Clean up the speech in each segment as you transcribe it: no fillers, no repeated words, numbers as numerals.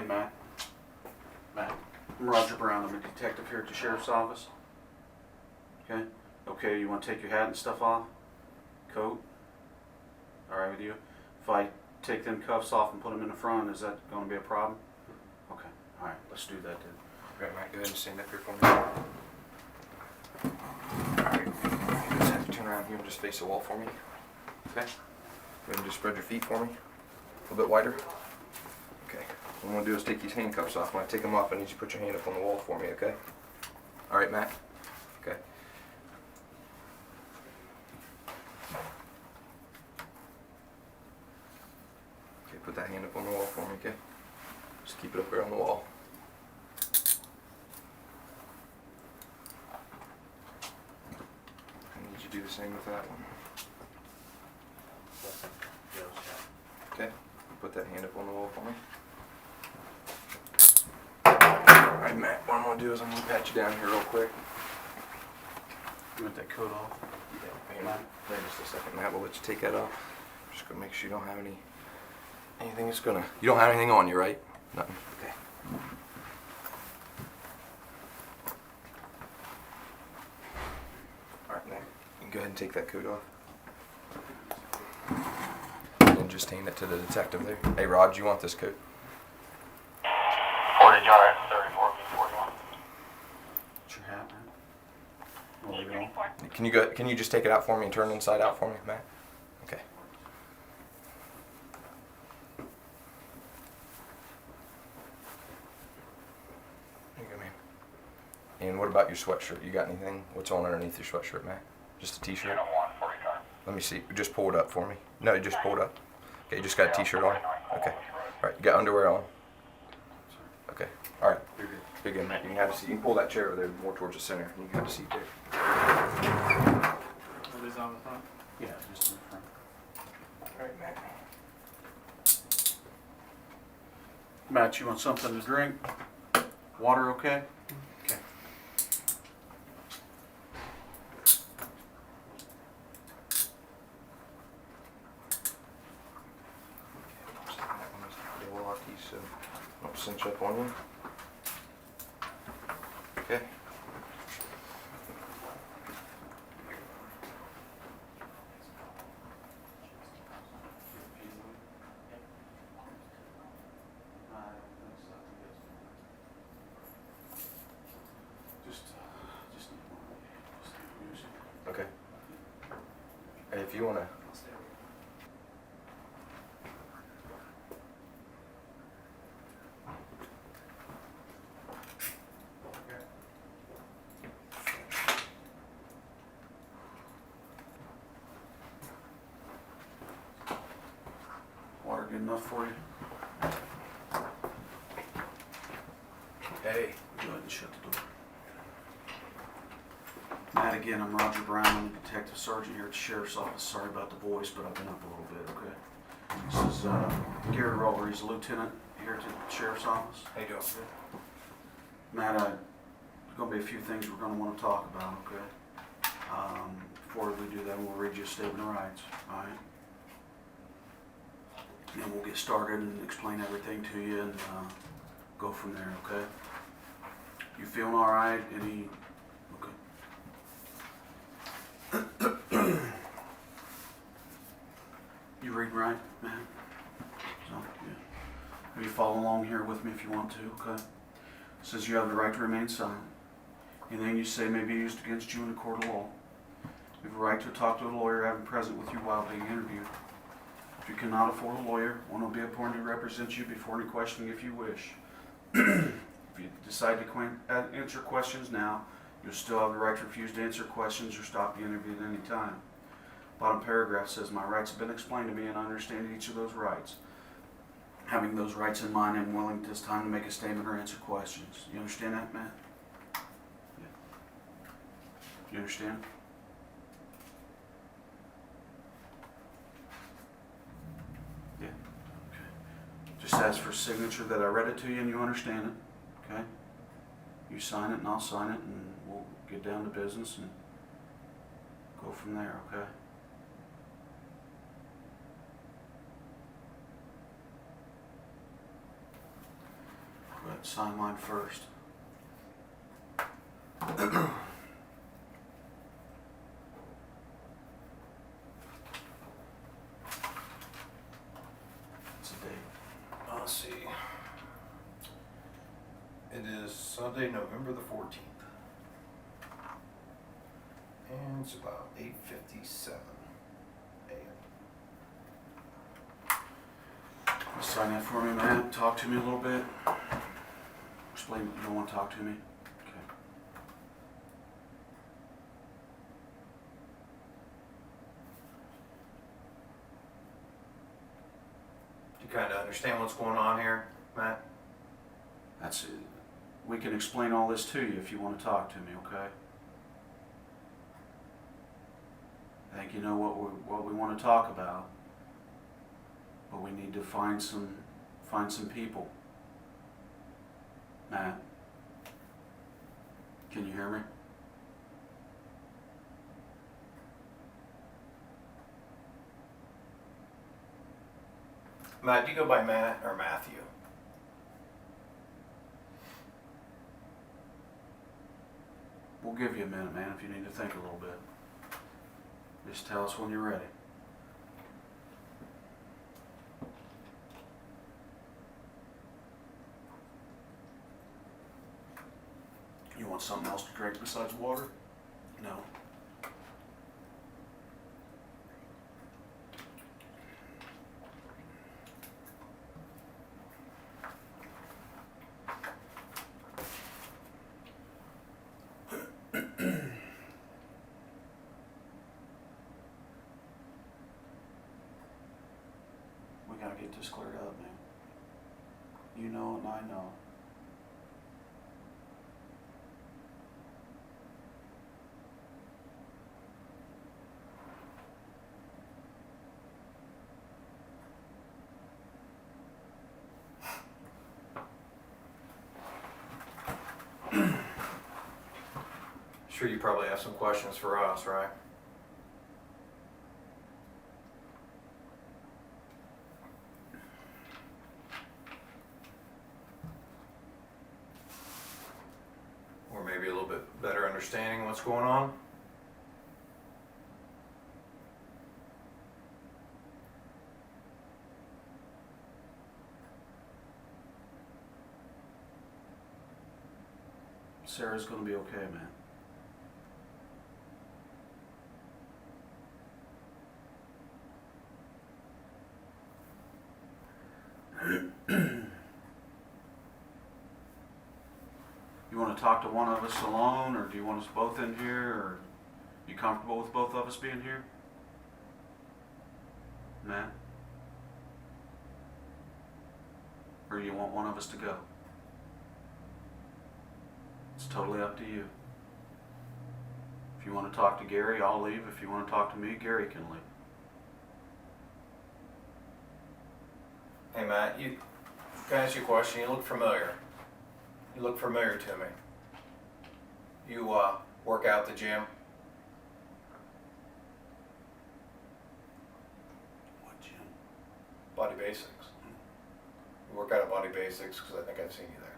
Matt. Matt, I'm Roger Brown. I'm a detective here at the sheriff's office. Okay? Okay, you want to take your hat and stuff off? Coat? Alright with you? If I take them cuffs off and put them in the front, is that going to be a problem? Okay. Alright, let's do that then. Alright, Matt, go ahead and stand up here for me. Alright, you just have to turn around here and just face the wall for me. Okay? Go ahead and just spread your feet for me. A little bit wider. Okay. What I'm going to do is take these handcuffs off. When I take them off, I need you to put your hand up on the wall for me, okay? Alright, Matt? Okay. Okay, put that hand up on the wall for me, okay? Just keep it up there on the wall. I need you to do the same with that one. Okay, put that hand up on the wall for me. Alright, Matt, what I'm going to do is I'm going to pat you down here real quick. You want that coat off? Yeah, hang on. Wait just a second, Matt, we'll let you take that off. Just going to make sure you don't have anything that's going to... You don't have anything on you, right? Nothing. Okay. Alright, Matt, you can go ahead and take that coat off. And just hand it to the detective there. Hey, Rod, do you want this coat? 40 yard, 34 41. What's your hat, man? Where we going? Can you just take it out for me and turn it inside out for me, Matt? Okay. There you go, man. And what about your sweatshirt? You got anything? What's on underneath your sweatshirt, Matt? Just a t-shirt? Unit 1, 40 yard. Let me see. Just pull it up for me. No, you just pull it up. Okay, you just got a t-shirt on? Okay. Alright, you got underwear on? Okay. Alright. You're good. You're good, Matt. You can have a seat. You can pull that chair over there more towards the center. You can have a seat there. What is on the front? Yeah, just in the front. Alright, Matt. Matt, you want something to drink? Water okay? Okay. So don't cinch up on you. Okay. Okay. Hey, if you wanna. Water good enough for you? Hey. Go ahead and shut the door. Matt, again, I'm Roger Brown. I'm the detective sergeant here at the sheriff's office. Sorry about the voice, but I've been up a little bit, okay? This is Gary Roller. He's a lieutenant here at the sheriff's office. How you doing? Matt, there's going to be a few things we're going to want to talk about, okay? Before we do that, we'll read you a statement of rights, all right? And then we'll get started and explain everything to you and go from there, okay? You feeling all right? Any... Okay. You read right, man? So, yeah. You follow along here with me if you want to, okay? It says you have the right to remain silent. Anything you say may be used against you in a court of law. You have a right to talk to a lawyer having present with you while being interviewed. If you cannot afford a lawyer, one will be appointed to represent you before any questioning if you wish. If you decide to answer questions now, you'll still have the right to refuse to answer questions or stop the interview at any time. Bottom paragraph says, my rights have been explained to me and I understand each of those rights. Having those rights in mind, I'm willing at this time to make a statement or answer questions. You understand that, Matt? Yeah. You understand? Yeah. Okay. Just ask for a signature that I read it to you and you understand it. Okay? You sign it and I'll sign it and we'll get down to business and go from there, okay? Sign mine first. What's the date? Let's see. It is Sunday, November the 14th. And it's about 8:57 a.m. Sign that for me, Matt. Talk to me a little bit. Explain you don't want to talk to me. Okay. Do you kind of understand what's going on here, Matt? That's it. We can explain all this to you if you want to talk to me, okay? I think you know what we want to talk about, but we need to find some people. Matt, can you hear me? Matt, do you go by Matt or Matthew? We'll give you a minute, man, if you need to think a little bit. Just tell us when you're ready. You want something else to drink besides water? No. We gotta get this cleared up, man. You know and I know. Sure, you probably have some questions for us, right? Or maybe a little bit better understanding what's going on? Sarah's gonna be okay, man. You want to talk to one of us alone, or do you want us both in here, or you comfortable with both of us being here? Matt? Or you want one of us to go? It's totally up to you. If you want to talk to Gary, I'll leave. If you want to talk to me, Gary can leave. Hey Matt, can I ask you a question? You look familiar. You look familiar to me. You work out at the gym? What, Jim? Body Basics. You work out at Body Basics because I think I've seen you there.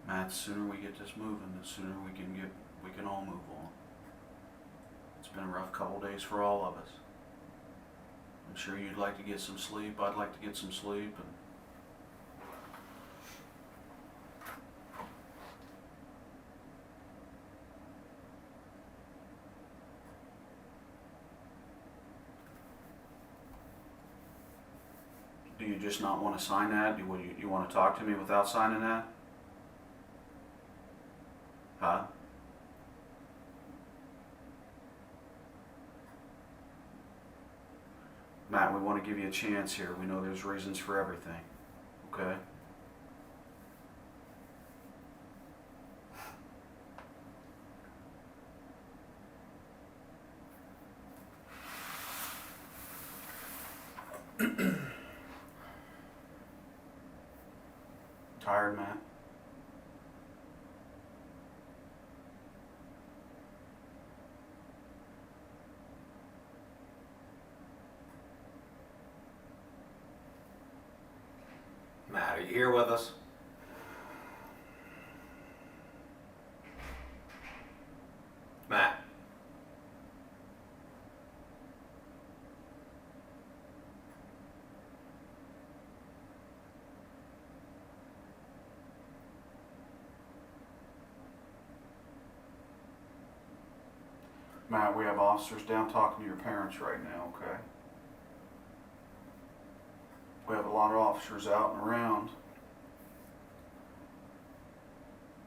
Matt, the sooner we get this moving, the sooner we can all move on. It's been a rough couple days for all of us. I'm sure you'd like to get some sleep. I'd like to get some sleep, and do you just not want to sign that? Do you want to talk to me without signing that? Huh? Matt, we want to give you a chance here. We know there's reasons for everything. Okay? Tired, Matt? you here with us? Matt? Matt, we have officers down talking to your parents right now, okay? We have a lot of officers out and around.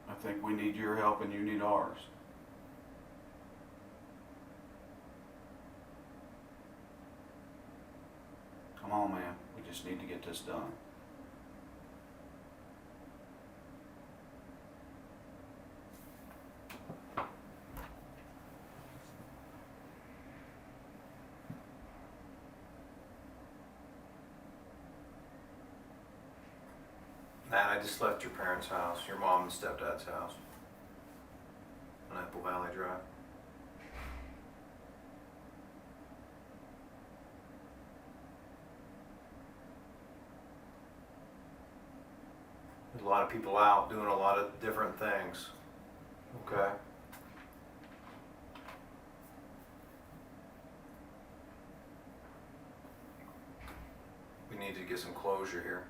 I think we need your help and you need ours. Come on, man. We just need to get this done. Matt, I just left your parents' house, your mom and stepdad's house on Apple Valley Drive. There's a lot of people out doing a lot of different things. Okay? We need to get some closure here.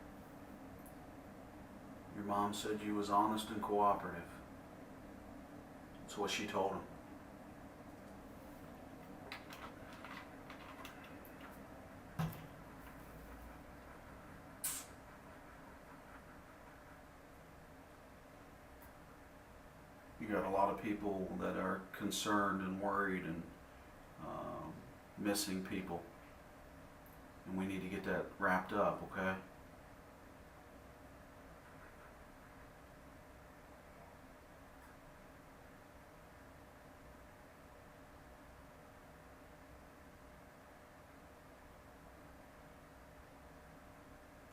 Your mom said you was honest and cooperative. That's what she told him. You got a lot of people that are concerned and worried and missing people. And we need to get that wrapped up, okay?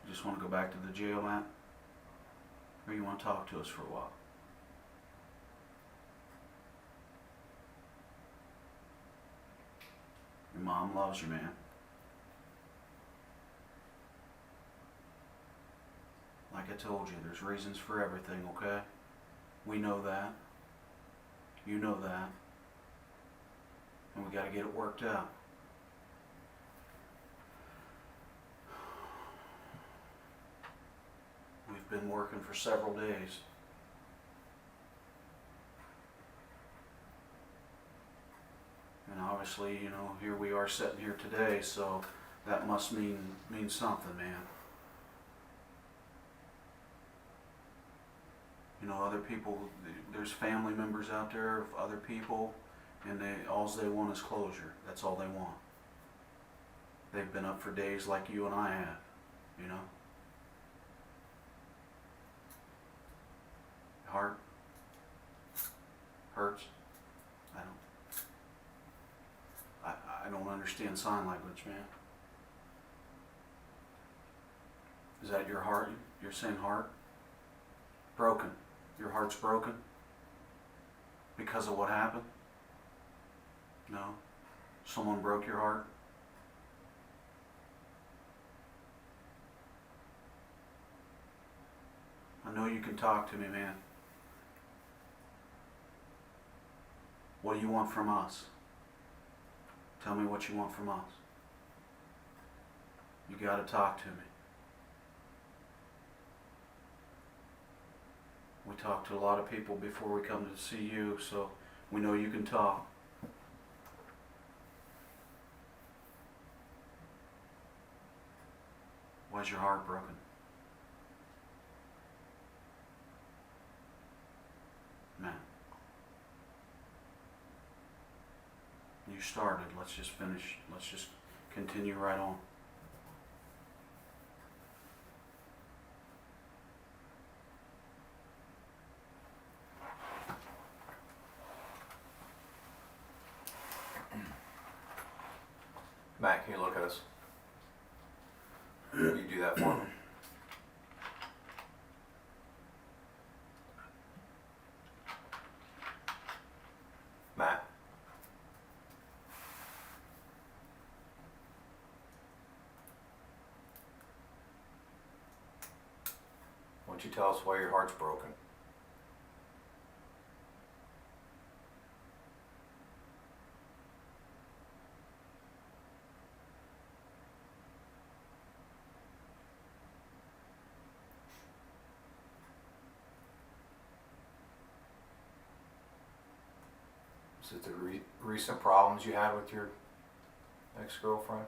You just want to go back to the jail, Matt? Or you want to talk to us for a while? Your mom loves you, man. Like I told you, there's reasons for everything, okay? We know that. You know that. And we gotta get it worked out. We've been working for several days. And obviously, you know, here we are sitting here today, so that must mean something, man. You know, other people, there's family members out there of other people, and all they want is closure. That's all they want. They've been up for days like you and I have, you know? Heart hurts. I don't understand sign language, man. Is that your heart? You're saying heart? Broken. Your heart's broken? Because of what happened? No? Someone broke your heart? I know you can talk to me, man. What do you want from us? Tell me what you want from us. You gotta talk to me. We talk to a lot of people before we come to see you, so we know you can talk. Why's your heart broken? Man. You started. Let's just finish. Let's just continue right on. Matt, can you look at us? Will you do that for me? Matt. don't you tell us why your heart's broken? Is it the recent problems you had with your ex-girlfriend?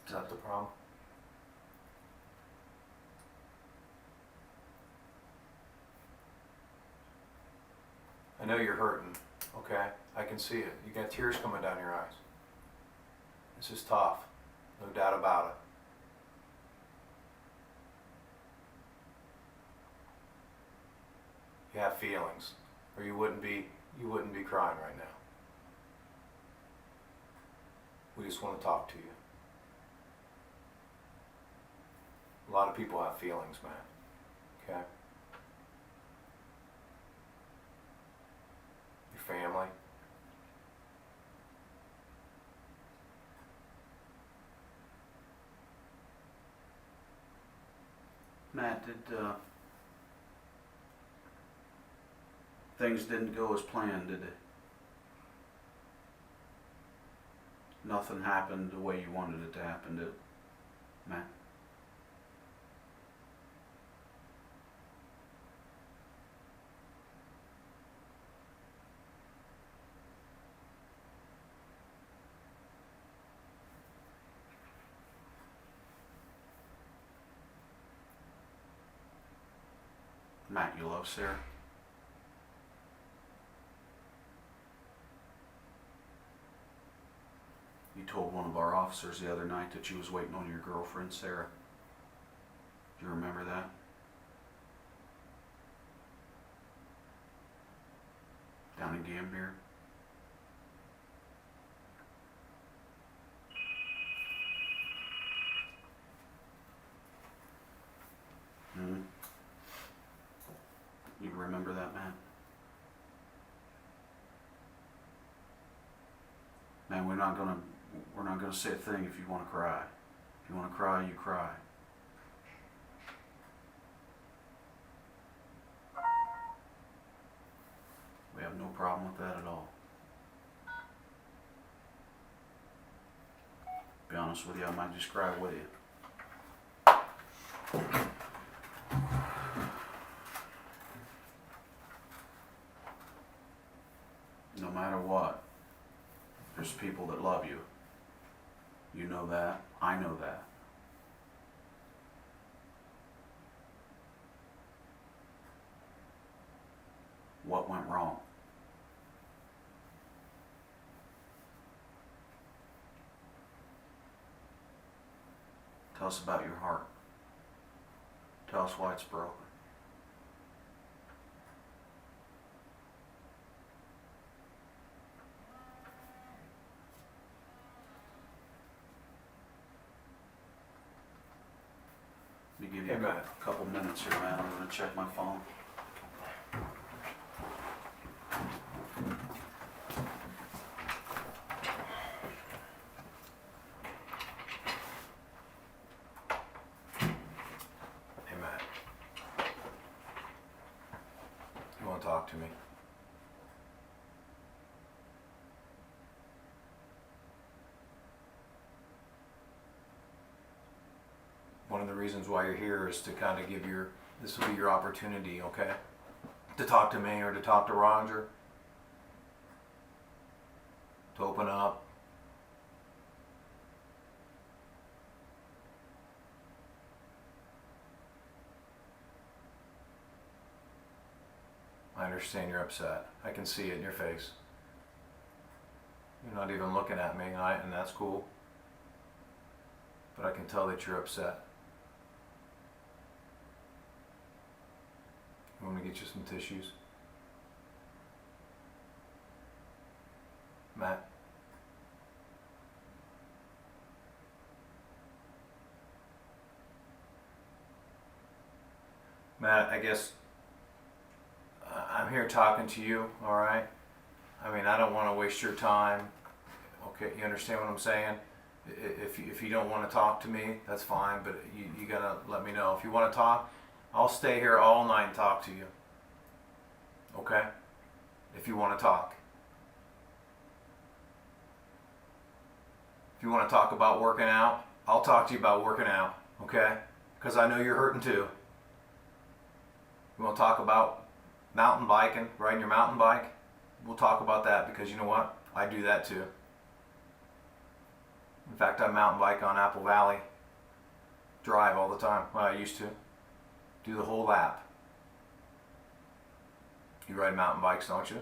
Is that the problem? I know you're hurting, okay? I can see it. You got tears coming down your eyes. This is tough, no doubt about it. You have feelings, or you wouldn't be crying right now. We just want to talk to you. A lot of people have feelings, man. Okay? Your family. Matt, things didn't go as planned, did they? Nothing happened the way you wanted it to happen, did it, Matt? Matt, you love Sarah? You told one of our officers the other night that you was waiting on your girlfriend, Sarah. Do you remember that? Down in Gambier? Hmm? You remember that, Matt? Man, we're not gonna say a thing if you wanna cry. If you wanna cry, you cry. We have no problem with that at all. Be honest with you, I might just cry with you. No matter what, there's people that love you. You know that. I know that. What went wrong? Tell us about your heart. Tell us why it's broken. Let me give you Hey, Matt. a couple minutes here, man. I'm gonna check my phone. Hey, Matt. You want to talk to me? One of the reasons why you're here is to kind of give this will be your opportunity, okay? To talk to me or to talk to Roger. To open up. I understand you're upset. I can see it in your face. You're not even looking at me, and that's cool. But I can tell that you're upset. You want me to get you some tissues? Matt? Matt, I guess I'm here talking to you, all right? I mean, I don't want to waste your time. Okay, you understand what I'm saying? If you don't want to talk to me, that's fine, but you gotta let me know. If you want to talk, I'll stay here all night and talk to you. Okay? If you want to talk. If you want to talk about working out, I'll talk to you about working out. Okay? Because I know you're hurting too. You want to talk about mountain biking, riding your mountain bike? We'll talk about that, because you know what? I do that too. In fact, I mountain bike on Apple Valley Drive all the time. Well, I used to. Do the whole lap. You ride mountain bikes, don't you?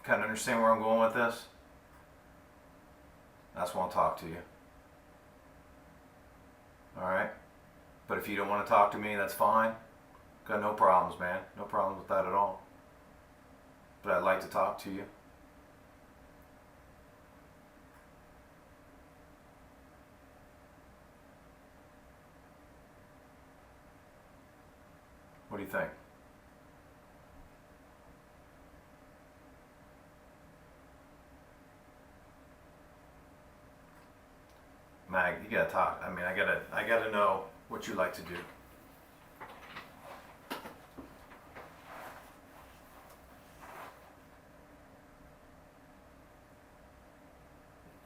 Kind of understand where I'm going with this? I just want to talk to you. Alright? But if you don't want to talk to me, that's fine. Got no problems, man. No problems with that at all. But I'd like to talk to you. What do you think? Mag, you gotta talk. I mean, I gotta know what you like to do.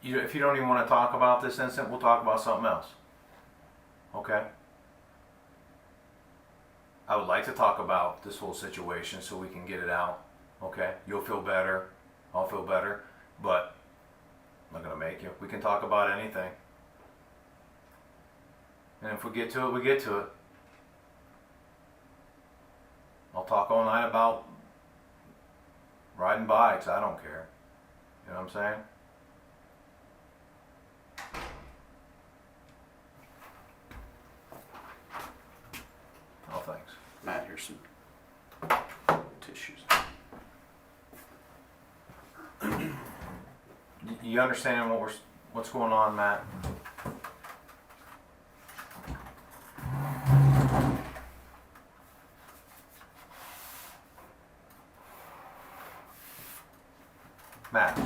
If you don't even want to talk about this incident, we'll talk about something else. Okay? I would like to talk about this whole situation so we can get it out. Okay? You'll feel better. I'll feel better. But I'm not going to make you. We can talk about anything. And if we get to it, we get to it. I'll talk all night about riding bikes. I don't care. You know what I'm saying? Oh, thanks. Matt, here's some tissues. You understand what's going on, Matt? Matt.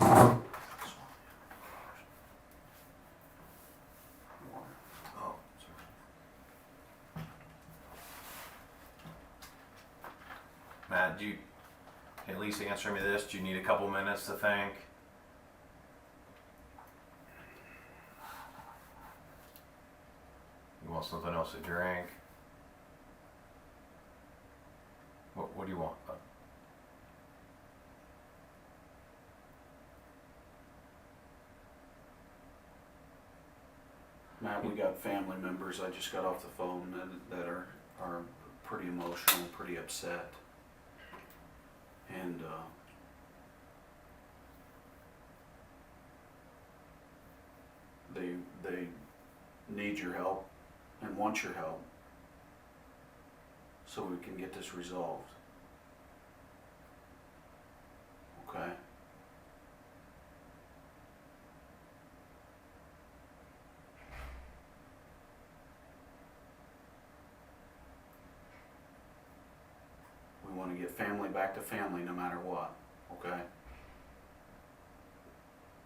Oh, sorry. Matt, do you at least answer me this? Do you need a couple minutes to think? You want something else to drink? What do you want, bud? Matt, we got family members, I just got off the phone, that are pretty emotional, pretty upset. And they need your help and want your help so we can get this resolved. Okay? We want to get family back to family no matter what, okay?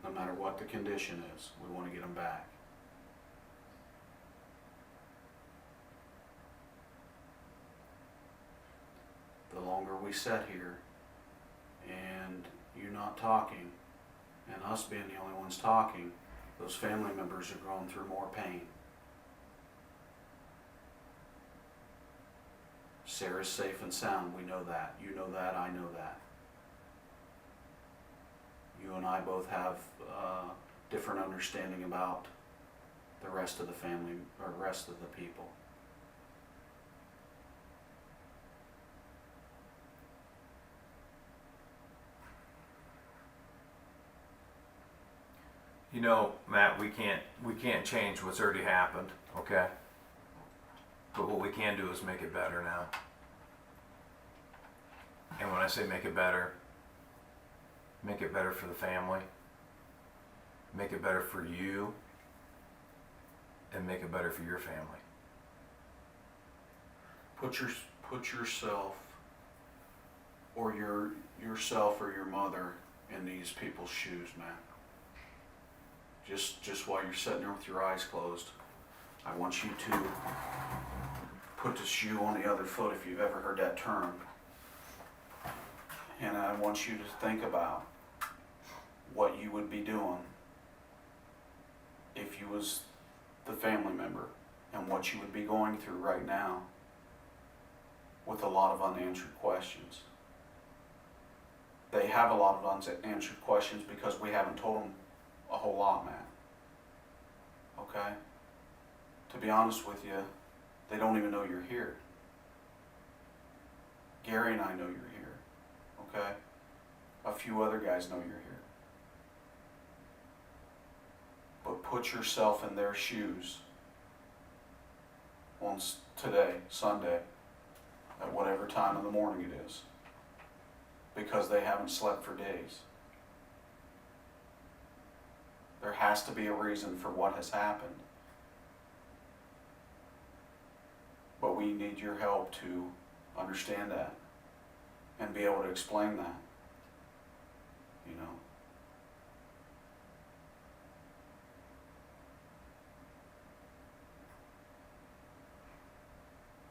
No matter what the condition is, we want to get them back. The longer we sit here and you not talking and us being the only ones talking, those family members are going through more pain. Sarah's safe and sound, we know that. You know that, I know that. You and I both have different understanding about the rest of the family, or rest of the people. You know, Matt, we can't change what's already happened, okay? But what we can do is make it better now. And when I say make it better for the family, make it better for you, and make it better for your family. put yourself or yourself or your mother in these people's shoes, man. Just while you're sitting there with your eyes closed, I want you to put the shoe on the other foot if you've ever heard that term. And I want you to think about what you would be doing if you was the family member and what you would be going through right now with a lot of unanswered questions. They have a lot of unanswered questions because we haven't told them a whole lot, man. Okay? To be honest with you, they don't even know you're here. Gary and I know you're here. Okay? A few other guys know you're here. But put yourself in their shoes on today, Sunday, at whatever time in the morning it is, because they haven't slept for days. There has to be a reason for what has happened. But we need your help to understand that and be able to explain that, you know.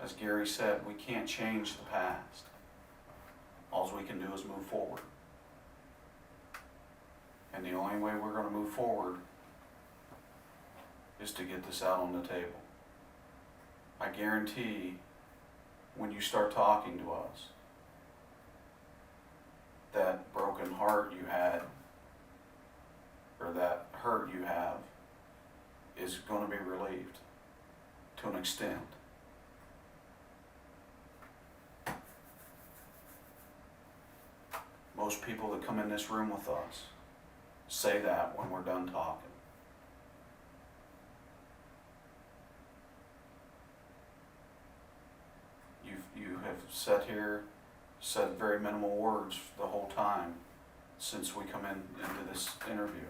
As Gary said, we can't change the past. All we can do is move forward. And the only way we're going to move forward is to get this out on the table. I guarantee when you start talking to us, that broken heart you had, or that hurt you have, is going to be relieved to an extent. Most people that come in this room with us say that when we're done talking. You have sat here, said very minimal words the whole time since we come into this interview,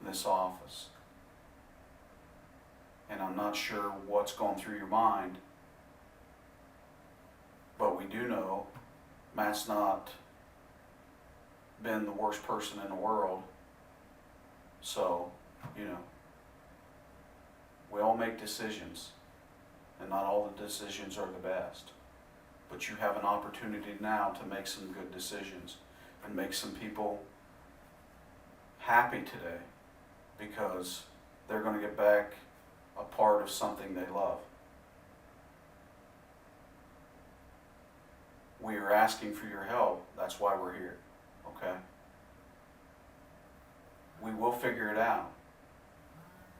this office. And I'm not sure what's going through your mind, but we do know Matt's not been the worst person in the world. So, you know, we all make decisions, and not all the decisions are the best. But you have an opportunity now to make some good decisions and make some people happy today, because they're going to get back a part of something they love. We are asking for your help. That's why we're here. Okay? We will figure it out.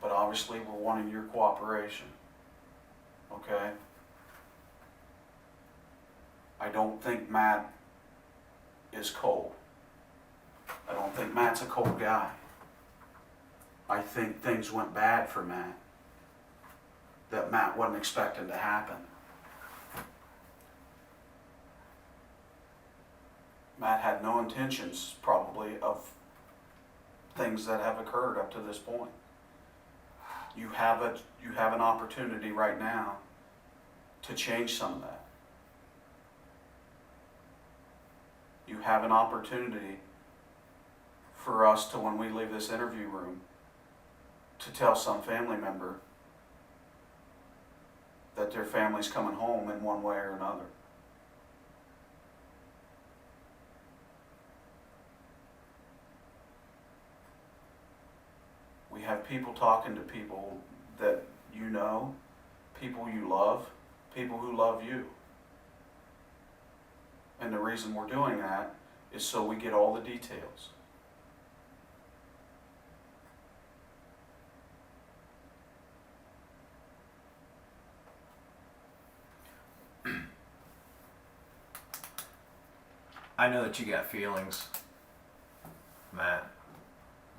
But obviously we're wanting your cooperation. Okay? I don't think Matt is cold. I don't think Matt's a cold guy. I think things went bad for Matt that Matt wasn't expecting to happen. Matt had no intentions, probably, of things that have occurred up to this point. You have an opportunity right now to change some of that. You have an opportunity for us to, when we leave this interview room, to tell some family member that their family's coming home in one way or another. We have people talking to people that you know, people you love, people who love you. And the reason we're doing that is so we get all the details. I know that you got feelings, Matt,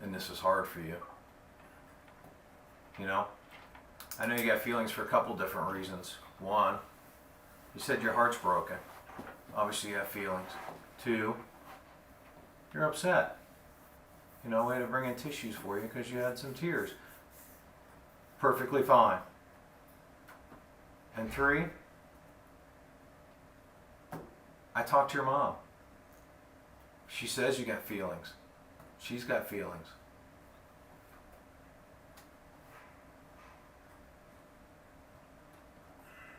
and this is hard for you. You know? I know you got feelings for a couple different reasons. One, you said your heart's broken. Obviously you have feelings. Two, you're upset. You know, we had to bring in tissues for you because you had some tears. Perfectly fine. And three, talked to your mom. She says you got feelings. She's got feelings.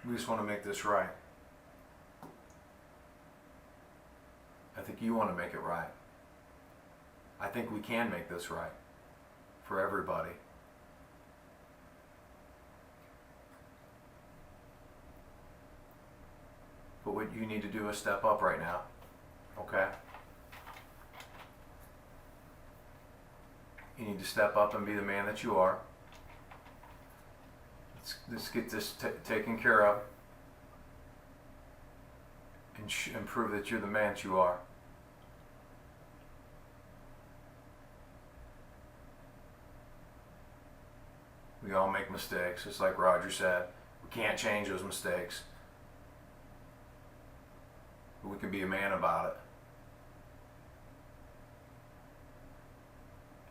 We just want to make this right. I think you want to make it right. I think we can make this right for everybody. But what you need to do is step up right now, okay? You need to step up and be the man that you are. Let's get this taken care of and prove that you're the man that you are. We all make mistakes, just like Roger said. We can't change those mistakes. But we can be a man about it.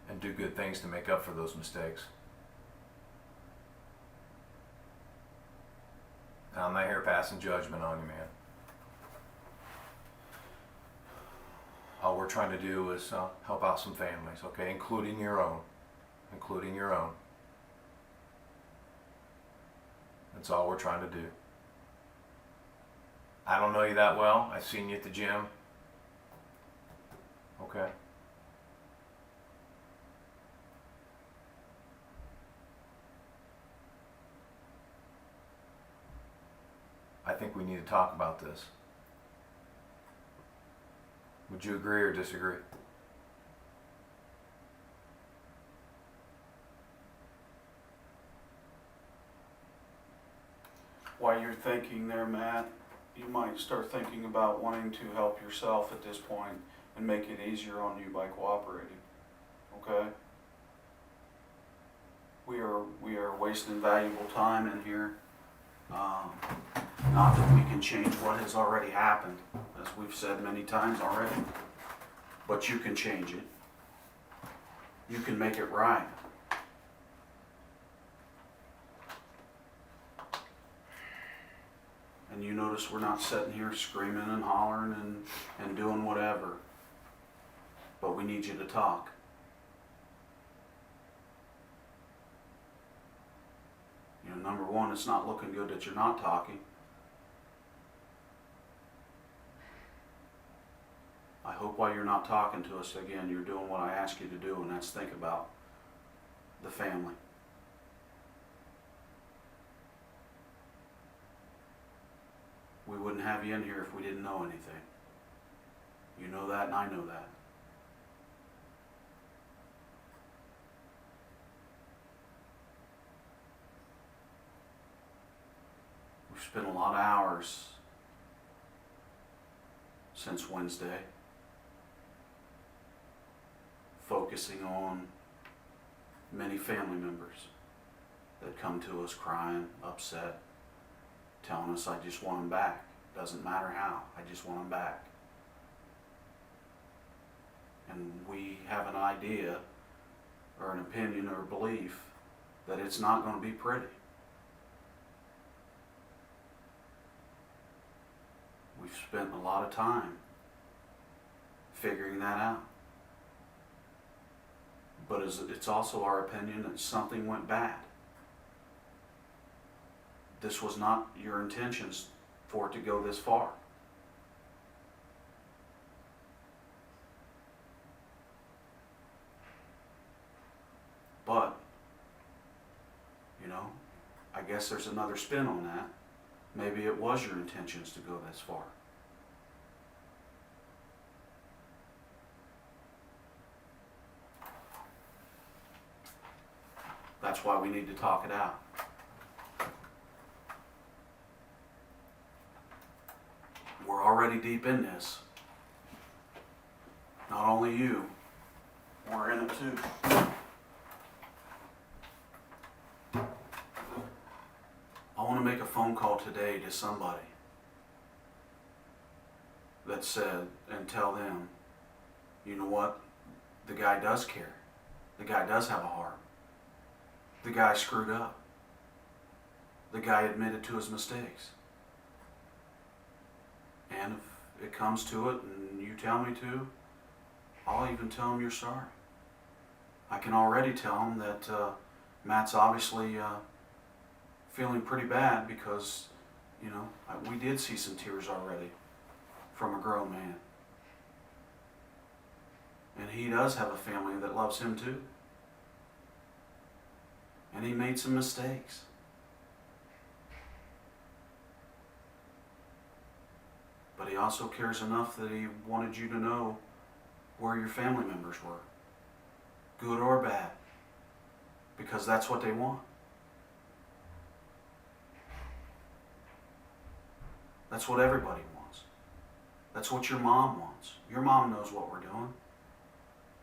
And do good things to make up for those mistakes. And I'm not here passing judgment on you, man. All we're trying to do is help out some families, okay? Including your own. Including your own. That's all we're trying to do. I don't know you that well. I've seen you at the gym. Okay? I think we need to talk about this. Would you agree or disagree? While you're thinking there, Matt, you might start thinking about wanting to help yourself at this point and make it easier on you by cooperating. Okay? We are wasting valuable time in here. Not that we can change what has already happened, as we've said many times already, but you can change it. You can make it right. And you notice we're not sitting here screaming and hollering and doing whatever, but we need you to talk. You know, number one, it's not looking good that you're not talking. I hope while you're not talking to us again, you're doing what I ask you to do, and that's think about the family. We wouldn't have you in here if we didn't know anything. You know that, and I know that. We've spent a lot of hours since Wednesday focusing on many family members that come to us crying, upset, telling us, I just want them back. Doesn't matter how, I just want them back. And we have an idea or an opinion or a belief that it's not going to be pretty. We've spent a lot of time figuring that out. But it's also our opinion that something went bad. This was not your intentions for it to go this far. But, you know, I guess there's another spin on that. Maybe it was your intentions to go this far. That's why we need to talk it out. We're already deep in this. Not only you, we're in it too. I want to make a phone call today to somebody that said, and tell them, you know what, the guy does care. The guy does have a heart. The guy screwed up. The guy admitted to his mistakes. And it comes to it and you tell me to, I'll even tell him you're sorry. I can already tell him that Matt's obviously feeling pretty bad because, you know, we did see some tears already from a grown man. And he does have a family that loves him too. And he made some mistakes. But he also cares enough that he wanted you to know where your family members were, good or bad, because that's what they want. That's what everybody wants. That's what your mom wants. Your mom knows what we're doing.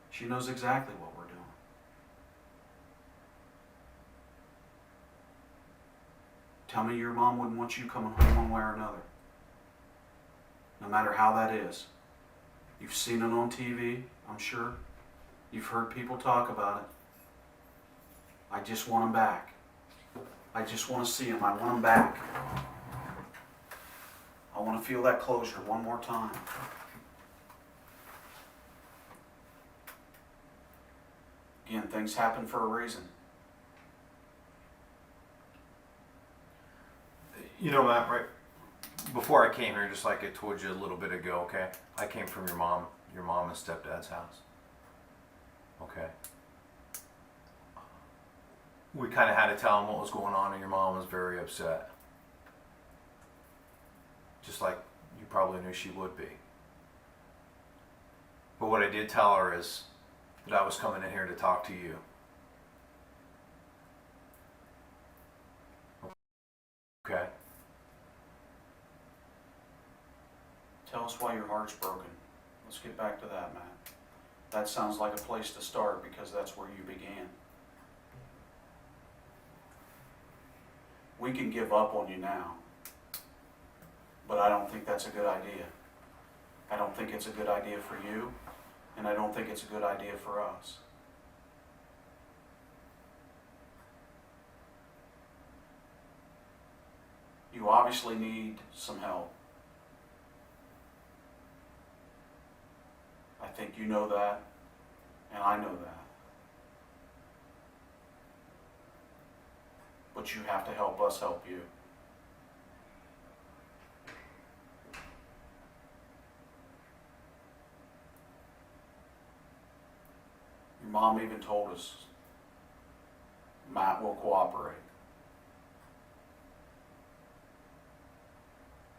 She knows exactly what we're doing. Tell me your mom wouldn't want you coming home one way or another. No matter how that is. You've seen it on TV, I'm sure. You've heard people talk about it. I just want them back. I just want to see them. I want them back. I want to feel that closure one more time. Again, things happen for a reason. You know, Matt, right before I came here, just like I told you a little bit ago, okay? I came from your mom and stepdad's house. Okay. We kind of had to tell him what was going on, and your mom was very upset. Just like you probably knew she would be. But what I did tell her is that I was coming in here to talk to you. Okay? Tell us why your heart's broken. Let's get back to that, Matt. That sounds like a place to start because that's where you began. We can give up on you now, but I don't think that's a good idea. I don't think it's a good idea for you, and I don't think it's a good idea for us. You obviously need some help. I think you know that, and I know that. But you have to help us help you. Your mom even told us Matt will cooperate.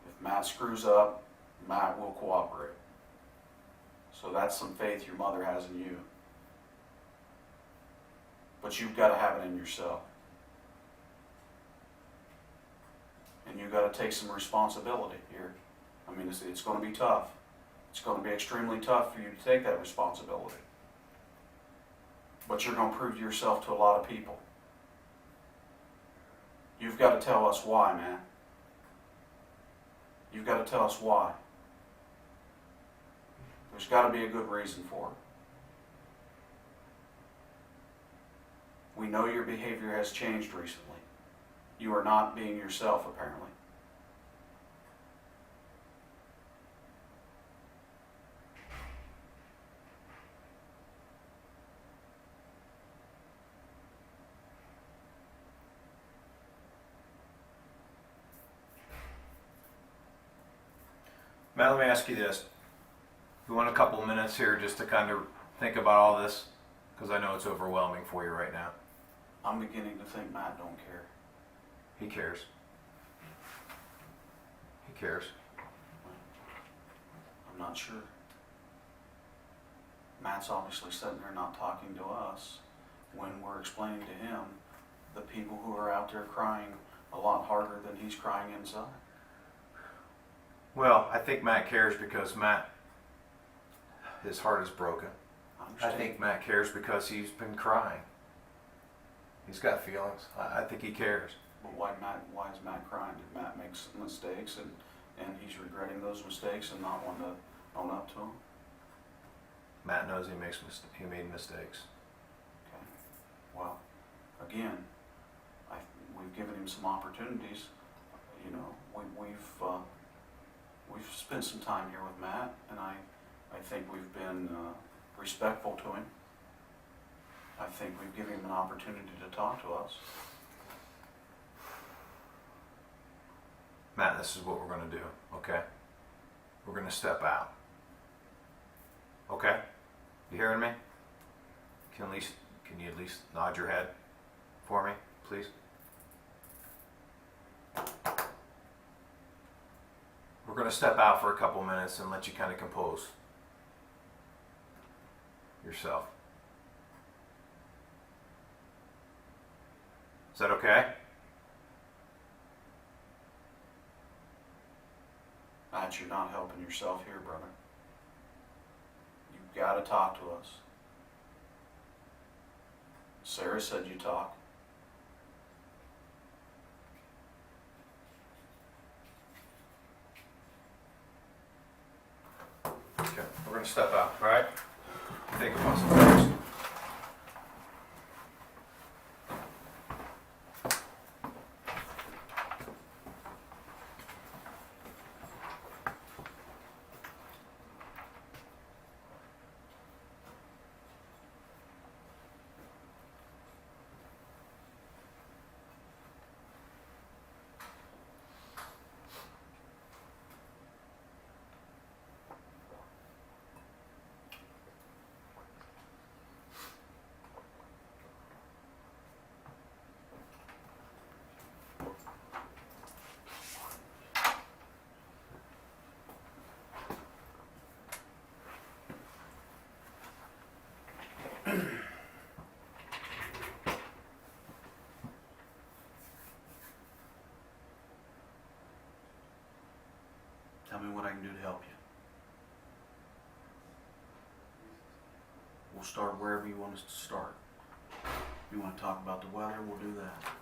If Matt screws up, Matt will cooperate. So that's some faith your mother has in you. But you've got to have it in yourself. And you've got to take some responsibility here. I mean, it's going to be tough. It's going to be extremely tough for you to take that responsibility. But you're going to prove yourself to a lot of people. You've got to tell us why, man. You've got to tell us why. There's got to be a good reason for it. We know your behavior has changed recently. You are not being yourself, apparently. Matt, let me ask you this. You want a couple of minutes here just to kind of think about all this? Because I know it's overwhelming for you right now. I'm beginning to think Matt don't care. He cares. He cares. I'm not sure. Matt's obviously sitting there not talking to us when we're explaining to him the people who are out there crying a lot harder than he's crying inside. Well, I think Matt cares because Matt, his heart is broken. I understand. think Matt cares because he's been crying. He's got feelings. I think he cares. But why is Matt crying? Did Matt make some mistakes and he's regretting those mistakes and not wanting to own up to them? Matt knows he made mistakes. Okay. Well, again, we've given him some opportunities. You know, we've spent some time here with Matt, and I think we've been respectful to him. I think we've given him an opportunity to talk to us. Matt, this is what we're gonna do, okay? We're gonna step out. Okay? You hearing me? Can you at least nod your head for me, please? We're gonna step out for a couple minutes and let you kind of compose yourself. Is that okay? Matt, you're not helping yourself here, brother. You've got to talk to us. Sarah said you talk. Okay, we're gonna step out, all right? Think about some things. Tell me what I can do to help you. We'll start wherever you want us to start. You want to talk about the weather, we'll do that.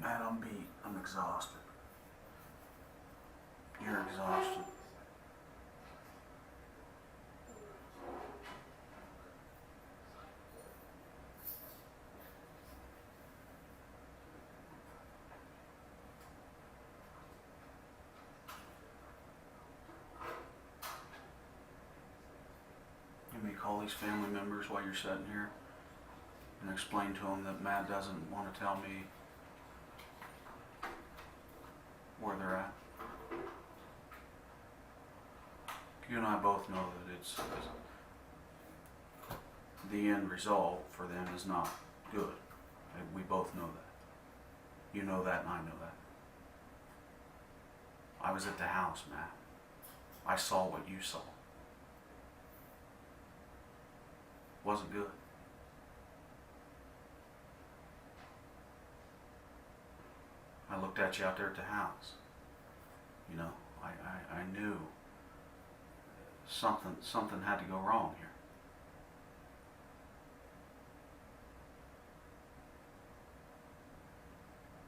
Matt, I'm beat. I'm exhausted. You're exhausted. You may call these family members while you're sitting here and explain to them that Matt doesn't want to tell me where they're at. You and I both know that it's the end result for them is not good. And we both know that. You know that and I know that. I was at the house, Matt. I saw what you saw. Wasn't good. I looked at you out there at the house. You know, I knew something had to go wrong here.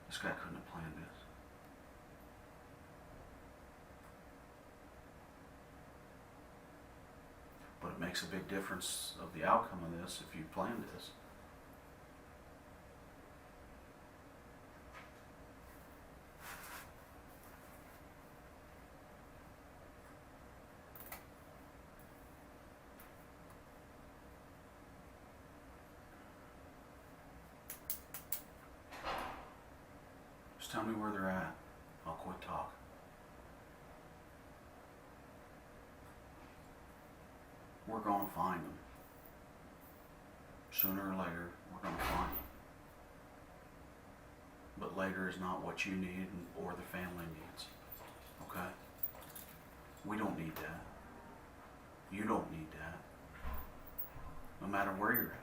This guy couldn't have planned this. But it makes a big difference of the outcome of this if you planned this. Just tell me where they're at. I'll quit talking. We're going to find them. Sooner or later, we're going to find them. But later is not what you need or the family needs. Okay? We don't need that. You don't need that. No matter where you're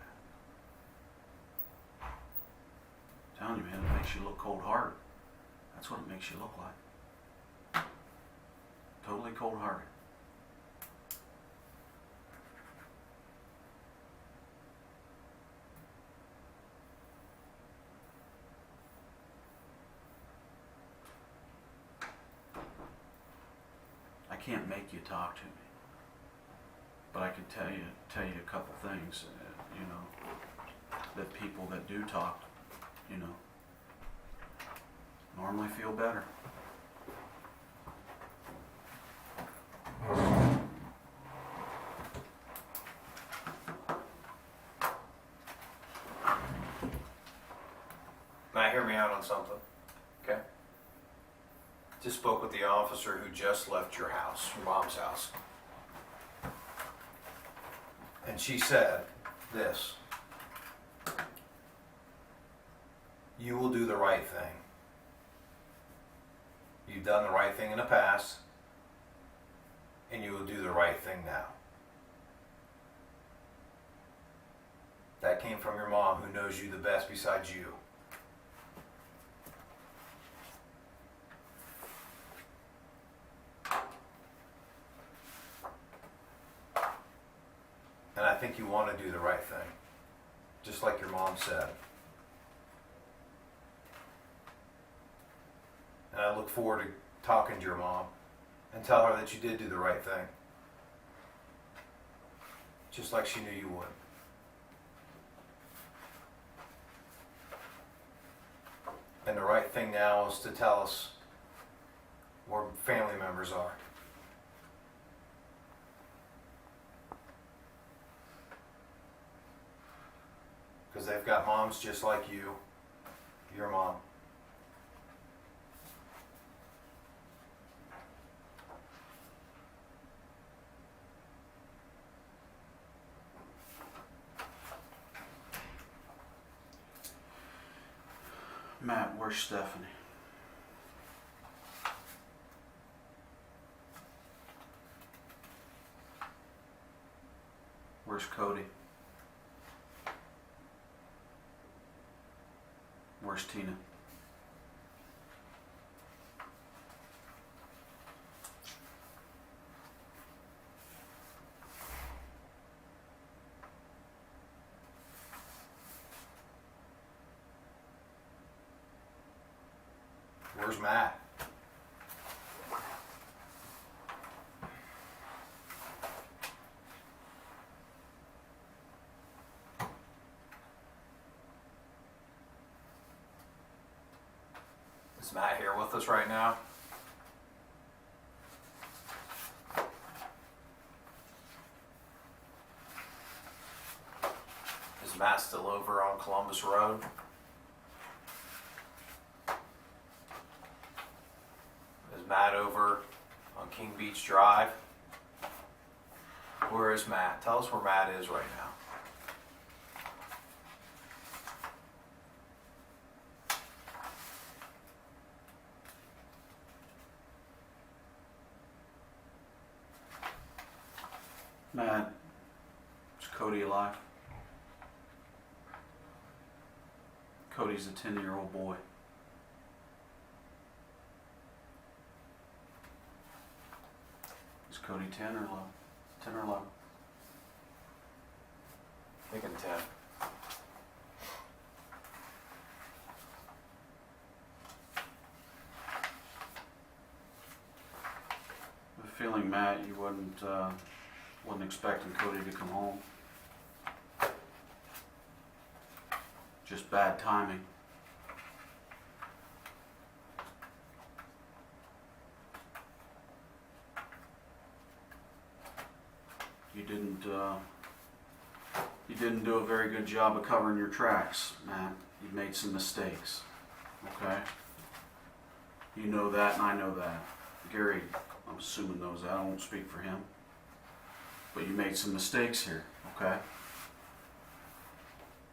at. I'm telling you, man, it makes you look cold-hearted. That's what it makes you look like. Totally cold-hearted. can't make you talk to me, but I can tell you a couple things, you know, that people that do talk, you know, normally feel better. Matt, hear me out on something, okay? Just spoke with the officer who just left your house, your mom's house. And she said this: you will do the right thing. You've done the right thing in the past, and you will do the right thing now. That came from your mom, who knows you the best besides you. And I think you want to do the right thing, just like your mom said. And I look forward to talking to your mom and tell her that you did do the right thing, just like she knew you would. And the right thing now is to tell us where family members are. Because they've got moms just like you, your mom. Matt, where's Stephanie? Where's Kody? Where's Tina? Where's Matt? Is Matt here with us right now? Is Matt still over on Columbus Road? Is Matt over on King Beach Drive? Where is Matt? Tell us where Matt is right now. Matt, is Kody alive? Cody's a 10-year-old boy. Is Kody 10 or 11? 10 or 11? Thinking 10. I have a feeling, Matt, you wasn't expecting Kody to come home. Just bad timing. You didn't do a very good job of covering your tracks, Matt. You made some mistakes. Okay? You know that, and I know that. Gary, I'm assuming knows that. I won't speak for him. But you made some mistakes here, okay?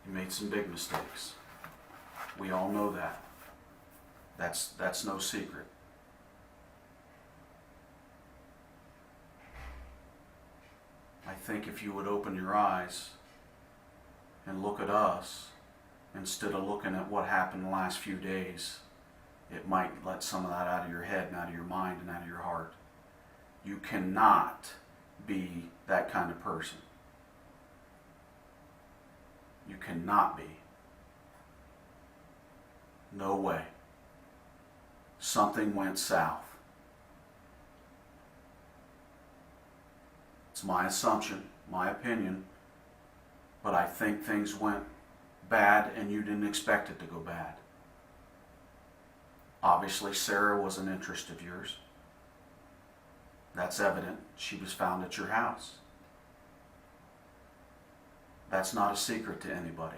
You made some big mistakes. We all know that. That's no secret. I think if you would open your eyes and look at us instead of looking at what happened the last few days, it might let some of that out of your head and out of your mind and out of your heart. You cannot be that kind of person. You cannot be. No way. Something went south. my assumption, my opinion, but I think things went bad and you didn't expect it to go bad. Obviously, Sarah was an interest of yours. That's evident. She was found at your house. That's not a secret to anybody.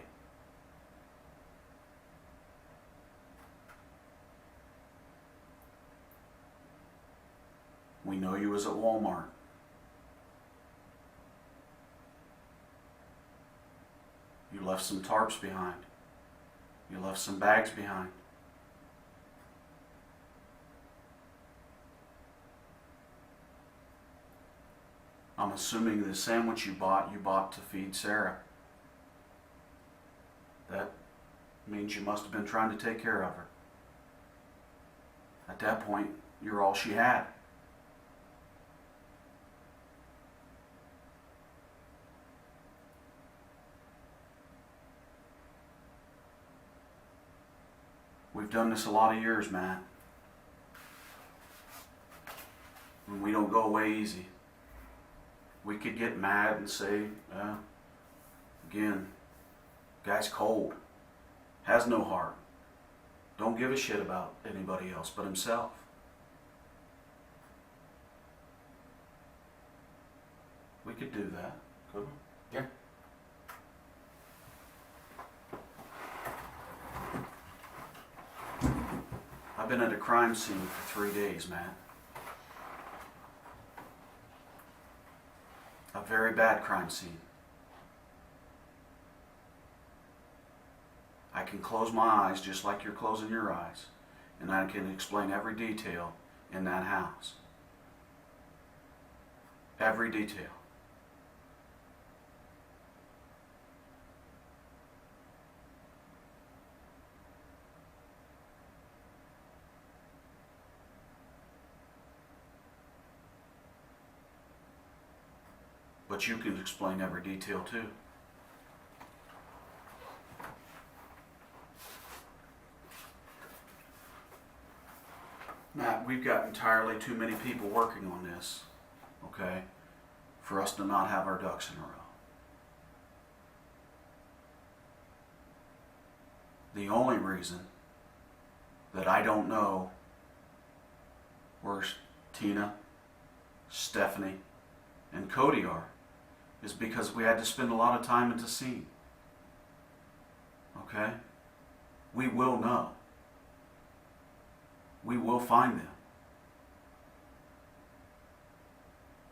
We know you was at Walmart. You left some tarps behind. You left some bags behind. I'm assuming the sandwich you bought to feed Sarah. That means you must have been trying to take care of her. At that point, you're all she had. We've done this a lot of years, Matt. And we don't go away easy. We could get mad and say, again, guy's cold, has no heart, don't give a shit about anybody else but himself. We could do that, couldn't we? Yeah. I've been at a crime scene for 3 days, Matt. A very bad crime scene. I can close my eyes just like you're closing your eyes, and I can explain every detail in that house. Every detail. But you can explain every detail too. Matt, we've got entirely too many people working on this, okay, for us to not have our ducks in a row. The only reason that I don't know where Tina, Stephanie, and Kody are is because we had to spend a lot of time at the scene. Okay? We will know. We will find them.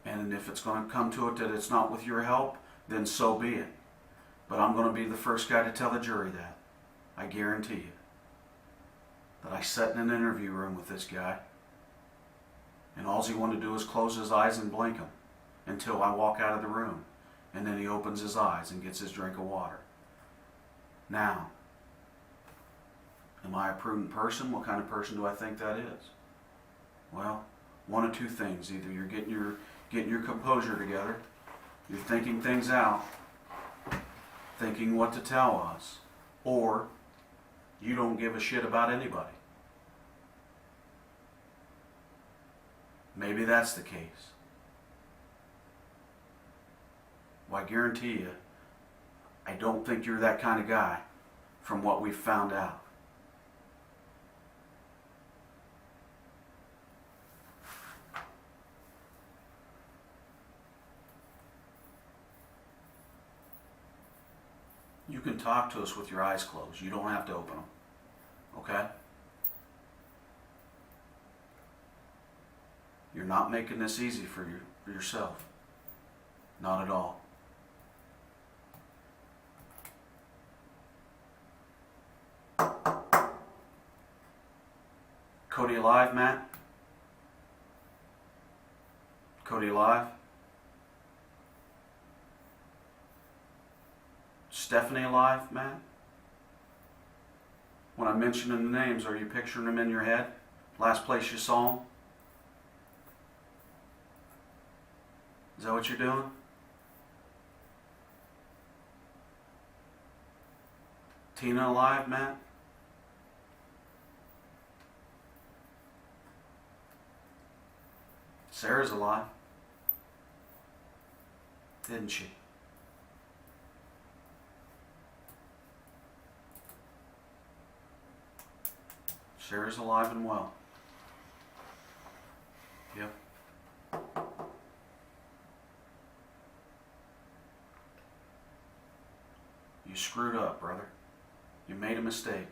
And if it's going to come to it that it's not with your help, then so be it. But I'm going to be the first guy to tell the jury that. I guarantee you. That I sat in an interview room with this guy, and all he wanted to do is close his eyes and blink them until I walk out of the room. And then he opens his eyes and gets his drink of water. Now, am I a prudent person? What kind of person do I think that is? Well, one of two things. Either you're getting your composure together, you're thinking things out, thinking what to tell us, or you don't give a shit about anybody. Maybe that's the case. Well, I guarantee you, I don't think you're that kind of guy from what we've found out. You can talk to us with your eyes closed. You don't have to open them. Okay? You're not making this easy for yourself. Not at all. Kody alive, Matt? Kody alive? Stephanie alive, Matt? When I'm mentioning the names, are you picturing them in your head? Last place you saw them? Is that what you're doing? Tina alive, Matt? Sarah's alive. didn't she? Sarah's alive and well. Yep. You screwed up, brother. You made a mistake.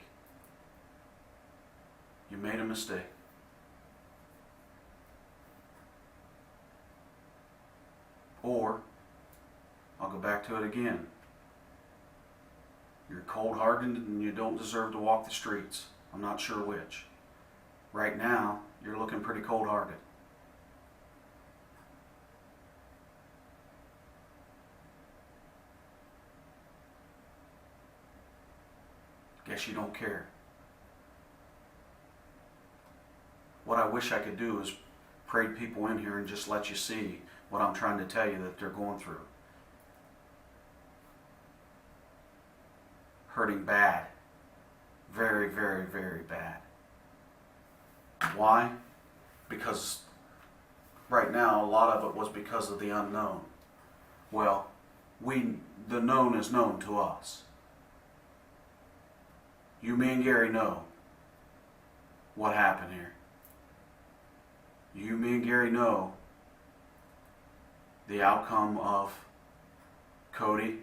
You made a mistake. Or, I'll go back to it again. You're cold-hearted and you don't deserve to walk the streets. I'm not sure which. Right now, you're looking pretty cold-hearted. Guess you don't care. What I wish I could do is parade people in here and just let you see what I'm trying to tell you that they're going through. Hurting bad. Very, very, very bad. Why? Because right now a lot of it was because of the unknown. Well, the known is known to us. You, me, and Gary know what happened here. You, me, and Gary know the outcome of Kody,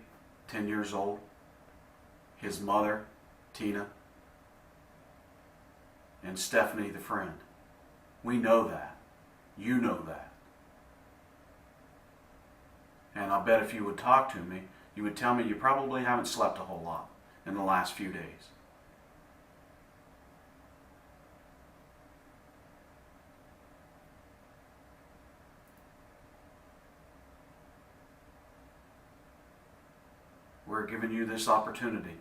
10 years old, his mother, Tina, and Stephanie, the friend. We know that. You know that. And I bet if you would talk to me, you would tell me you probably haven't slept a whole lot in the last few days. We're giving you this opportunity.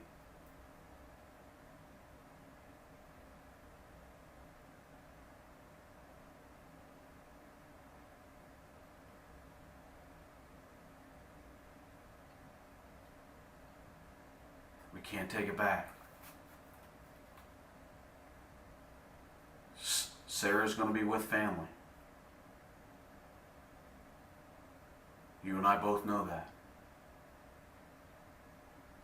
We can't take it back. Sarah's going to be with family. You and I both know that.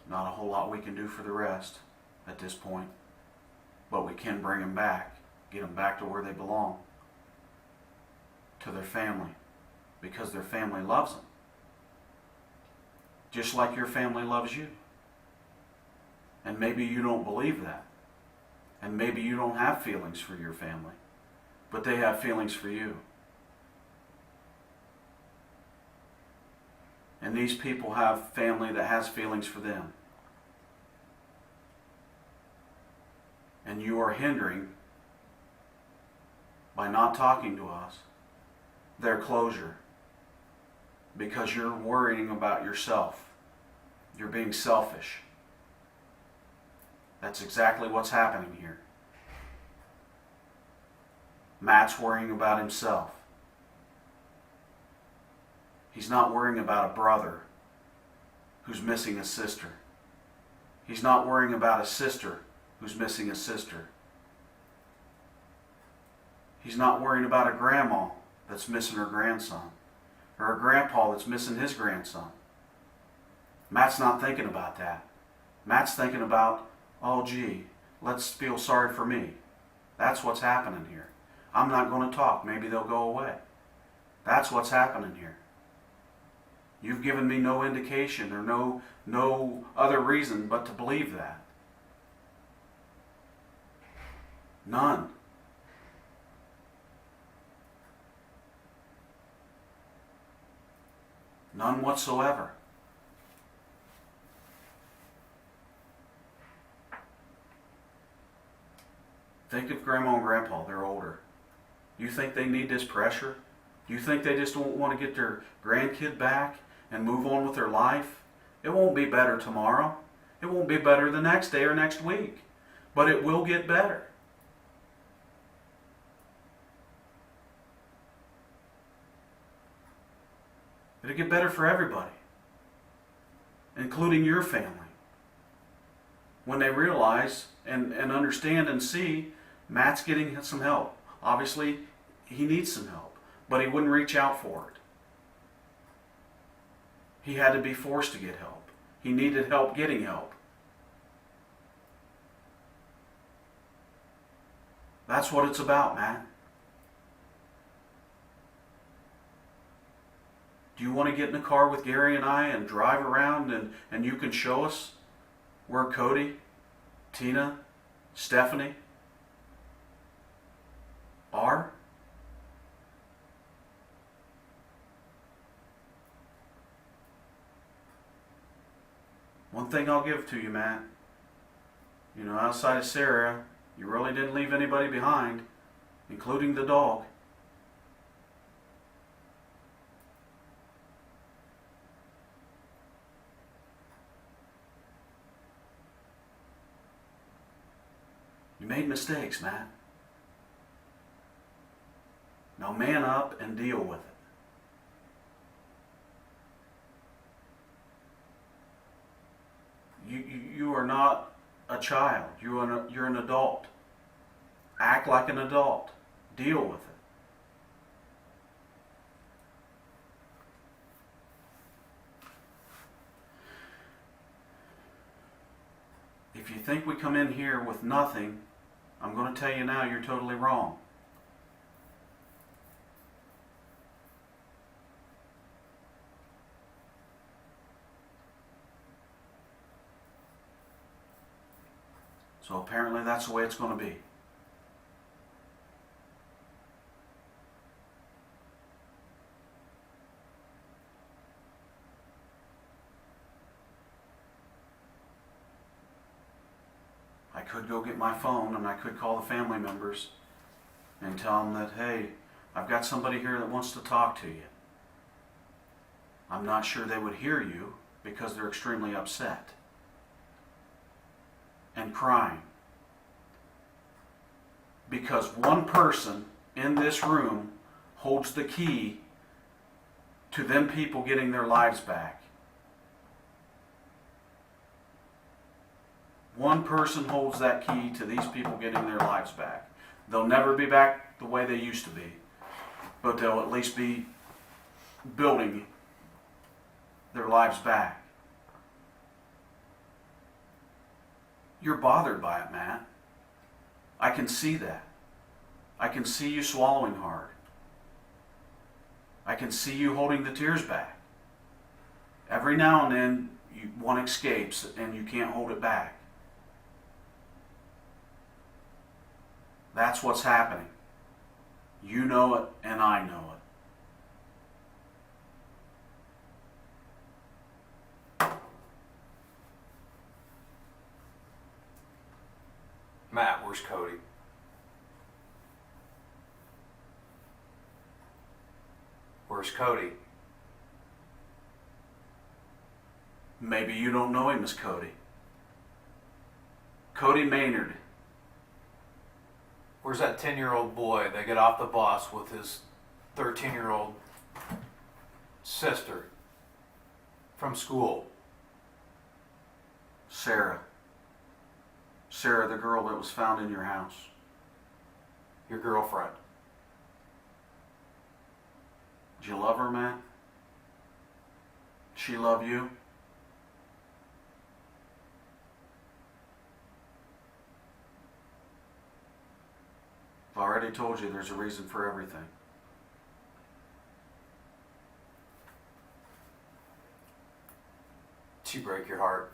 Not a whole lot we can do for the rest at this point, but we can bring them back, get them back to where they belong, to their family, because their family loves them, just like your family loves you. And maybe you don't believe that, and maybe you don't have feelings for your family, but they have feelings for you. And these people have family that has feelings for them. And you are hindering, by not talking to us, their closure. Because you're worrying about yourself. You're being selfish. That's exactly what's happening here. Matt's worrying about himself. He's not worrying about a brother who's missing a sister. He's not worrying about a sister who's missing a sister. He's not worrying about a grandma that's missing her grandson, or a grandpa that's missing his grandson. Matt's not thinking about that. Matt's thinking about, oh gee, let's feel sorry for me. That's what's happening here. I'm not going to talk. Maybe they'll go away. That's what's happening here. You've given me no indication or no other reason but to believe that. None. None whatsoever. Think of Grandma and Grandpa, they're older. You think they need this pressure? Do you think they just don't want to get their grandkid back and move on with their life? It won't be better tomorrow. It won't be better the next day or next week. But it will get better. It'll get better for everybody, including your family. When they realize and understand and see Matt's getting some help. Obviously, he needs some help, but he wouldn't reach out for it. He had to be forced to get help. He needed help getting help. That's what it's about, Matt. Do you want to get in the car with Gary and I and drive around and you can show us where Kody, Tina, Stephanie are? One thing I'll give to you, Matt. You know, outside of Sarah, you really didn't leave anybody behind, including the dog. You made mistakes, Matt. Now man up and deal with it. You are not a child. You're an adult. Act like an adult. Deal with it. If you think we come in here with nothing, I'm going to tell you now you're totally wrong. So apparently that's the way it's going to be. I could go get my phone and I could call the family members and tell them that, hey, I've got somebody here that wants to talk to you. I'm not sure they would hear you because they're extremely upset and crying. Because one person in this room holds the key to them people getting their lives back. One person holds that key to these people getting their lives back. They'll never be back the way they used to be, but they'll at least be building their lives back. You're bothered by it, Matt. I can see that. I can see you swallowing hard. I can see you holding the tears back. Every now and then, one escapes and you can't hold it back. That's what's happening. You know it and I know it. Matt, where's Kody? Where's Kody? Maybe you don't know him as Kody. Kody Maynard. Where's that 10-year-old boy that got off the bus with his 13-year-old sister from school? Sarah. Sarah, the girl that was found in your house. Your girlfriend. Did you love her, man? She love you? I've already told you there's a reason for everything. Did she break your heart?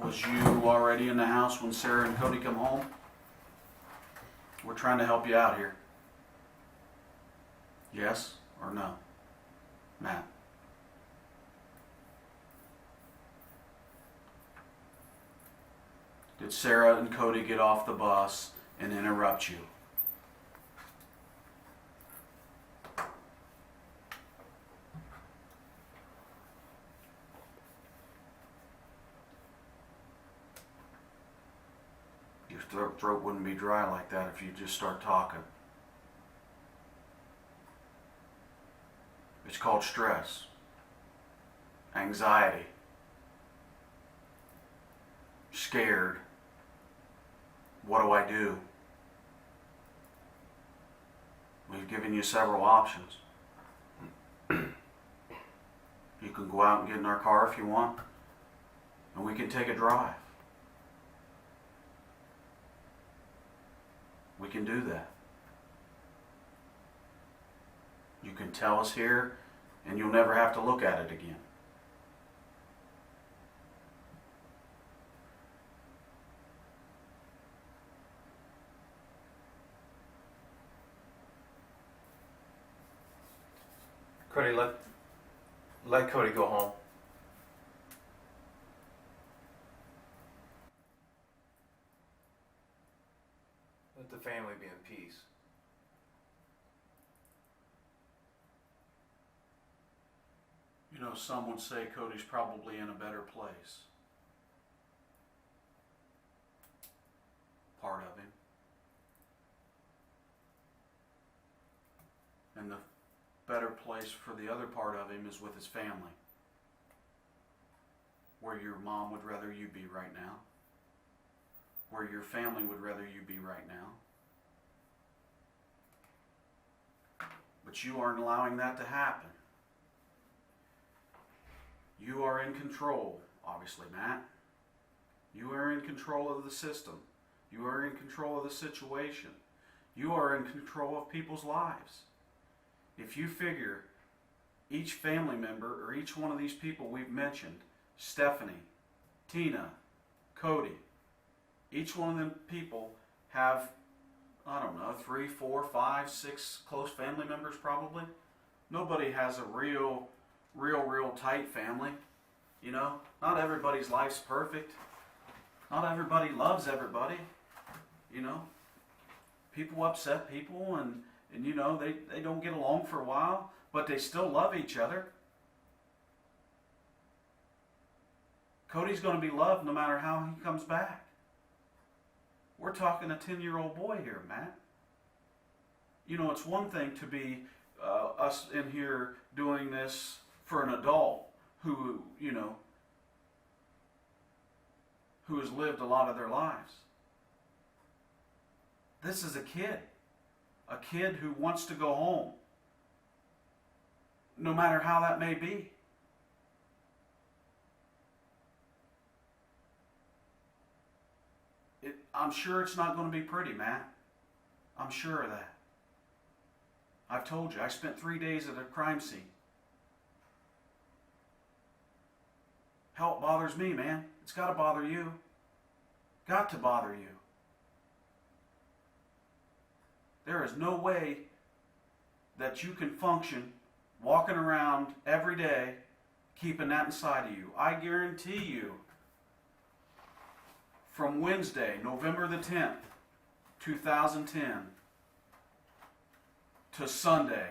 Was you already in the house when Sarah and Kody come home? We're trying to help you out here. Yes or no? Matt. Did Sarah and Kody get off the bus and interrupt you? Your throat wouldn't be dry like that if you just start talking. It's called stress, anxiety, scared. What do I do? We've given you several options. You can go out and get in our car if you want, and we can take a drive. We can do that. You can tell us here, and you'll never have to look at it again. Kody, let Kody go home. Let the family be in peace. You know, some would say Kody's probably in a better place. Part of him. And the better place for the other part of him is with his family. Where your mom would rather you be right now. Where your family would rather you be right now. But you aren't allowing that to happen. You are in control, obviously, Matt. You are in control of the system. You are in control of the situation. You are in control of people's lives. If you figure each family member or each one of these people we've mentioned, Stephanie, Tina, Kody, each one of them people have, I don't know, 3, 4, 5, 6 close family members probably. Nobody has a real tight family. You know, not everybody's life's perfect. Not everybody loves everybody. You know, people upset people and you know, they don't get along for a while, but they still love each other. Kody's going to be loved no matter how he comes back. We're talking a 10-year-old boy here, Matt. You know, it's one thing to be us in here doing this for an adult who, you know, who has lived a lot of their lives. This is a kid who wants to go home, no matter how that may be. I'm sure it's not going to be pretty, Matt. I'm sure of that. I've told you, I spent 3 days at a crime scene. Hell, it bothers me, man. It's got to bother you. Got to bother you. There is no way that you can function walking around every day keeping that inside of you. I guarantee you, from Wednesday, November the 10th, 2010, to Sunday,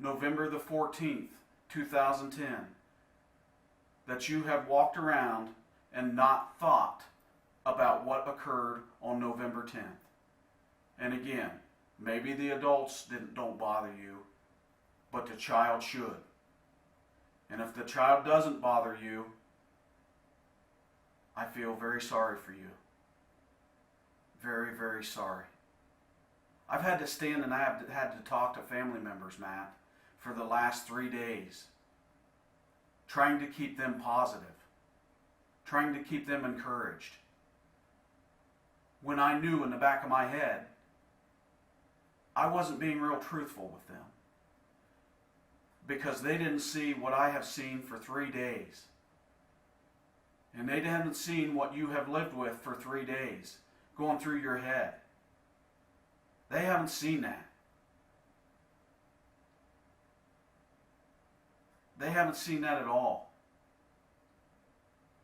November the 14th, 2010, that you have walked around and not thought about what occurred on November 10th. And again, maybe the adults don't bother you, but the child should. And if the child doesn't bother you, I feel very sorry for you. Very, very sorry. I've had to stand and I have had to talk to family members, Matt, for the last 3 days, trying to keep them positive, trying to keep them encouraged, when I knew in the back of my head I wasn't being real truthful with them, because they didn't see what I have seen for 3 days. And they haven't seen what you have lived with for 3 days, going through your head. They haven't seen that. They haven't seen that at all.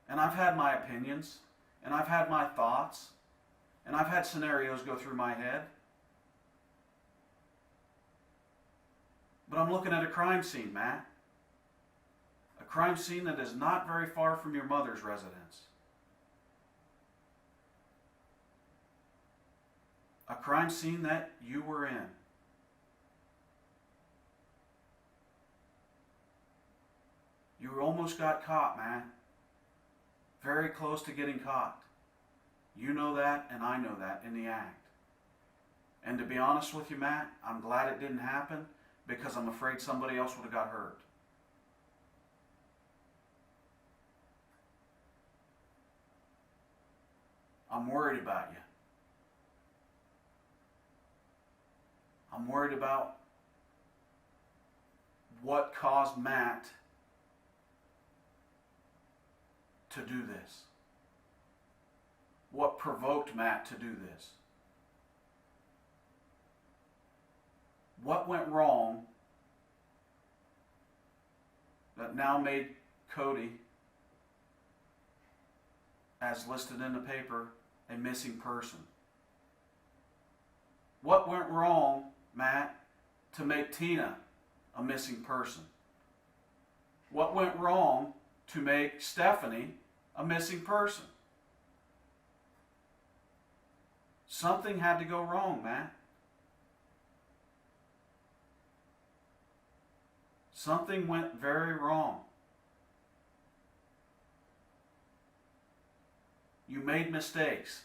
And I've had my opinions, and I've had my thoughts, and I've had scenarios go through my head. But I'm looking at a crime scene, Matt. A crime scene that is not very far from your mother's residence. A crime scene that you were in. You almost got caught, man. Very close to getting caught. You know that, and I know that in the act. And to be honest with you, Matt, I'm glad it didn't happen because I'm afraid somebody else would have got hurt. I'm worried about you. I'm worried about what caused Matt to do this. What provoked Matt to do this? What went wrong that now made Kody, as listed in the paper, a missing person? What went wrong, Matt, to make Tina a missing person? What went wrong to make Stephanie a missing person? Something had to go wrong, Matt. Something went very wrong. You made mistakes.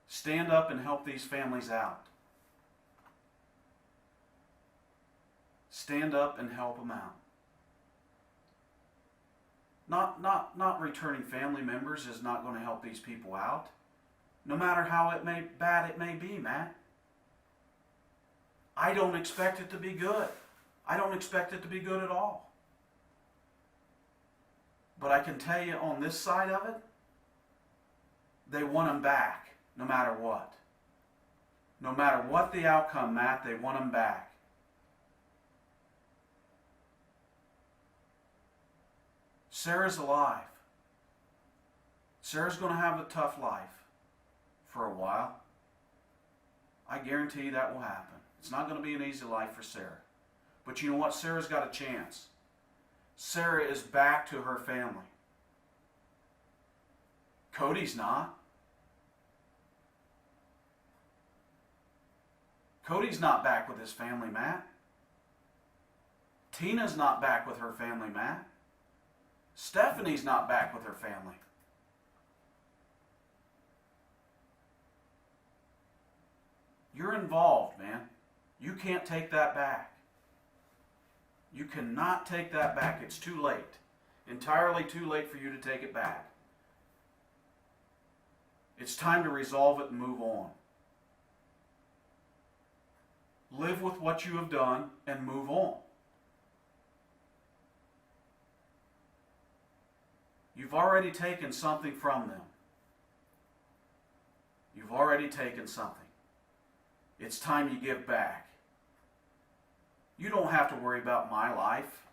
Stand up and help these families out. Stand up and help them out. Not returning family members is not going to help these people out. No matter how bad it may be, Matt. I don't expect it to be good. I don't expect it to be good at all. But I can tell you on this side of it, they want them back, no matter what. No matter what the outcome, Matt, they want them back. Sarah's alive. Sarah's going to have a tough life for a while. I guarantee you that will happen. It's not going to be an easy life for Sarah. But you know what? Sarah's got a chance. Sarah is back to her family. Kody's not. Kody's not back with his family, Matt. Tina's not back with her family, Matt. Stephanie's not back with her family. You're involved, man. You can't take that back. You cannot take that back. It's too late. Entirely too late for you to take it back. It's time to resolve it and move on. Live with what you have done and move on. You've already taken something from them. You've already taken something. It's time you give back. You don't have to worry about my life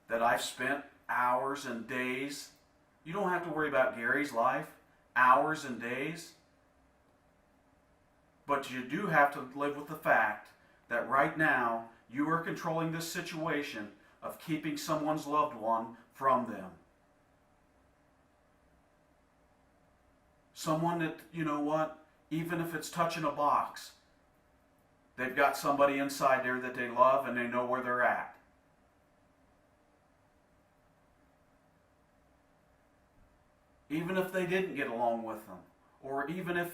that I've spent hours and days. You don't have to worry about Gary's life, hours and days. But you do have to live with the fact that right now you are controlling this situation of keeping someone's loved one from them. Someone that, you know what, even if it's touching a box, they've got somebody inside there that they love and they know where they're at. Even if they didn't get along with them, or even if,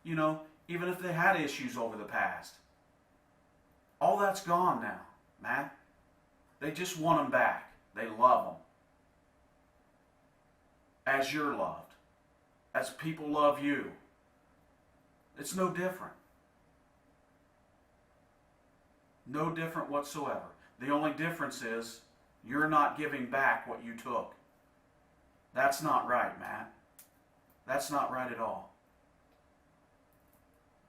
even if they had issues over the past. All that's gone now, Matt. They just want them back. They love them. As you're loved. As people love you. It's no different. No different whatsoever. The only difference is you're not giving back what you took. That's not right, Matt. That's not right at all.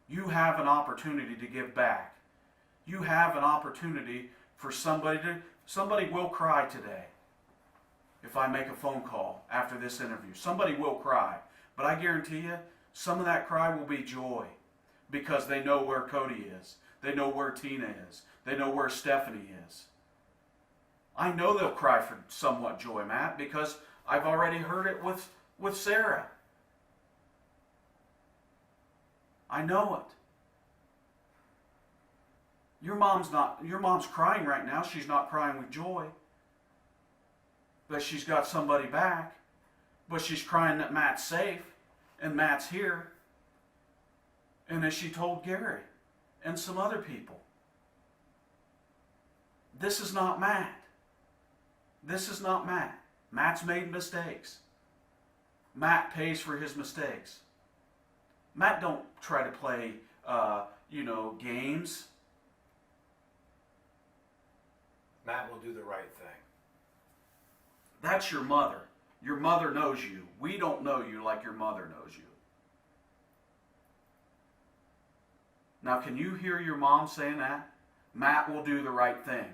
You have an opportunity to give back. You have an opportunity for somebody will cry today. If I make a phone call after this interview, somebody will cry. But I guarantee you, some of that cry will be joy. Because they know where Kody is. They know where Tina is. They know where Stephanie is. I know they'll cry for somewhat joy, Matt, because I've already heard it with Sarah. I know it. Your mom's crying right now. She's not crying with joy. But she's got somebody back. But she's crying that Matt's safe. and Matt's here. And as she told Gary and some other people, this is not Matt. This is not Matt. Matt's made mistakes. Matt pays for his mistakes. Matt don't try to play, games. Matt will do the right thing. That's your mother. Your mother knows you. We don't know you like your mother knows you. Now, can you hear your mom saying that? Matt will do the right thing.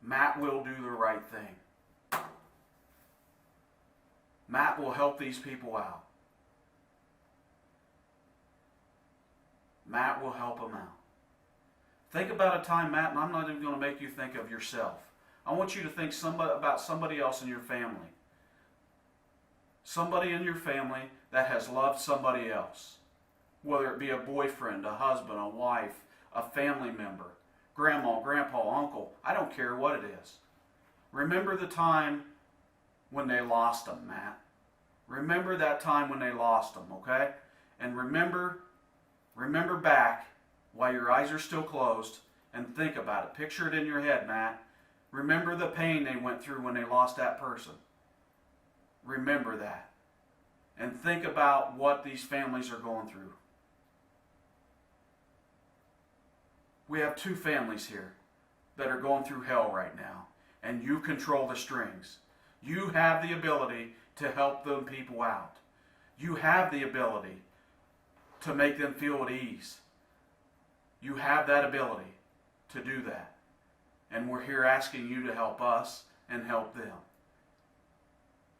Matt will do the right thing. Matt will help these people out. Matt will help them out. Think about a time, Matt, and I'm not even going to make you think of yourself. I want you to think about somebody else in your family. Somebody in your family that has loved somebody else. Whether it be a boyfriend, a husband, a wife, a family member, grandma, grandpa, uncle. I don't care what it is. Remember the time when they lost them, Matt. Remember that time when they lost them, okay? And remember back while your eyes are still closed and think about it. Picture it in your head, Matt. Remember the pain they went through when they lost that person. Remember that. And think about what these families are going through. We have two families here that are going through hell right now. And you control the strings. You have the ability to help them people out. You have the ability to make them feel at ease. You have that ability to do that. And we're here asking you to help us and help them.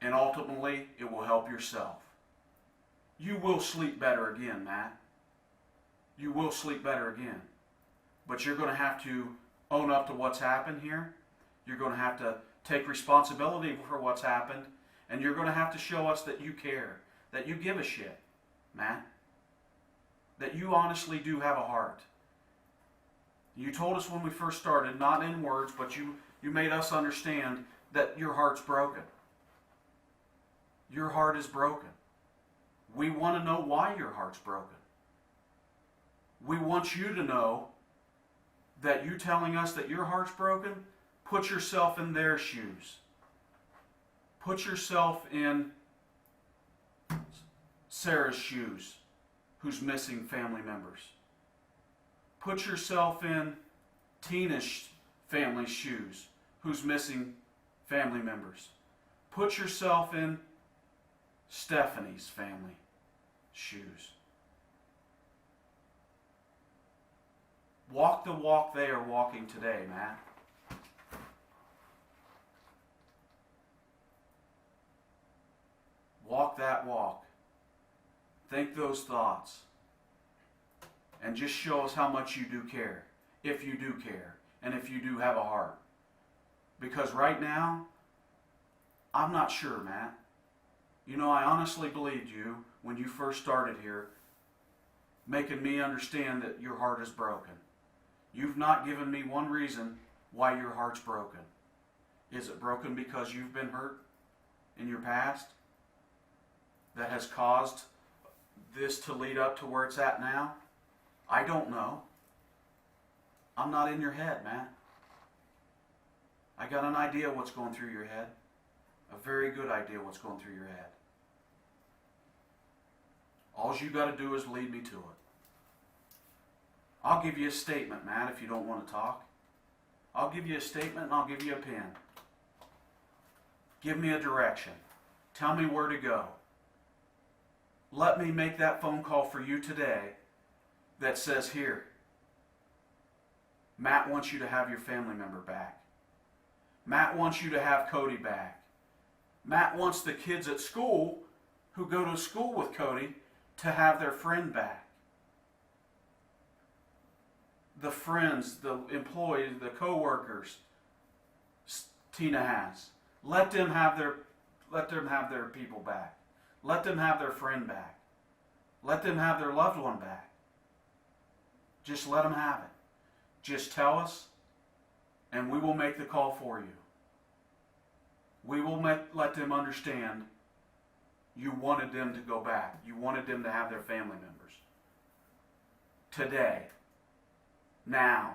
And ultimately, it will help yourself. You will sleep better again, Matt. You will sleep better again. But you're going to have to own up to what's happened here. You're going to have to take responsibility for what's happened. And you're going to have to show us that you care, that you give a shit, Matt. That you honestly do have a heart. You told us when we first started, not in words, but you made us understand that your heart's broken. Your heart is broken. We want to know why your heart's broken. We want you to know that you telling us that your heart's broken, put yourself in their shoes. Put yourself in Sarah's shoes, who's missing family members. Put yourself in Tina's family's shoes, who's missing family members. Put yourself in Stephanie's family shoes. Walk the walk they are walking today, Matt. Walk that walk. Think those thoughts. And just show us how much you do care. If you do care. And if you do have a heart. Because right now, I'm not sure, Matt. You know, I honestly believed you when you first started here, making me understand that your heart is broken. You've not given me one reason why your heart's broken. Is it broken because you've been hurt in your past that has caused this to lead up to where it's at now? I don't know. I'm not in your head, man. I got an idea what's going through your head. A very good idea what's going through your head. All you got to do is lead me to it. I'll give you a statement, Matt, if you don't want to talk. I'll give you a statement and I'll give you a pen. Give me a direction. Tell me where to go. Let me make that phone call for you today that says, here, Matt wants you to have your family member back. Matt wants you to have Kody back. Matt wants the kids at school who go to school with Kody to have their friend back. The friends, the employees, the co-workers Tina has. Let them have their people back. Let them have their friend back. Let them have their loved one back. Just let them have it. Just tell us, and we will make the call for you. We will let them understand You wanted them to go back. You wanted them to have their family members. Today. Now.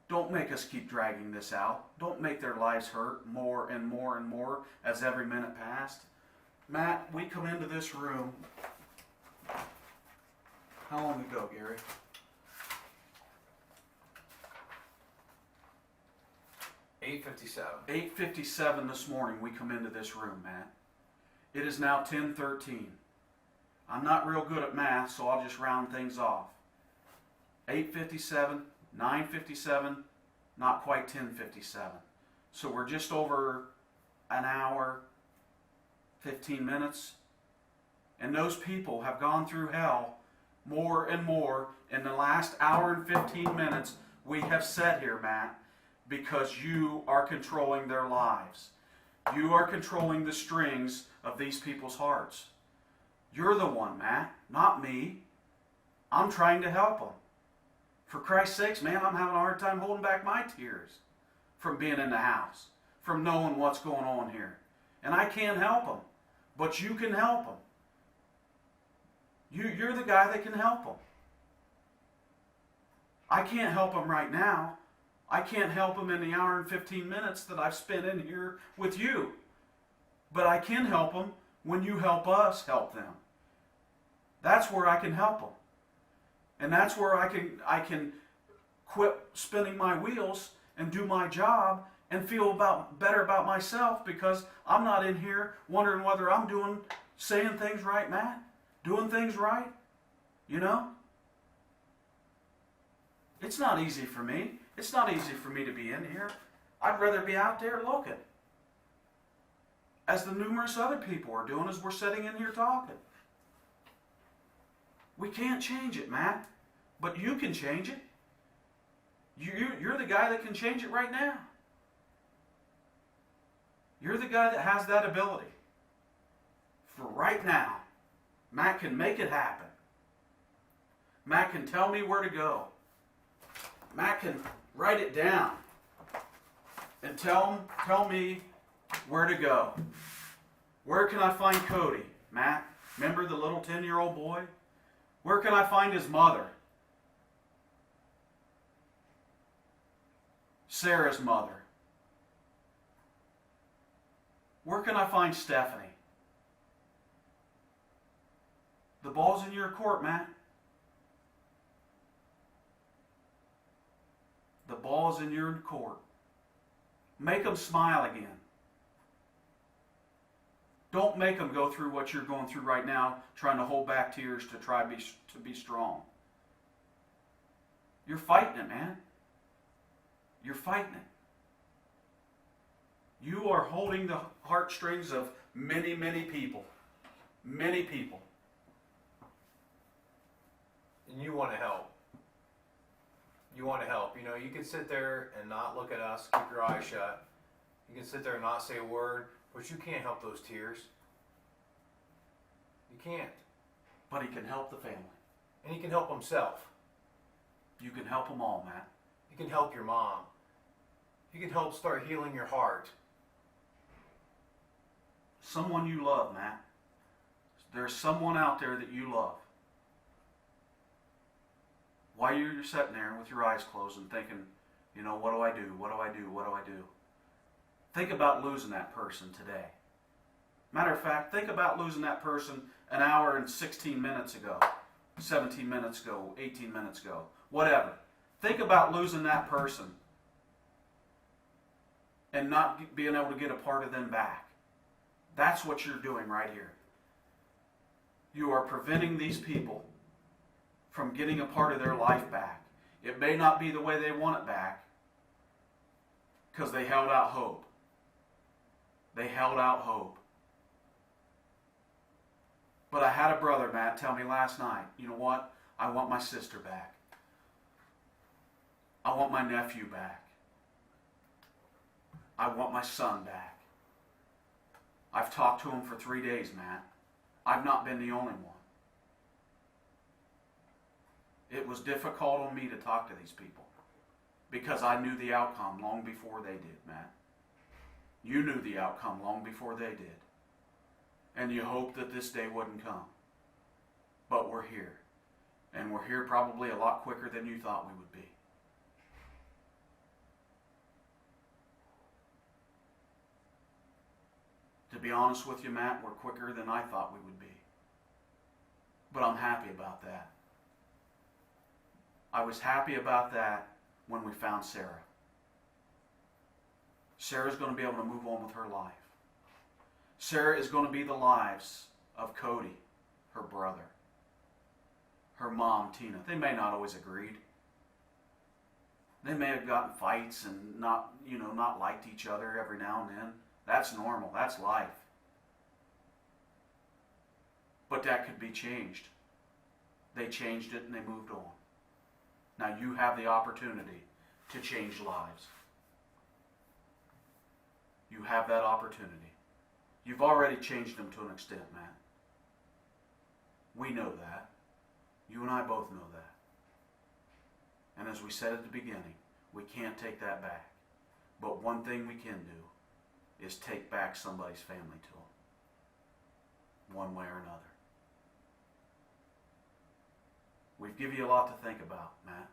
Don't make us keep dragging this out. Don't make their lives hurt more and more and more as every minute passed. Matt, we come into this room. How long ago, Gary? 8:57. 8:57 this morning we come into this room, Matt. It is now 10:13. I'm not real good at math, so I'll just round things off. 8:57, 9:57, not quite 10:57. So we're just over an hour, 15 minutes. And those people have gone through hell more and more in the last hour and 15 minutes we have sat here, Matt, because you are controlling their lives. You are controlling the strings of these people's hearts. You're the one, Matt, not me. I'm trying to help them. For Christ's sakes, man, I'm having a hard time holding back my tears from being in the house, from knowing what's going on here. And I can't help them, but you can help them. You're the guy that can help them. I can't help them right now. I can't help them in the hour and 15 minutes that I've spent in here with you. But I can help them when you help us help them. That's where I can help them. And that's where I can quit spinning my wheels and do my job and feel better about myself, because I'm not in here wondering whether I'm saying things right, Matt, doing things right, you know? It's not easy for me. It's not easy for me to be in here. I'd rather be out there looking, as the numerous other people are doing as we're sitting in here talking. We can't change it, Matt, but you can change it. You're the guy that can change it right now. You're the guy that has that ability. For right now, Matt can make it happen. Matt can tell me where to go. Matt can write it down and tell me where to go. Where can I find Kody? Matt, remember the little 10-year-old boy? Where can I find his mother? Sarah's mother. Where can I find Stephanie? The ball's in your court, Matt. The ball's in your court. Make them smile again. Don't make them go through what you're going through right now, trying to hold back tears to try to be strong. You're fighting it, man. You're fighting it. You are holding the heartstrings of many, many people. Many people. And you want to help. You want to help. You know, you can sit there and not look at us, keep your eyes shut. You can sit there and not say a word, but you can't help those tears. You can't. But he can help the family. And he can help himself. You can help them all, Matt. You can help your mom. You can help start healing your heart. Someone you love, Matt. There's someone out there that you love. While you're sitting there with your eyes closed and thinking, you know, what do I do? What do I do? What do I do? Think about losing that person today. Matter of fact, think about losing that person an hour and 16 minutes ago, 17 minutes ago, 18 minutes ago, whatever. Think about losing that person and not being able to get a part of them back. That's what you're doing right here. You are preventing these people from getting a part of their life back. It may not be the way they want it back, because they held out hope. They held out hope. But I had a brother, Matt, tell me last night, you know what? I want my sister back. I want my nephew back. I want my son back. I've talked to him for 3 days, Matt. I've not been the only one. It was difficult on me to talk to these people because I knew the outcome long before they did, Matt. You knew the outcome long before they did. And you hope that this day wouldn't come. But we're here. And we're here probably a lot quicker than you thought we would be. To be honest with you, Matt, we're quicker than I thought we would be. But I'm happy about that. I was happy about that when we found Sarah. Sarah's going to be able to move on with her life. Sarah is going to be the lives of Kody, her brother, her mom, Tina. They may not always agreed. They may have gotten fights and not liked each other every now and then. That's normal. That's life. But that could be changed. They changed it and they moved on. Now you have the opportunity to change lives. You have that opportunity. You've already changed them to an extent, Matt. We know that. You and I both know that. And as we said at the beginning, we can't take that back. But one thing we can do is take back somebody's family to them, one way or another. We've given you a lot to think about, Matt.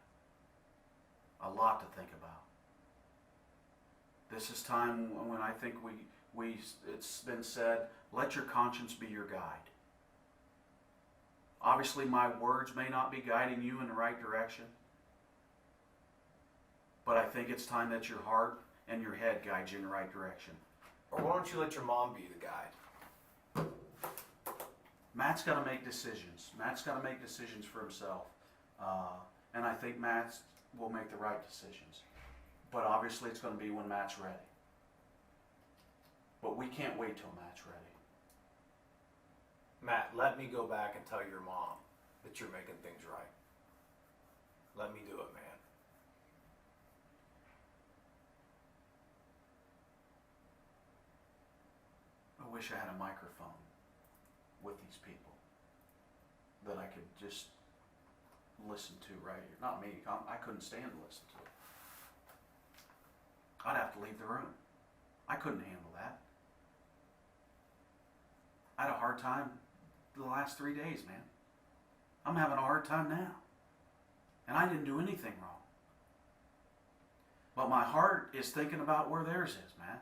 A lot to think about. This is time when I think it's been said, let your conscience be your guide. Obviously, my words may not be guiding you in the right direction, but I think it's time that your heart and your head guide you in the right direction. Or why don't you let your mom be the guide? Matt's got to make decisions. Matt's got to make decisions for himself. And I think Matt will make the right decisions. But obviously it's going to be when Matt's ready. But we can't wait till Matt's ready. Matt, let me go back and tell your mom that you're making things right. Let me do it, man. I wish I had a microphone with these people that I could just listen to right here. Not me. I couldn't stand to listen to it. I'd have to leave the room. I couldn't handle that. I had a hard time the last 3 days, man. I'm having a hard time now. And I didn't do anything wrong. But my heart is thinking about where theirs is, man.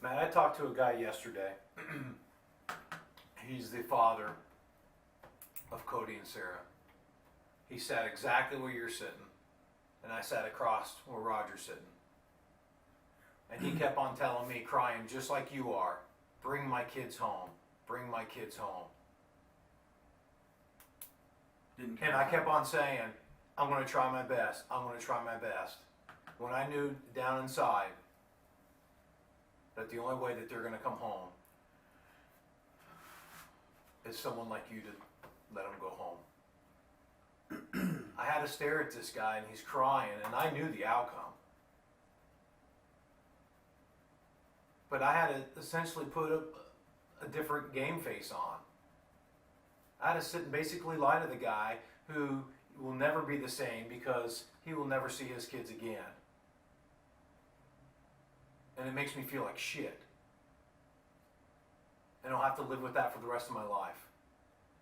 Matt, I talked to a guy yesterday. He's the father of Kody and Sarah. He sat exactly where you're sitting, and I sat across where Roger's sitting. And he kept on telling me, crying just like you are, bring my kids home, bring my kids home. And I kept on saying, I'm going to try my best, I'm going to try my best. When I knew down inside that the only way that they're going to come home is someone like you to let them go home. I had to stare at this guy and he's crying and I knew the outcome. But I had to essentially put a different game face on. I had to sit and basically lie to the guy who will never be the same because he will never see his kids again. And it makes me feel like shit. And I'll have to live with that for the rest of my life.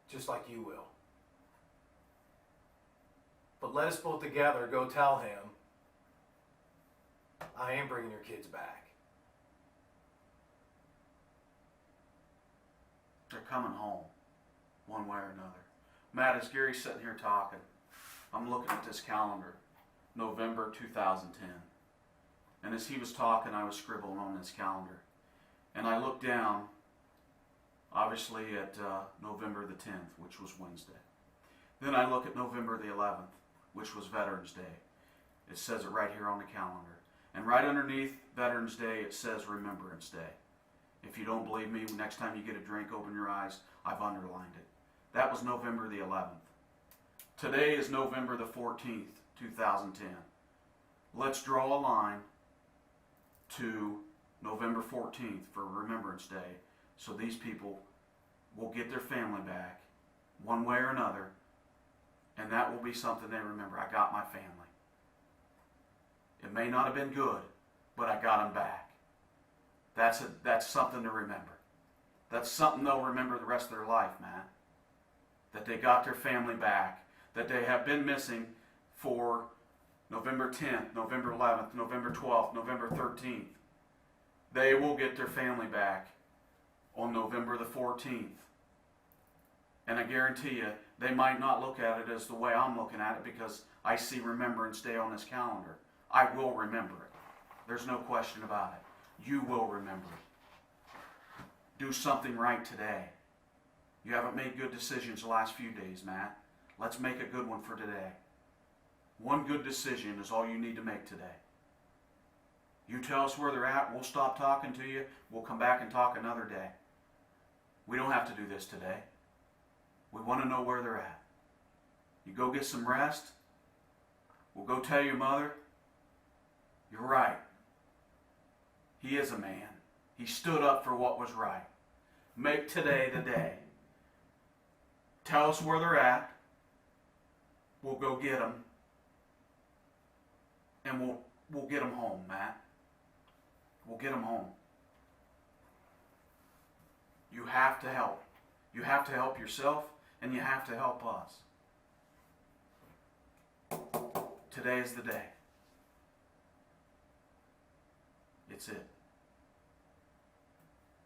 Just like you will. But let us both together go tell him, I am bringing your kids back. They're coming home, one way or another. Matt, as Gary's sitting here talking, I'm looking at this calendar, November 2010. And as he was talking, I was scribbling on this calendar. And I looked down, obviously at November the 10th, which was Wednesday. Then I look at November the 11th, which was Veterans Day. It says it right here on the calendar. And right underneath Veterans Day, it says Remembrance Day. If you don't believe me, next time you get a drink, open your eyes. I've underlined it. That was November the 11th. Today is November the 14th, 2010. Let's draw a line to November 14th for Remembrance Day, so these people will get their family back one way or another, and that will be something they remember. I got my family. It may not have been good, but I got them back. That's something to remember. That's something they'll remember the rest of their life, Matt. That they got their family back. That they have been missing for November 10th, November 11th, November 12th, November 13th. They will get their family back on November the 14th. And I guarantee you, they might not look at it as the way I'm looking at it because I see Remembrance Day on this calendar. I will remember it. There's no question about it. You will remember it. Do something right today. You haven't made good decisions the last few days, Matt. Let's make a good one for today. One good decision is all you need to make today. You tell us where they're at, we'll stop talking to you, we'll come back and talk another day. We don't have to do this today. We want to know where they're at. You go get some rest. We'll go tell your mother, you're right. He is a man. He stood up for what was right. Make today the day. Tell us where they're at. We'll go get them. And we'll get them home, Matt. We'll get them home. You have to help. You have to help yourself, and you have to help us. Today is the day. It's it.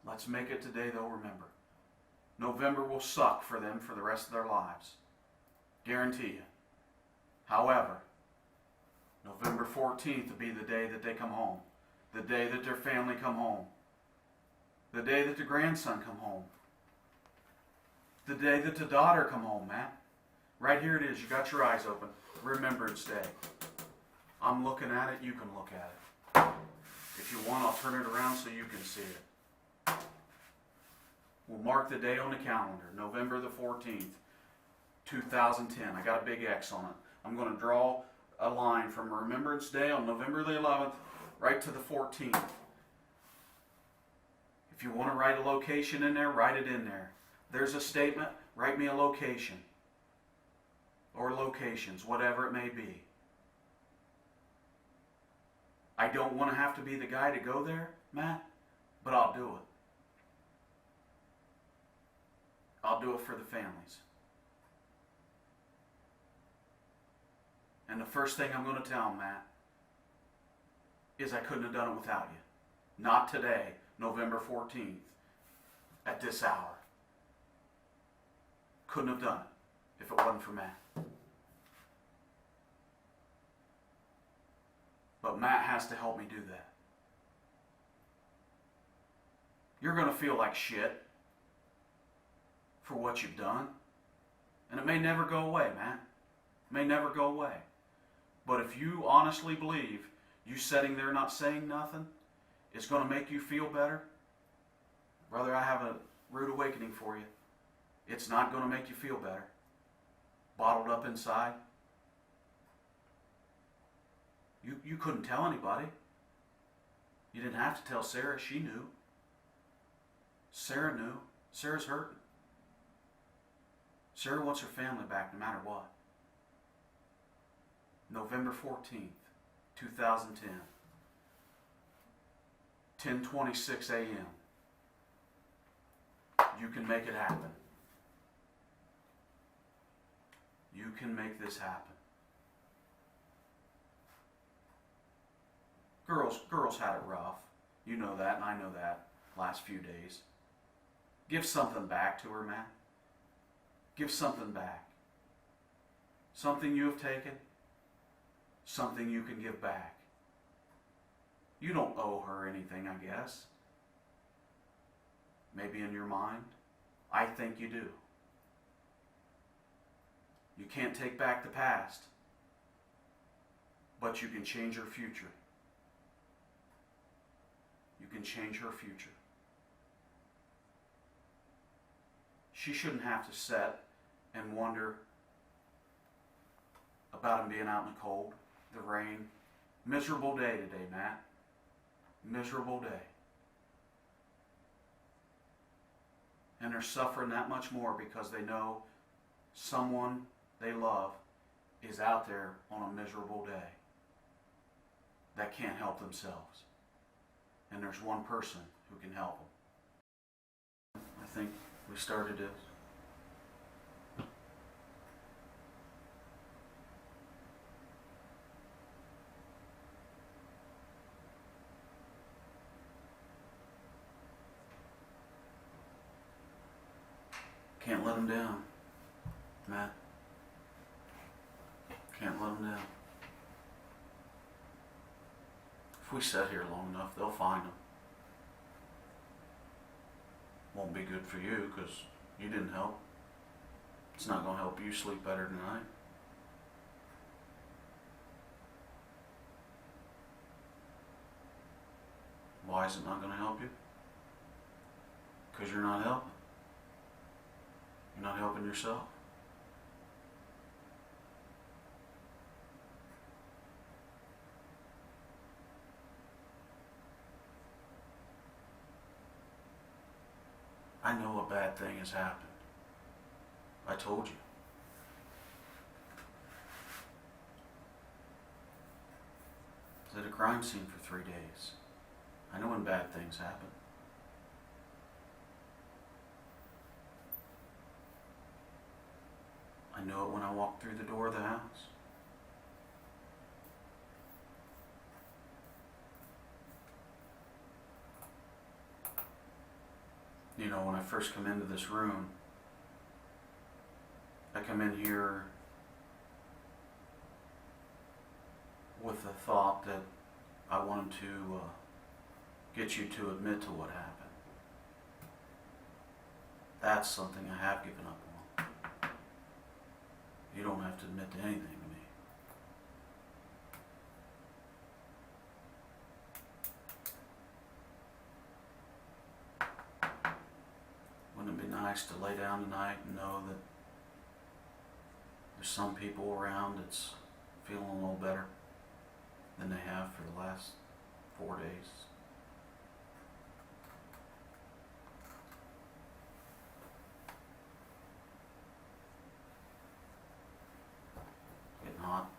Let's make it today they'll remember. November will suck for them for the rest of their lives. Guarantee you. However, November 14th will be the day that they come home. The day that their family come home. The day that the grandson come home. The day that the daughter come home, Matt. Right here it is. You got your eyes open. Remembrance Day. I'm looking at it. You can look at it. If you want, I'll turn it around so you can see it. We'll mark the day on the calendar. November the 14th, 2010. I got a big X on it. I'm going to draw a line from Remembrance Day on November the 11th right to the 14th. If you want to write a location in there, write it in there. There's a statement, write me a location. Or locations, whatever it may be. I don't want to have to be the guy to go there, Matt, but I'll do it. I'll do it for the families. And the first thing I'm going to tell them, Matt, is I couldn't have done it without you. Not today, November 14th, at this hour. Couldn't have done it if it wasn't for Matt. But Matt has to help me do that. You're going to feel like shit for what you've done. And it may never go away, Matt. It may never go away. But if you honestly believe you sitting there not saying nothing is going to make you feel better, brother, I have a rude awakening for you. It's not going to make you feel better. Bottled up inside. You couldn't tell anybody. You didn't have to tell Sarah. She knew. Sarah knew. Sarah's hurting. Sarah wants her family back no matter what. November 14th, 2010. 10:26 a.m. You can make it happen. You can make this happen. Girls had it rough. You know that, and I know that. Last few days. Give something back to her, man. Give something back. Something you have taken. Something you can give back. You don't owe her anything, I guess. Maybe in your mind. I think you do. You can't take back the past, but you can change her future. You can change her future. She shouldn't have to sit and wonder about him being out in the cold, the rain. Miserable day today, Matt. Miserable day. And they're suffering that much more because they know someone they love is out there on a miserable day that can't help themselves. And there's one person who can help them. think we started this? Can't let them down, Matt. Can't let them down. If we sit here long enough, they'll find them. Won't be good for you because you didn't help. It's not going to help you sleep better tonight. Why is it not going to help you? Because you're not helping. You're not helping yourself. I know a bad thing has happened. I told you. I was at a crime scene for 3 days. I know when bad things happen. I knew it when I walked through the door of the house. You know, when I first come into this room, I come in here with the thought that I wanted to get you to admit to what happened. That's something I have given up on. You don't have to admit to anything to me. Wouldn't it be nice to lay down tonight and know that there's some people around that's feeling a little better than they have for the last 4 days? Getting hot.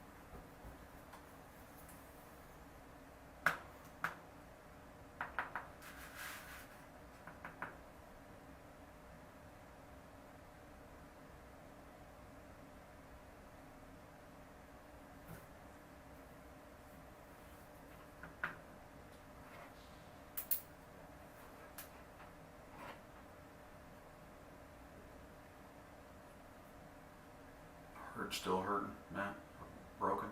Still hurting, Matt? Broken?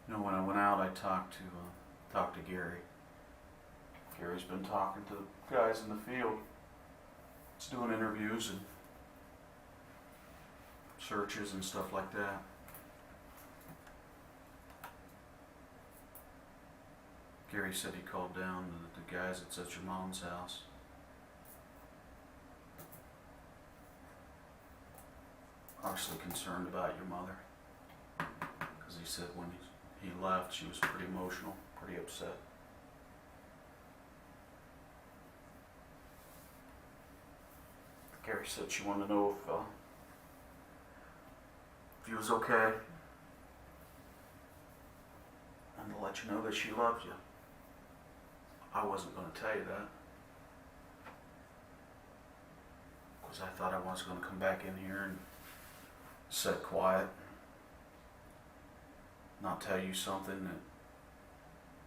You know, when I went out, I talked to Gary. Gary's been talking to the guys in the field. He's doing interviews and searches and stuff like that. Gary said he called down the guys that's at your mom's house. Obviously concerned about your mother. Because he said when he left, she was pretty emotional, pretty upset. Gary said she wanted to know if he was okay, and to let you know that she loved you. I wasn't going to tell you that, because I thought I was going to come back in here and sit quiet, not tell you something that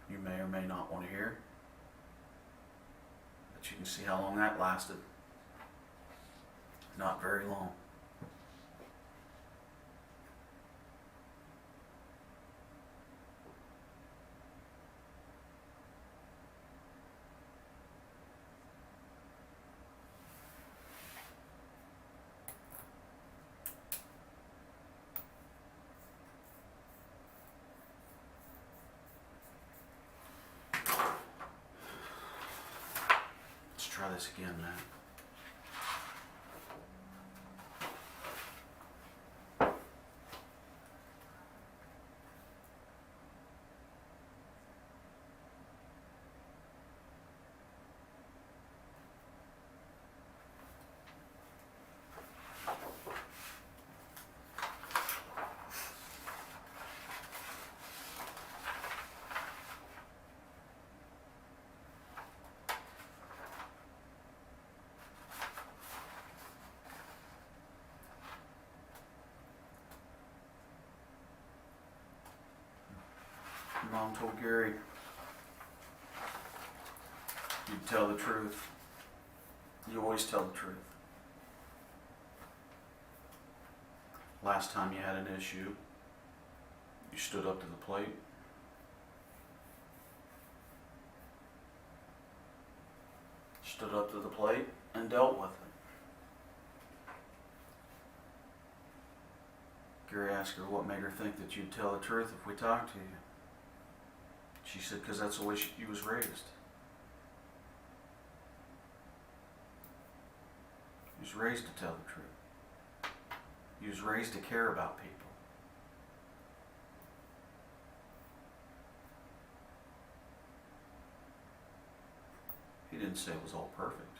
you may or may not want to hear. But you can see how long that lasted. Not very long. Let's try this again, man. Mom told Gary you'd tell the truth. You always tell the truth. Last time you had an issue, you stood up to the plate. Stood up to the plate and dealt with it. Gary asked her what made her think that you'd tell the truth if we talked to you. She said, because that's the way you was raised. You was raised to tell the truth. You was raised to care about people. He didn't say it was all perfect,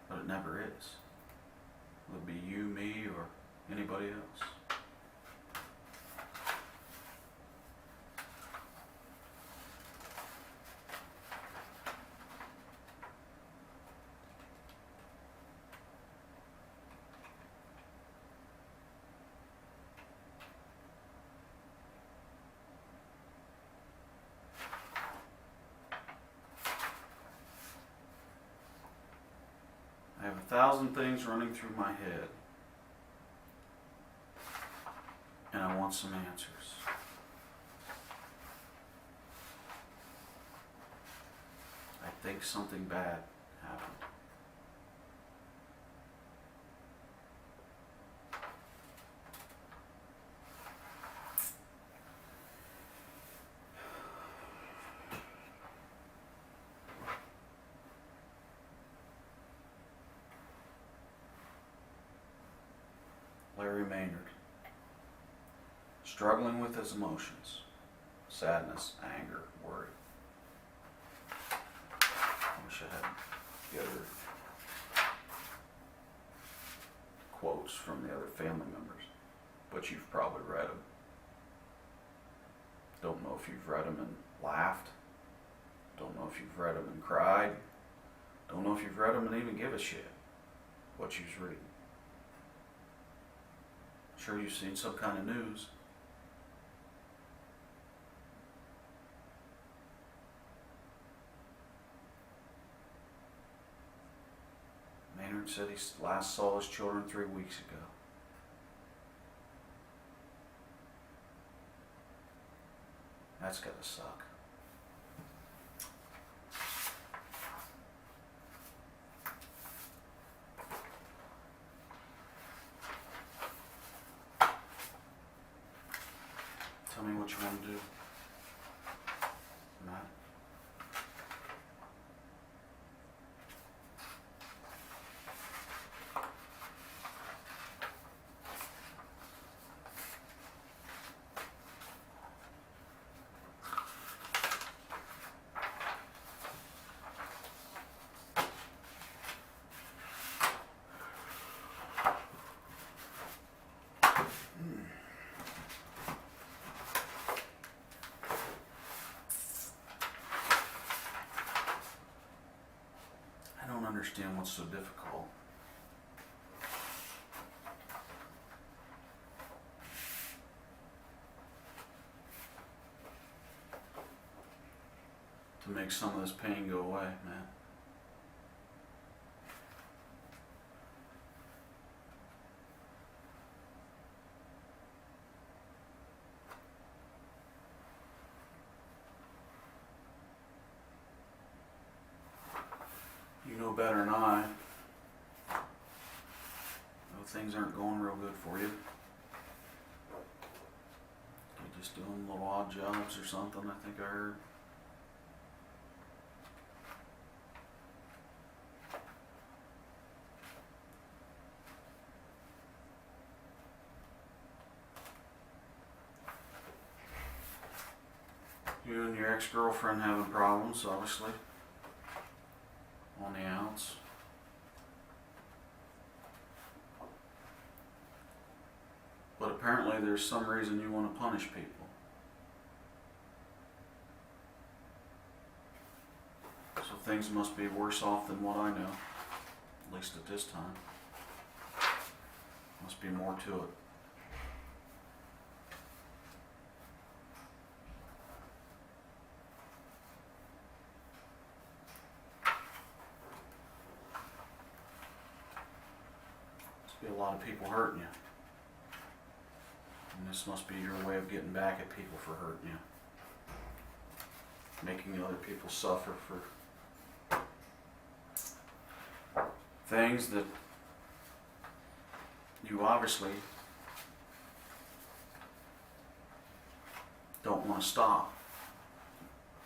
but it never is. It'll be you, me, or anybody else. I have 1,000 things running through my head, and I want some answers. I think something bad happened. Larry Maynard, struggling with his emotions, sadness, anger, worry. I wish I had the other quotes from the other family members, but you've probably read them. Don't know if you've read them and laughed. Don't know if you've read them and cried. Don't know if you've read them and even give a shit what you was reading. Sure, you've seen some kind of news. Maynard said he last saw his children 3 weeks ago. That's gotta suck. Tell me what you want to do, Matt. I don't understand what's so difficult. To make some of this pain go away, man. You know better than I. Know things aren't going real good for you. You're just doing little odd jobs or something, I think I heard. You and your ex-girlfriend having problems, obviously. On the outs. But apparently there's some reason you want to punish people. So things must be worse off than what I know. At least at this time. Must be more to it. Be a lot of people hurting you. And this must be your way of getting back at people for hurting you. Making other people suffer for things that you obviously don't want to stop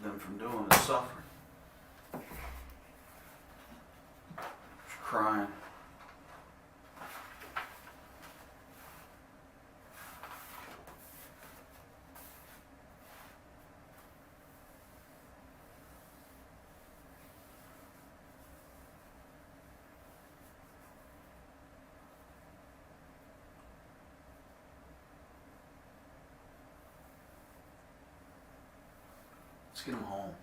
them from doing is suffering. Crying. Let's get them home.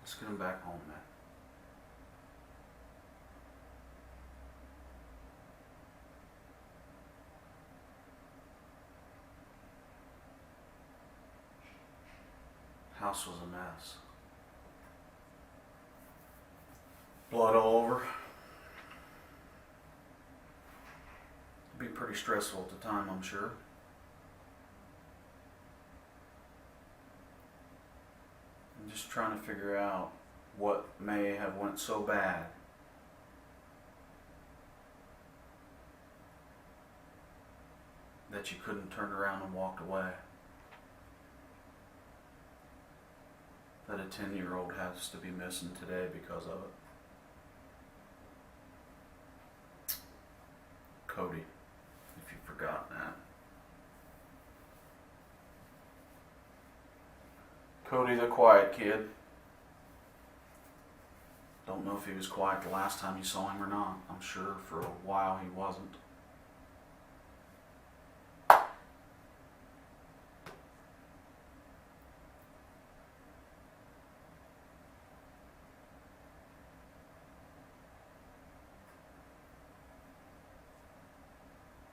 Let's get them back home, man. House was a mess. Blood all over. Be pretty stressful at the time, I'm sure. I'm just trying to figure out what may have went so bad that you couldn't turn around and walk away. That a 10-year-old has to be missing today because of it. Kody, if you've forgotten that. Kody the quiet kid. Don't know if he was quiet the last time you saw him or not. I'm sure for a while he wasn't.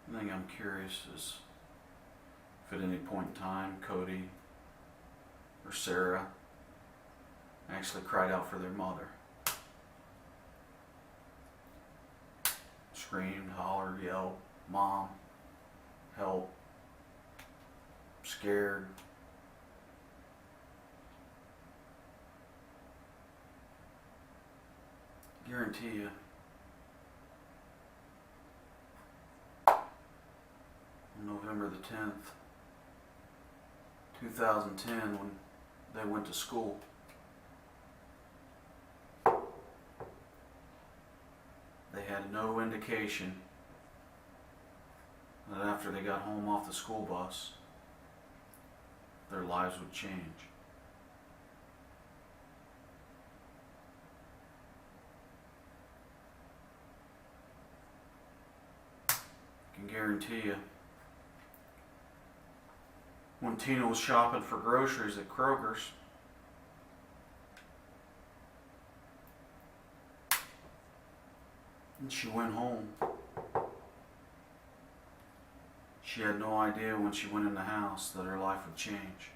The thing I'm curious is if at any point in time Kody or Sarah actually cried out for their mother. Screamed, hollered, yelled, "Mom, help," scared. Guarantee you, on November the 10th, 2010, when they went to school, they had no indication that after they got home off the school bus, their lives would change. I can guarantee you, when Tina was shopping for groceries at Kroger's, and she went home, she had no idea when she went in the house that her life would change.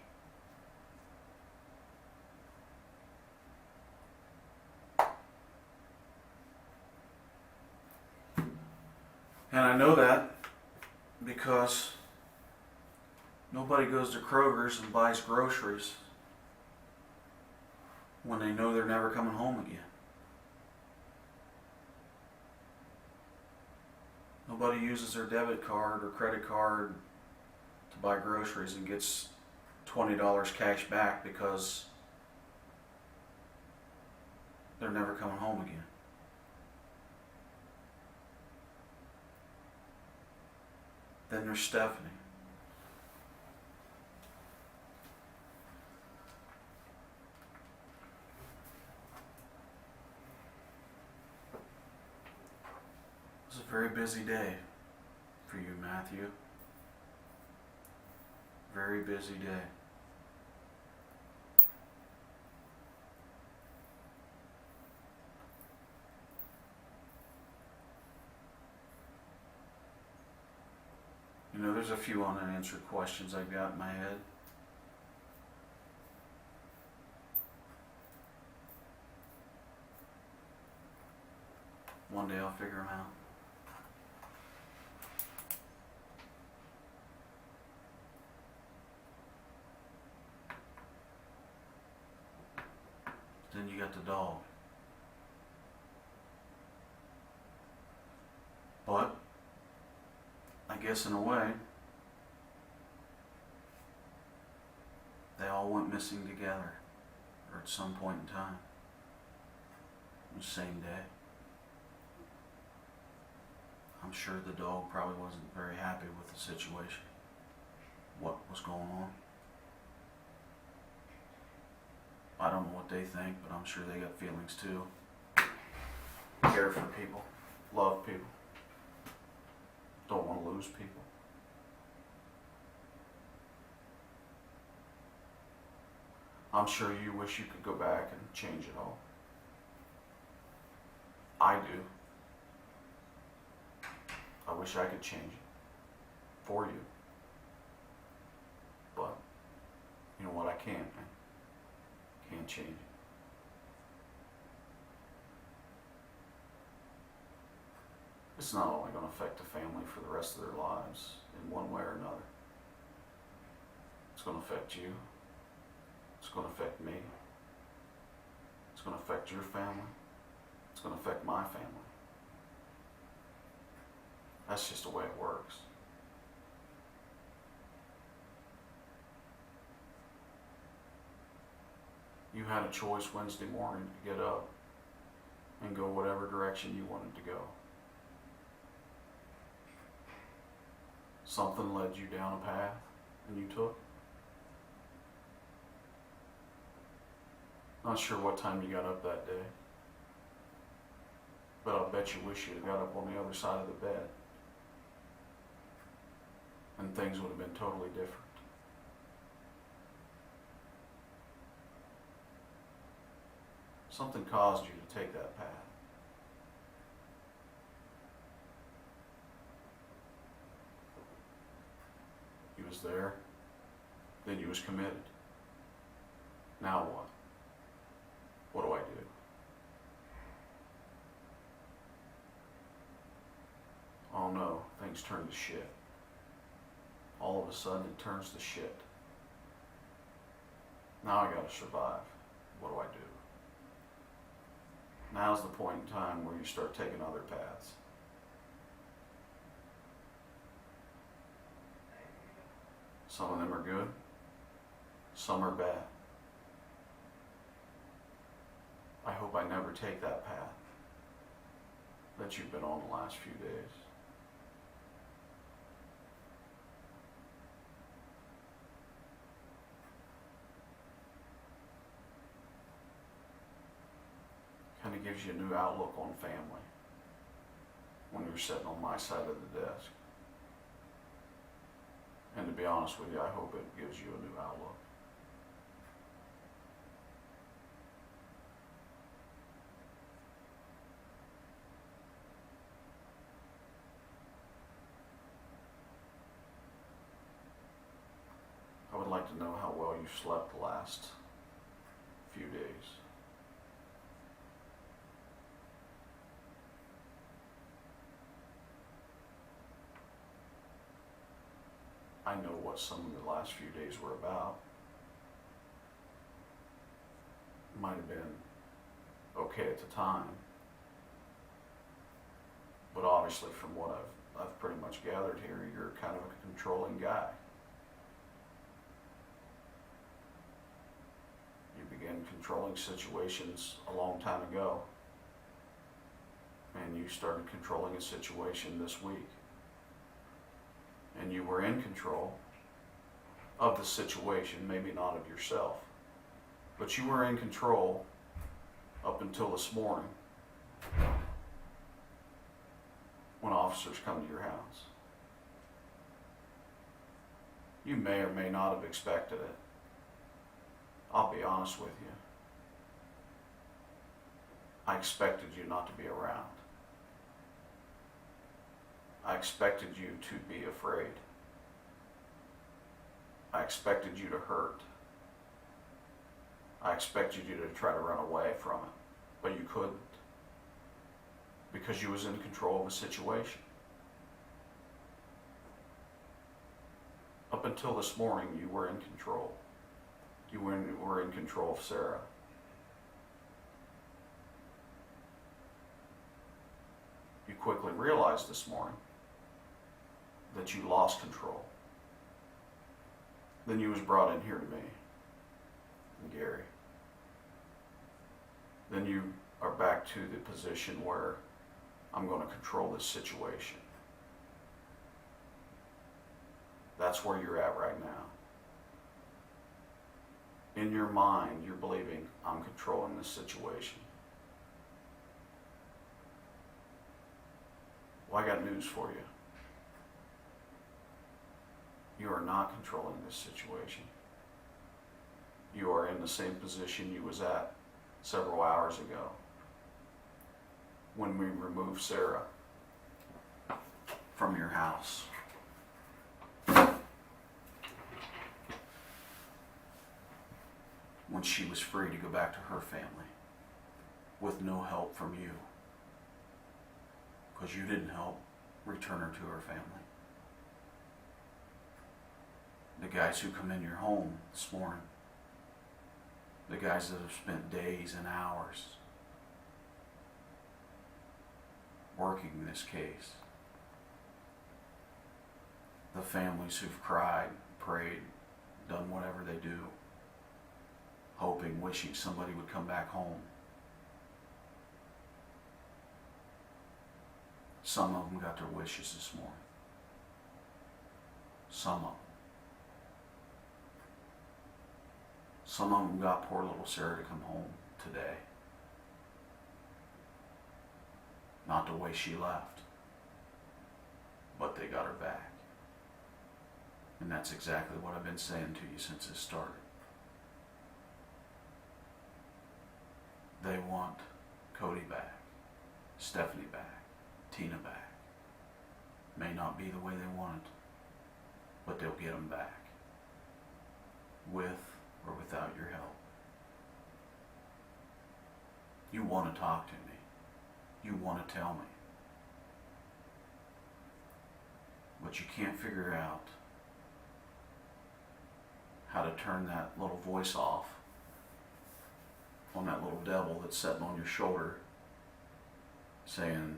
And I know that because nobody goes to Kroger's and buys groceries when they know they're never coming home again. Nobody uses their debit card or credit card to buy groceries and gets $20 cash back because they're never coming home again. Then there's Stephanie. It was a very busy day for you, Matthew. Very busy day. You know, there's a few unanswered questions I've got in my head. One day I'll figure them out. Then you got the dog. But, I guess in a way, they all went missing together, or at some point in time. The same day. I'm sure the dog probably wasn't very happy with the situation. What was going on. I don't know what they think, but I'm sure they got feelings too. Care for people, love people, don't want to lose people. I'm sure you wish you could go back and change it all. I do. I wish I could change it for you. But, you know what, I can't, man. Can't change it. It's not only going to affect the family for the rest of their lives in one way or another. It's going to affect you. It's going to affect me. It's going to affect your family. It's going to affect my family. That's just the way it works. You had a choice Wednesday morning to get up and go whatever direction you wanted to go. Something led you down a path and you took. Not sure what time you got up that day, but I'll bet you wish you'd have got up on the other side of the bed and things would have been totally different. Something caused you to take that path. You was there, then you was committed. Now what? What do I do? Oh no, things turn to shit. All of a sudden it turns to shit. Now I gotta survive. What do I do? Now's the point in time where you start taking other paths. Some of them are good, some are bad. I hope I never take that path that you've been on the last few days. Kind of gives you a new outlook on family when you're sitting on my side of the desk. And to be honest with you, I hope it gives you a new outlook. I would like to know how well you slept the last few days. I know what some of the last few days were about. Might have been okay at the time, but obviously from what I've pretty much gathered here, you're kind of a controlling guy. You began controlling situations a long time ago, and you started controlling a situation this week. And you were in control of the situation, maybe not of yourself, but you were in control up until this morning when officers come to your house. You may or may not have expected it. I'll be honest with you. I expected you not to be around. I expected you to be afraid. I expected you to hurt. I expected you to try to run away from it, but you couldn't. because you was in control of a situation. Up until this morning, you were in control. You were in control of Sarah. You quickly realized this morning that you lost control. Then you was brought in here to me and Gary. Then you are back to the position where I'm going to control this situation. That's where you're at right now. In your mind, you're believing I'm controlling this situation. Well, I got news for you. You are not controlling this situation. You are in the same position you was at several hours ago when we removed Sarah from your house. When she was free to go back to her family with no help from you, because you didn't help return her to her family. The guys who come in your home this morning, the guys that have spent days and hours working this case, the families who've cried, prayed, done whatever they do, hoping, wishing somebody would come back home. Some of them got their wishes this morning. Some of them. Some of them got poor little Sarah to come home today. Not the way she left, but they got her back. And that's exactly what I've been saying to you since it started. They want Kody back, Stephanie back, Tina back. May not be the way they want it, but they'll get them back. With or without your help. You want to talk to me. You want to tell me. But you can't figure out how to turn that little voice off on that little devil that's sitting on your shoulder saying,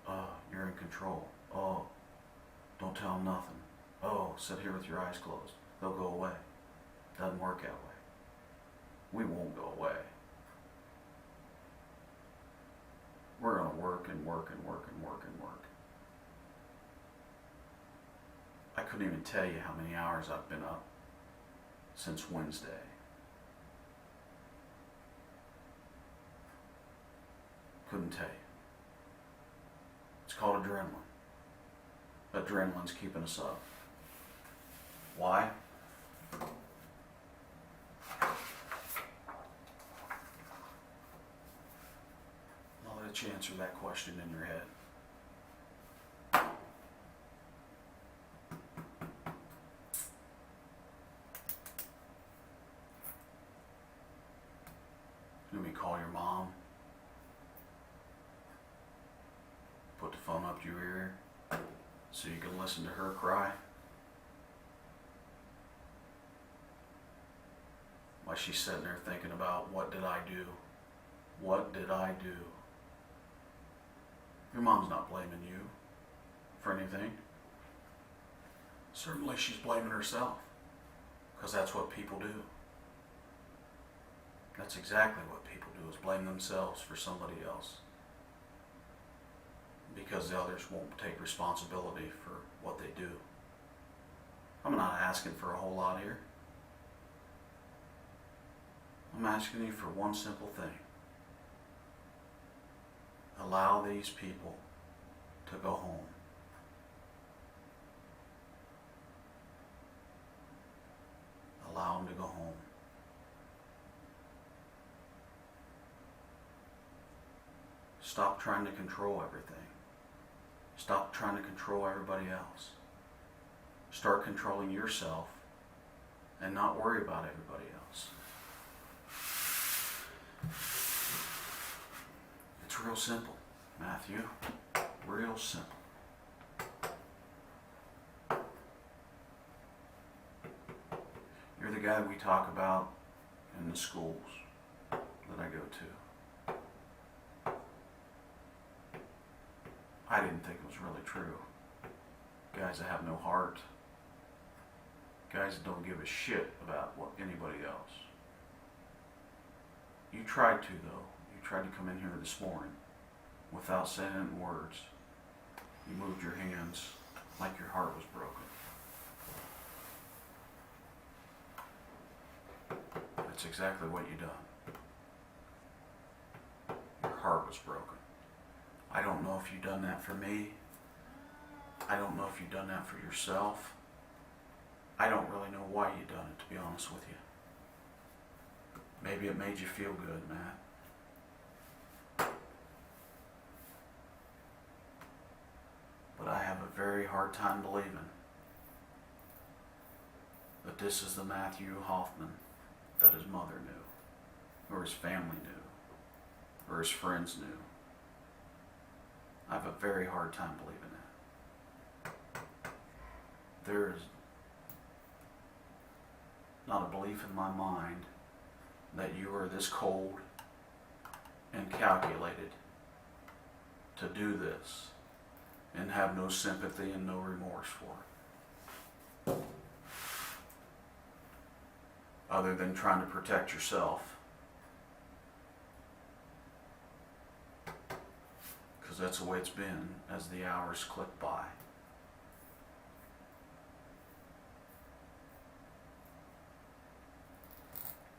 oh, you're in control. Oh, don't tell them nothing. Oh, sit here with your eyes closed. They'll go away. Doesn't work that way. We won't go away. We're going to work and work and work and work and work. I couldn't even tell you how many hours I've been up since Wednesday. Couldn't tell you. It's called adrenaline. Adrenaline's keeping us up. Why? I'll let you answer that question in your head. You want me to call your mom? Put the phone up to your ear so you can listen to her cry? While she's sitting there thinking about, what did I do? What did I do? Your mom's not blaming you for anything. Certainly she's blaming herself, because that's what people do. That's exactly what people do, is blame themselves for somebody else. Because the others won't take responsibility for what they do. I'm not asking for a whole lot here. I'm asking you for one simple thing. Allow these people to go home. Allow them to go home. Stop trying to control everything. Stop trying to control everybody else. Start controlling yourself and not worry about everybody else. It's real simple. Matthew, real simple. You're the guy we talk about in the schools that I go to. I didn't think it was really true. Guys that have no heart. Guys that don't give a shit about what anybody else. You tried to, though. You tried to come in here this morning without saying it in words. You moved your hands like your heart was broken. That's exactly what you done. Your heart was broken. I don't know if you done that for me. I don't know if you done that for yourself. I don't really know why you done it, to be honest with you. Maybe it made you feel good, Matt. But I have a very hard time believing that this is the Matthew Hoffman that his mother knew, or his family knew, or his friends knew. I have a very hard time believing that. There is not a belief in my mind that you are this cold and calculated to do this and have no sympathy and no remorse for it. Other than trying to protect yourself. Because that's the way it's been as the hours click by.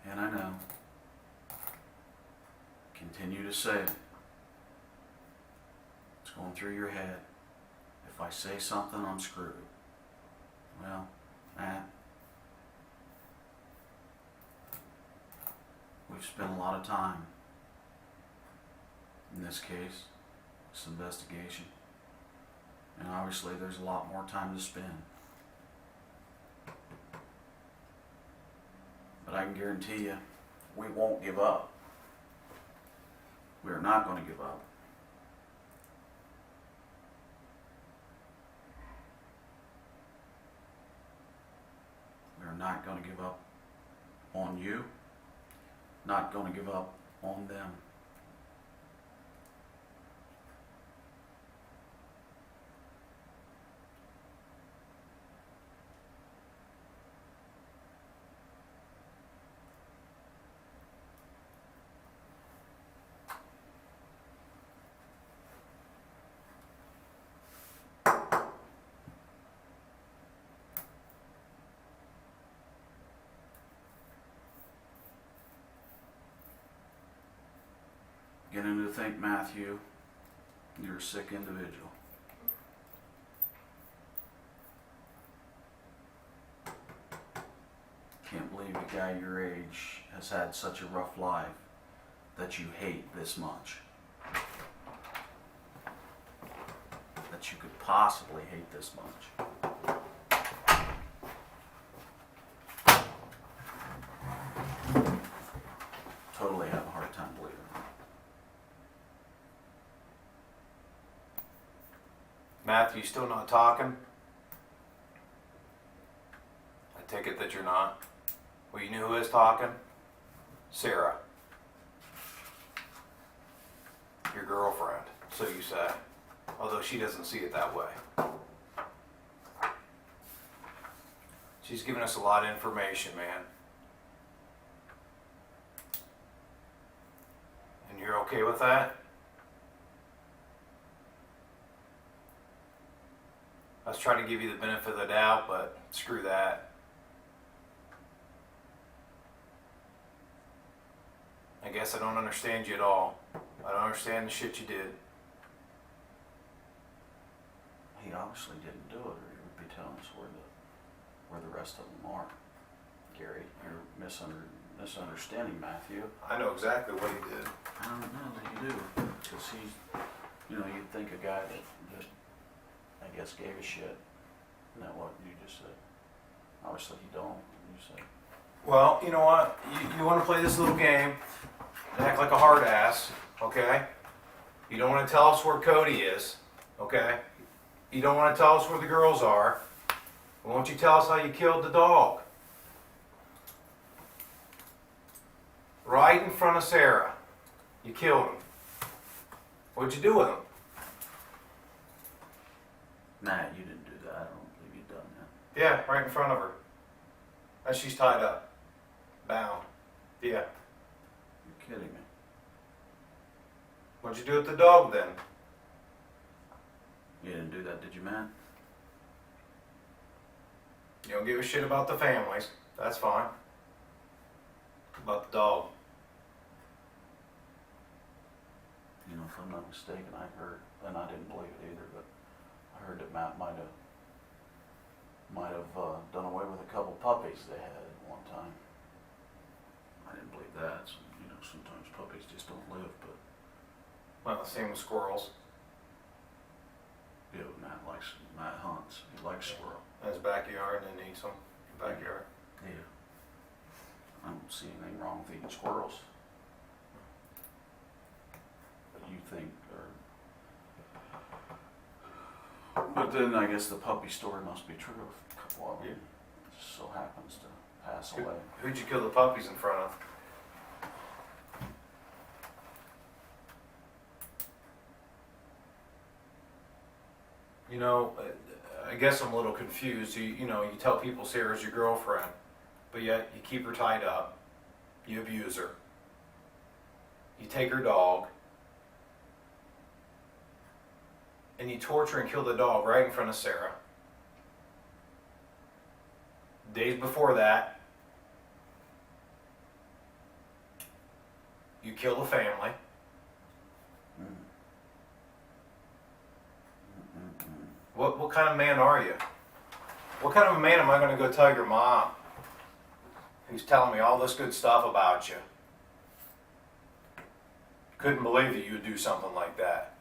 And I know, continue to say it. It's going through your head. If I say something, I'm screwed. Well, Matt, we've spent a lot of time in this case, this investigation, and obviously there's a lot more time to spend. But I can guarantee you, we won't give up. We are not going to give up. We are not going to give up on you, not going to give up on them. Beginning to think, Matthew, you're a sick individual. Can't believe a guy your age has had such a rough life that you hate this much. That you could possibly hate this much. Totally have a hard time believing it. Matthew, still not talking? I take it that you're not. Well, you knew who is talking? Sarah. Your girlfriend, so you say. Although she doesn't see it that way. She's given us a lot of information, man. And you're okay with that? I was trying to give you the benefit of the doubt, but screw that. I guess I don't understand you at all. I don't understand the shit you did. He obviously didn't do it, or he would be telling us where the rest of them are. Gary, you're misunderstanding Matthew. I know exactly what he did. I don't know that you do, because he's, you'd think a guy that I guess gave a shit. Isn't that what you just said? Obviously you don't. You said. Well, you know what? You want to play this little game and act like a hard ass, okay? You don't want to tell us where Kody is, okay? You don't want to tell us where the girls are. Why don't you tell us how you killed the dog? Right in front of Sarah. You killed him. What'd you do with him? Matt, you didn't do that. I don't believe you've done that. Yeah, right in front of her. And she's tied up. Bound. Yeah. You're kidding me. What'd you do with the dog then? You didn't do that, did you, Matt? You don't give a shit about the families. That's fine. About the dog. You know, if I'm not mistaken, I heard, and I didn't believe it either, but I heard that Matt might have done away with a couple puppies they had at one time. I didn't believe that. So, you know, sometimes puppies just don't live, but Well, the same with squirrels. yeah, Matt hunts. He likes squirrel. In his backyard and then eats them. Backyard. Yeah. I don't see anything wrong with eating squirrels. But you think, but then I guess the puppy story must be true. A couple of them just so happens to pass away. Who'd you kill the puppies in front of? You know, I guess I'm a little confused. You know, you tell people Sarah's your girlfriend, but yet you keep her tied up, you abuse her, you take her dog, and you torture and kill the dog right in front of Sarah. Days before that, you kill the family. What kind of man are you? What kind of a man am I going to go tell your mom, who's telling me all this good stuff about you? Couldn't believe that you would do something like that.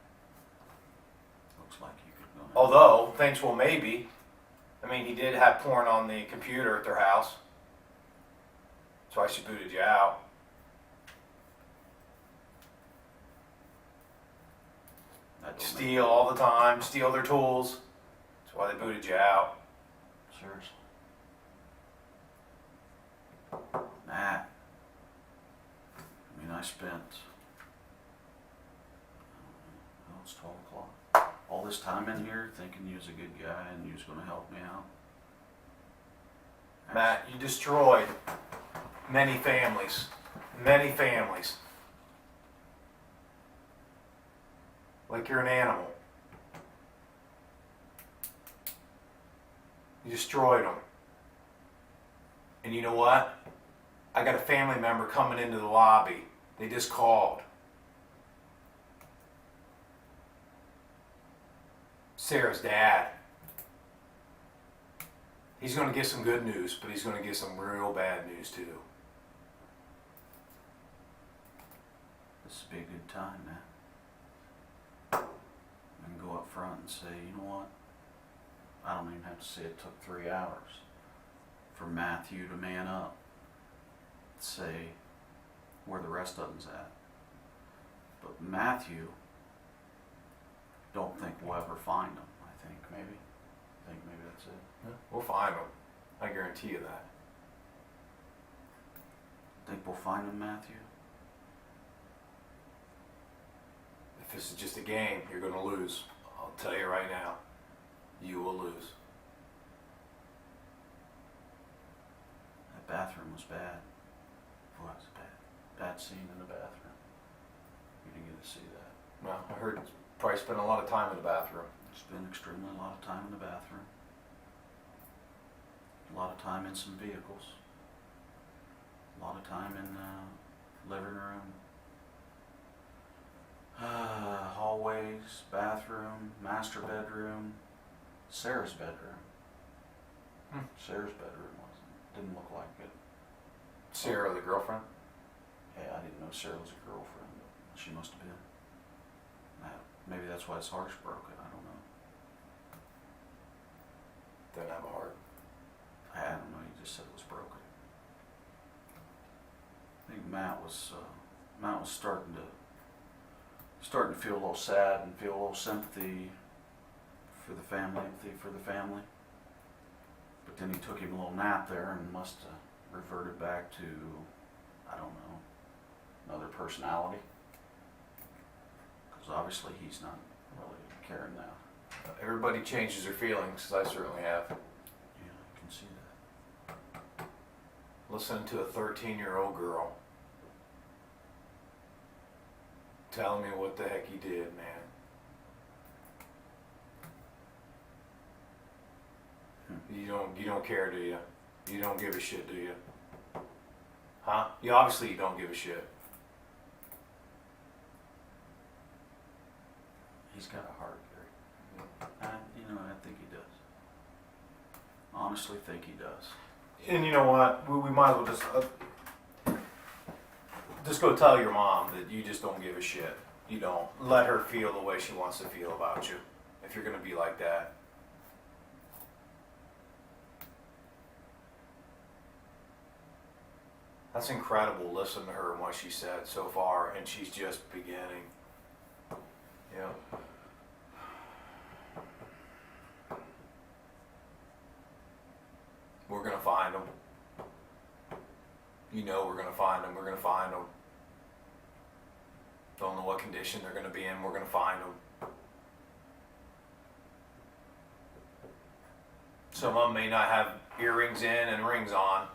Looks like you could go. Although, thinks, well, maybe. I mean, he did have porn on the computer at their house. That's why she booted you out. That don't Steal all the time, steal their tools. That's why they booted you out. make- Seriously. Matt. I mean, I spent, well, it's 12 o'clock. All this time in here thinking you was a good guy and you was going to help me out. Matt, you destroyed many families. Many families. Like you're an animal. You destroyed them. And you know what? I got a family member coming into the lobby. They just called. Sarah's dad. He's going to get some good news, but he's going to get some real bad news too. This would be a good time, man. And go up front and say, you know what? I don't even have to say it took 3 hours for Matthew to man up. Say where the rest of them's at. But Matthew, don't think we'll ever find him, I think, maybe. I think maybe that's it. Yeah, we'll find them. I guarantee you that. Think we'll find him, Matthew? If this is just a game, you're going to lose. I'll tell you right now. You will lose. That bathroom was bad. Boy, it was a bad scene in the bathroom. You didn't get to see that. Well, I heard you probably spent a lot of time in the bathroom. Spent extremely a lot of time in the bathroom. A lot of time in some vehicles. A lot of time in the living room. Hallways, bathroom, master bedroom, Sarah's bedroom. Sarah's bedroom didn't look like it. Sarah, the girlfriend? Yeah, I didn't know Sarah was a girlfriend, but she must have been. Maybe that's why his heart's broken, I don't know. Doesn't have a heart. I don't know, he just said it was broken. I think Matt was starting to starting to feel a little sad and feel a little sympathy for the family, But then he took him a little nap there and must have reverted back to, I don't know, another personality. Because obviously he's not really caring now. Everybody changes their feelings, I certainly have. Yeah, I can see that. Listening to a 13-year-old girl telling me what the heck he did, man. You don't care, do you? You don't give a shit, do you? Huh? You obviously don't give a shit. He's got a heart, Gary. I think he does. Honestly think he does. And you know what? We might as well just go tell your mom that you just don't give a shit. You don't. Let her feel the way she wants to feel about you. If you're gonna be like that. That's incredible. Listen to her and what she said so far, and she's just beginning. Yeah. We're gonna find them. You know we're gonna find them. We're gonna find them. Don't know what condition they're gonna be in. We're gonna find them. Some of them may not have earrings in and rings on,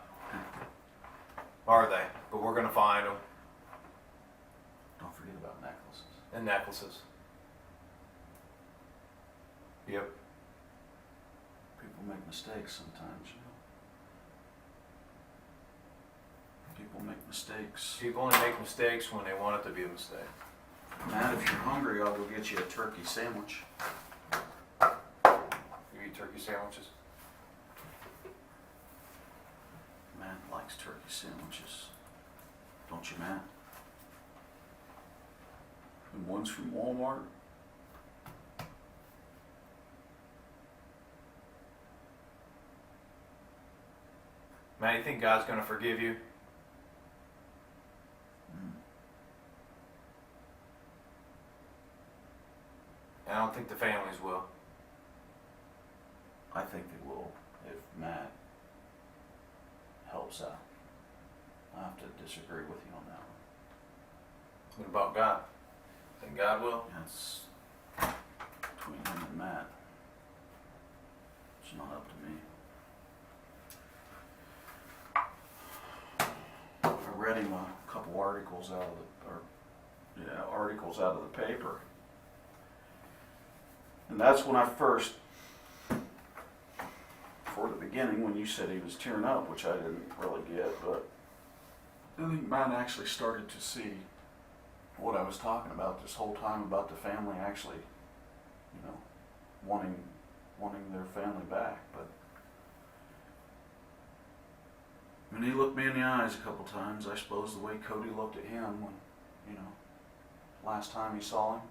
are they? But we're gonna find them. Don't forget about necklaces. And necklaces. Yep. People make mistakes sometimes, People make mistakes. People only make mistakes when they want it to be a mistake. Matt, if you're hungry, I'll go get you a turkey sandwich. You eat turkey sandwiches? Matt likes turkey sandwiches. Don't you, Matt? And one's from Walmart. Matt, you think God's gonna forgive you? I don't think the families will. I think they will if Matt helps out. I have to disagree with you on that one. What about God? Think God will? That's between him and Matt. It's not up to me. I read him a couple articles out of the paper. And that's when I first, before the beginning, when you said he was tearing up, which I didn't really get, but I think Matt actually started to see what I was talking about this whole time about the family actually, wanting their family back. But when he looked me in the eyes a couple times, I suppose the way Kody looked at him when, last time he saw him.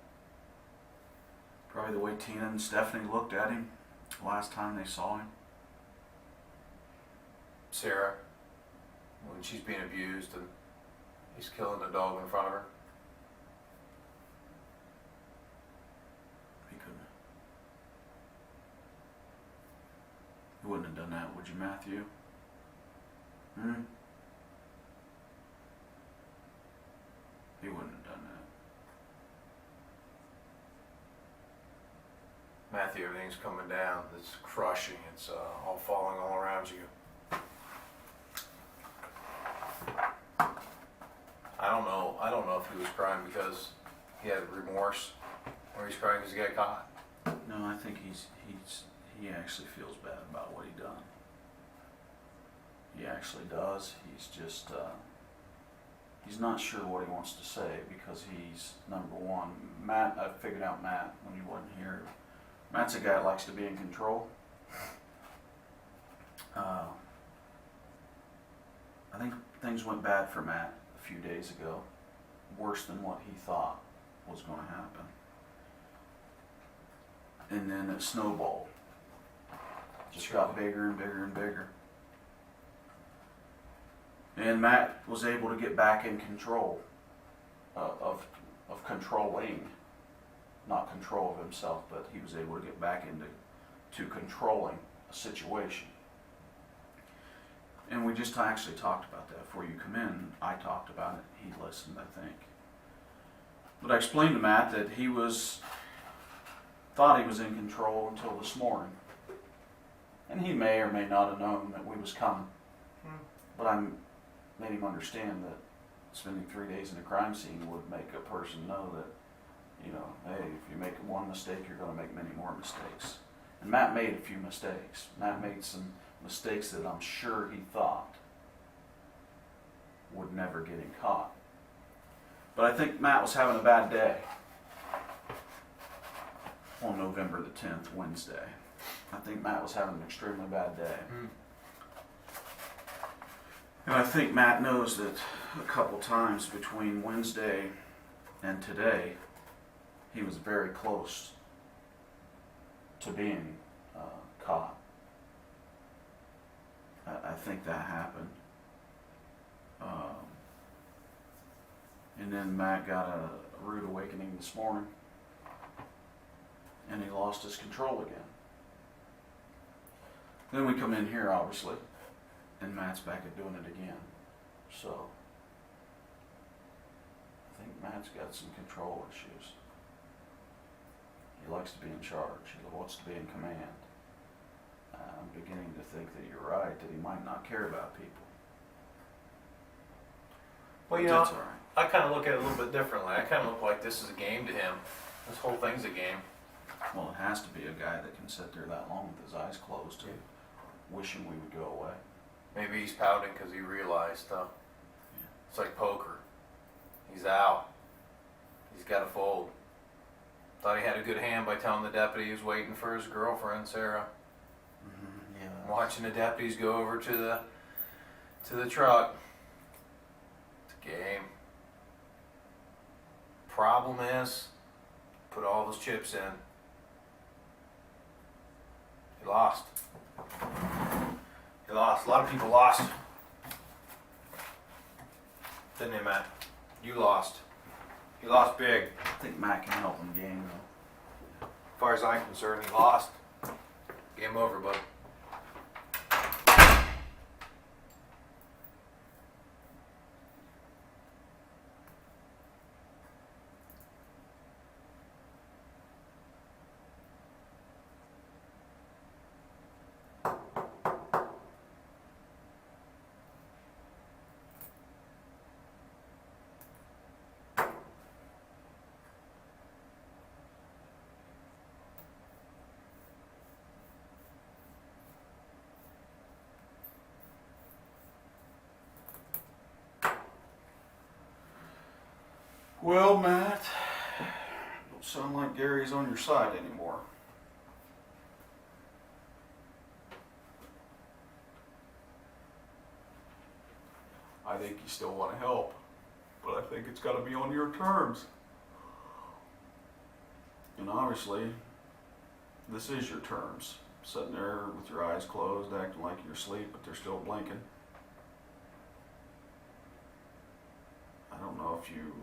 Probably the way Tina and Stephanie looked at him last time they saw him. Sarah, when she's being abused and he's killing the dog in front of her. He couldn't. He wouldn't have done that, would you, Matthew? He wouldn't have done that. Matthew, everything's coming down. It's crushing. It's all falling all around you. I don't know if he was crying because he had remorse, or he's crying because he got caught. No, I think he actually feels bad about what he done. He actually does. He's just he's not sure what he wants to say because he's, number one, Matt. I figured out Matt when he wasn't here. Matt's a guy that likes to be in control. I think things went bad for Matt a few days ago, worse than what he thought was going to happen. And then it snowballed. Just got bigger and bigger and bigger. And Matt was able to get back in control of of controlling, not control of himself, but he was able to get back into controlling a situation. And we just actually talked about that before you come in. I talked about it. He listened, I think. But I explained to Matt that thought he was in control until this morning. And he may or may not have known that we was coming. But I made him understand that spending 3 days in a crime scene would make a person know that, you know, hey, if you make one mistake, you're going to make many more mistakes. And Matt made a few mistakes. Matt made some mistakes that I'm sure he thought would never get him caught. But I think Matt was having a bad day on November the 10th, Wednesday. I think Matt was having an extremely bad day. And I think Matt knows that a couple times between Wednesday and today, he was very close to being caught. I think that happened. And then Matt got a rude awakening this morning, and he lost his control again. Then we come in here, obviously, and Matt's back at doing it again. So, I think Matt's got some control issues. He likes to be in charge. He wants to be in command. I'm beginning to think that you're right, that he might not care about people. Well, But you know, that's all right. I kind of look at it a little bit differently. I kind of look like this is a game to him. This whole thing's a game. Well, it has to be a guy that can sit there that long with his eyes closed and wishing we would go away. Maybe he's pouting because he realized Yeah. it's like poker. He's out. He's got to fold. Thought he had a good hand by telling the deputy he was waiting for his girlfriend, Sarah. Yeah. Watching the deputies go over to the truck. It's a game. Problem is, put all those chips in. He lost. He lost. A lot of people lost. Didn't they, Matt? You lost. You lost big. I think Matt can help him game though. As far as I'm concerned, he lost. Game over, bud. Well, Matt, don't sound like Gary's on your side anymore. I think you still want to help, but I think it's got to be on your terms. And obviously, this is your terms. Sitting there with your eyes closed, acting like you're asleep, but they're still blinking. I don't know if you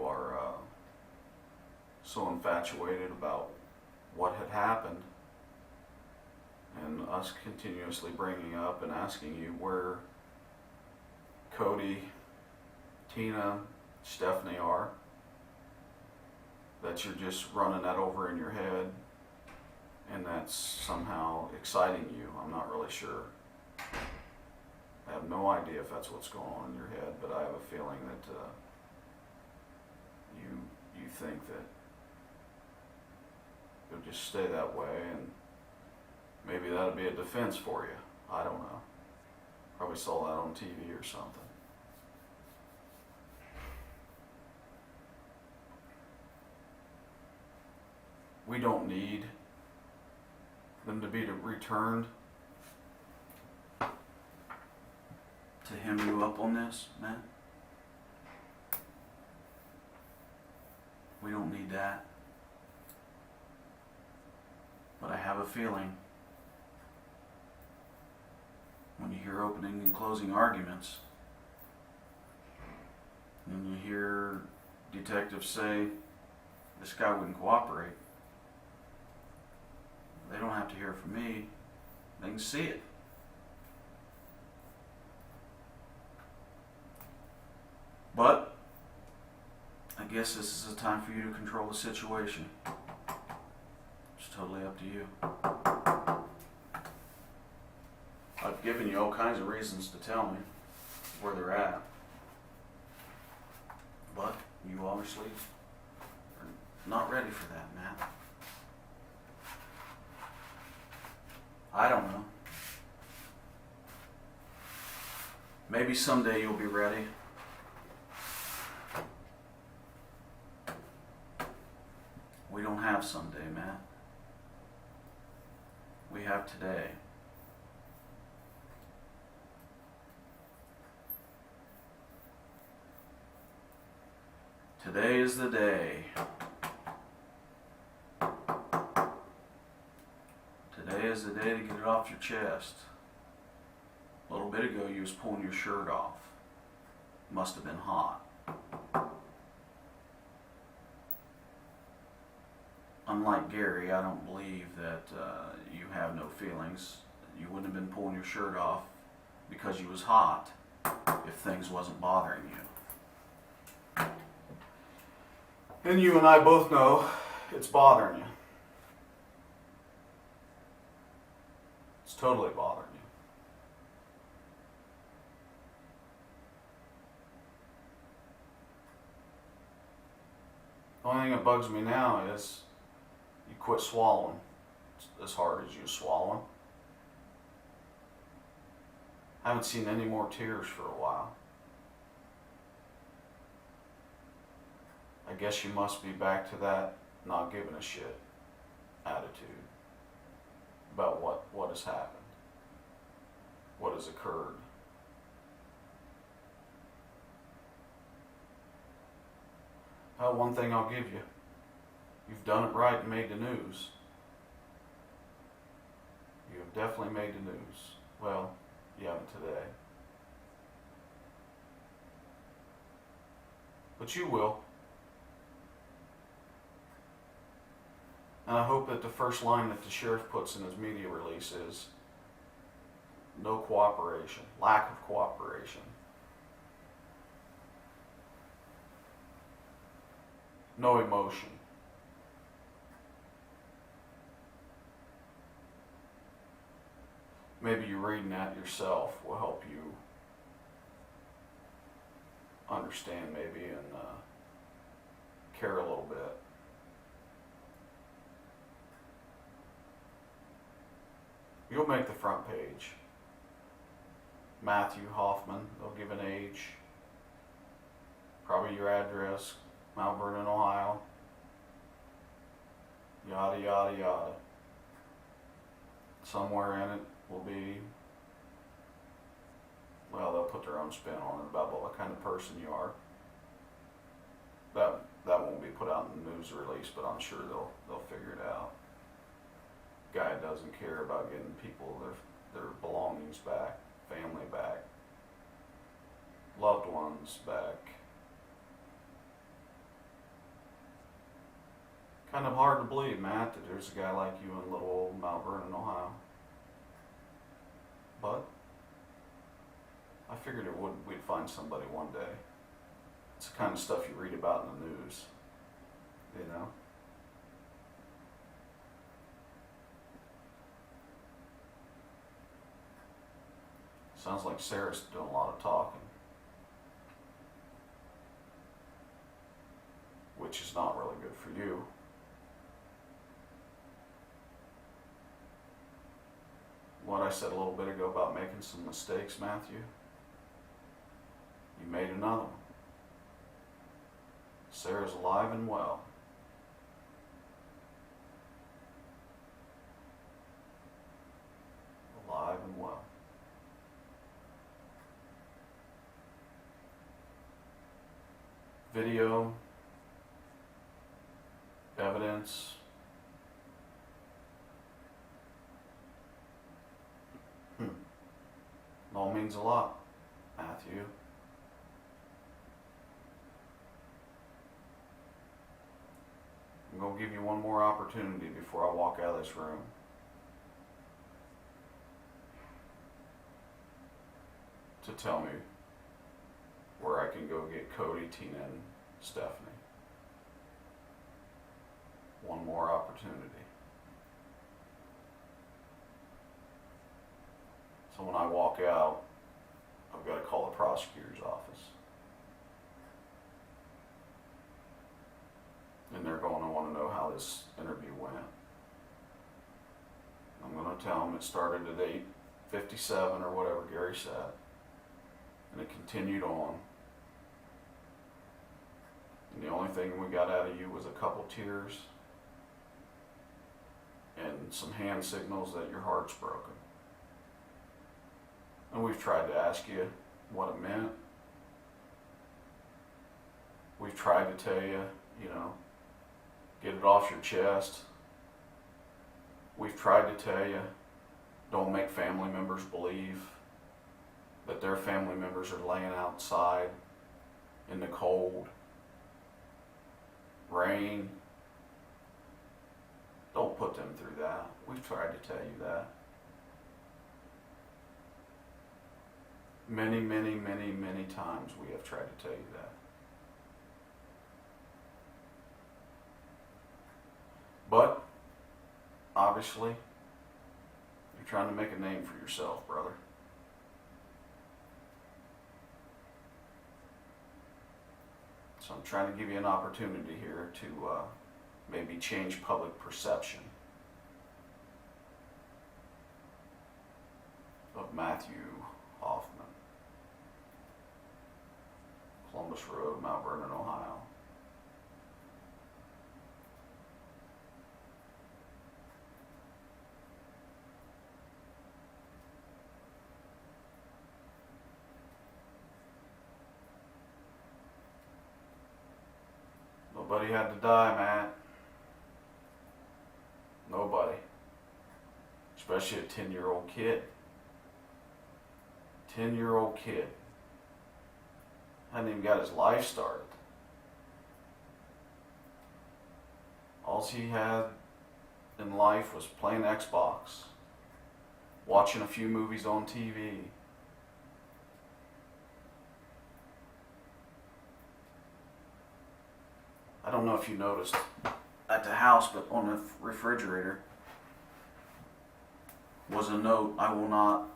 are so infatuated about what had happened and us continuously bringing up and asking you where Kody, Tina, Stephanie are, that you're just running that over in your head and that's somehow exciting you. I'm not really sure. I have no idea if that's what's going on in your head, but I have a feeling that you think that you'll just stay that way, and maybe that'll be a defense for you. I don't know. Probably saw that on TV or something. We don't need them to be returned to hem you up on this, man. We don't need that. But I have a feeling when you hear opening and closing arguments, and you hear detectives say, this guy wouldn't cooperate, they don't have to hear it from me. They can see it. But I guess this is a time for you to control the situation. It's totally up to you. I've given you all kinds of reasons to tell me where they're at. But you obviously are not ready for that, Matt. I don't know. Maybe someday you'll be ready. We don't have someday, Matt. We have today. Today is the day. Today is the day to get it off your chest. A little bit ago you was pulling your shirt off. Must have been hot. Unlike Gary, I don't believe that you have no feelings. You wouldn't have been pulling your shirt off because you was hot if things wasn't bothering you. And you and I both know it's bothering you. It's totally bothering you. The only thing that bugs me now is you quit swallowing as hard as you swallowing. I haven't seen any more tears for a while. I guess you must be back to that not giving a shit attitude about what has happened, what has occurred. One thing I'll give you. You've done it right and made the news. You have definitely made the news. Well, you haven't today. But you will. And I hope that the first line that the sheriff puts in his media release is no cooperation, lack of cooperation. No emotion. Maybe you reading that yourself will help you understand maybe and care a little bit. You'll make the front page. Matthew Hoffman, they'll give an age, probably your address, Mount Vernon, Ohio, yada yada yada. Somewhere in it will be, well, they'll put their own spin on it about what kind of person you are. That won't be put out in the news release, but I'm sure they'll figure it out. Guy doesn't care about getting people their belongings back, family back, loved ones back. Kind of hard to believe, Matt, that there's a guy like you in little old Mount Vernon, Ohio. But I figured we'd find somebody one day. It's the kind of stuff you read about in the news, you know? Sounds like Sarah's doing a lot of talking, which is not really good for you. What I said a little bit ago about making some mistakes, Matthew, you made another one. Sarah's alive and well. Alive and well. Video, evidence, it all means a lot, Matthew. will give you one more opportunity before I walk out of this room. To tell me where I can go get Kody, Tina, and Stephanie. One more opportunity. So when I walk out, I've got to call the prosecutor's office. And they're going to want to know how this interview went. I'm going to tell them it started at 8:57 or whatever Gary said. And it continued on. And the only thing we got out of you was a couple tears and some hand signals that your heart's broken. And we've tried to ask you what it meant. We've tried to tell you, get it off your chest. We've tried to tell you, don't make family members believe that their family members are laying outside in the cold, rain. Don't put them through that. We've tried to tell you that. Many, many, many, many times we have tried to tell you that. But, obviously, you're trying to make a name for yourself, brother. So I'm trying to give you an opportunity here to maybe change public perception of Matthew Hoffman, Columbus Road, Mount Vernon, Ohio. Nobody had to die, Matt. Nobody. Especially a 10-year-old kid. 10-year-old kid. Hadn't even got his life started. All he had in life was playing Xbox, watching a few movies on TV. I don't know if you noticed at the house, but on the refrigerator was a note, "I will not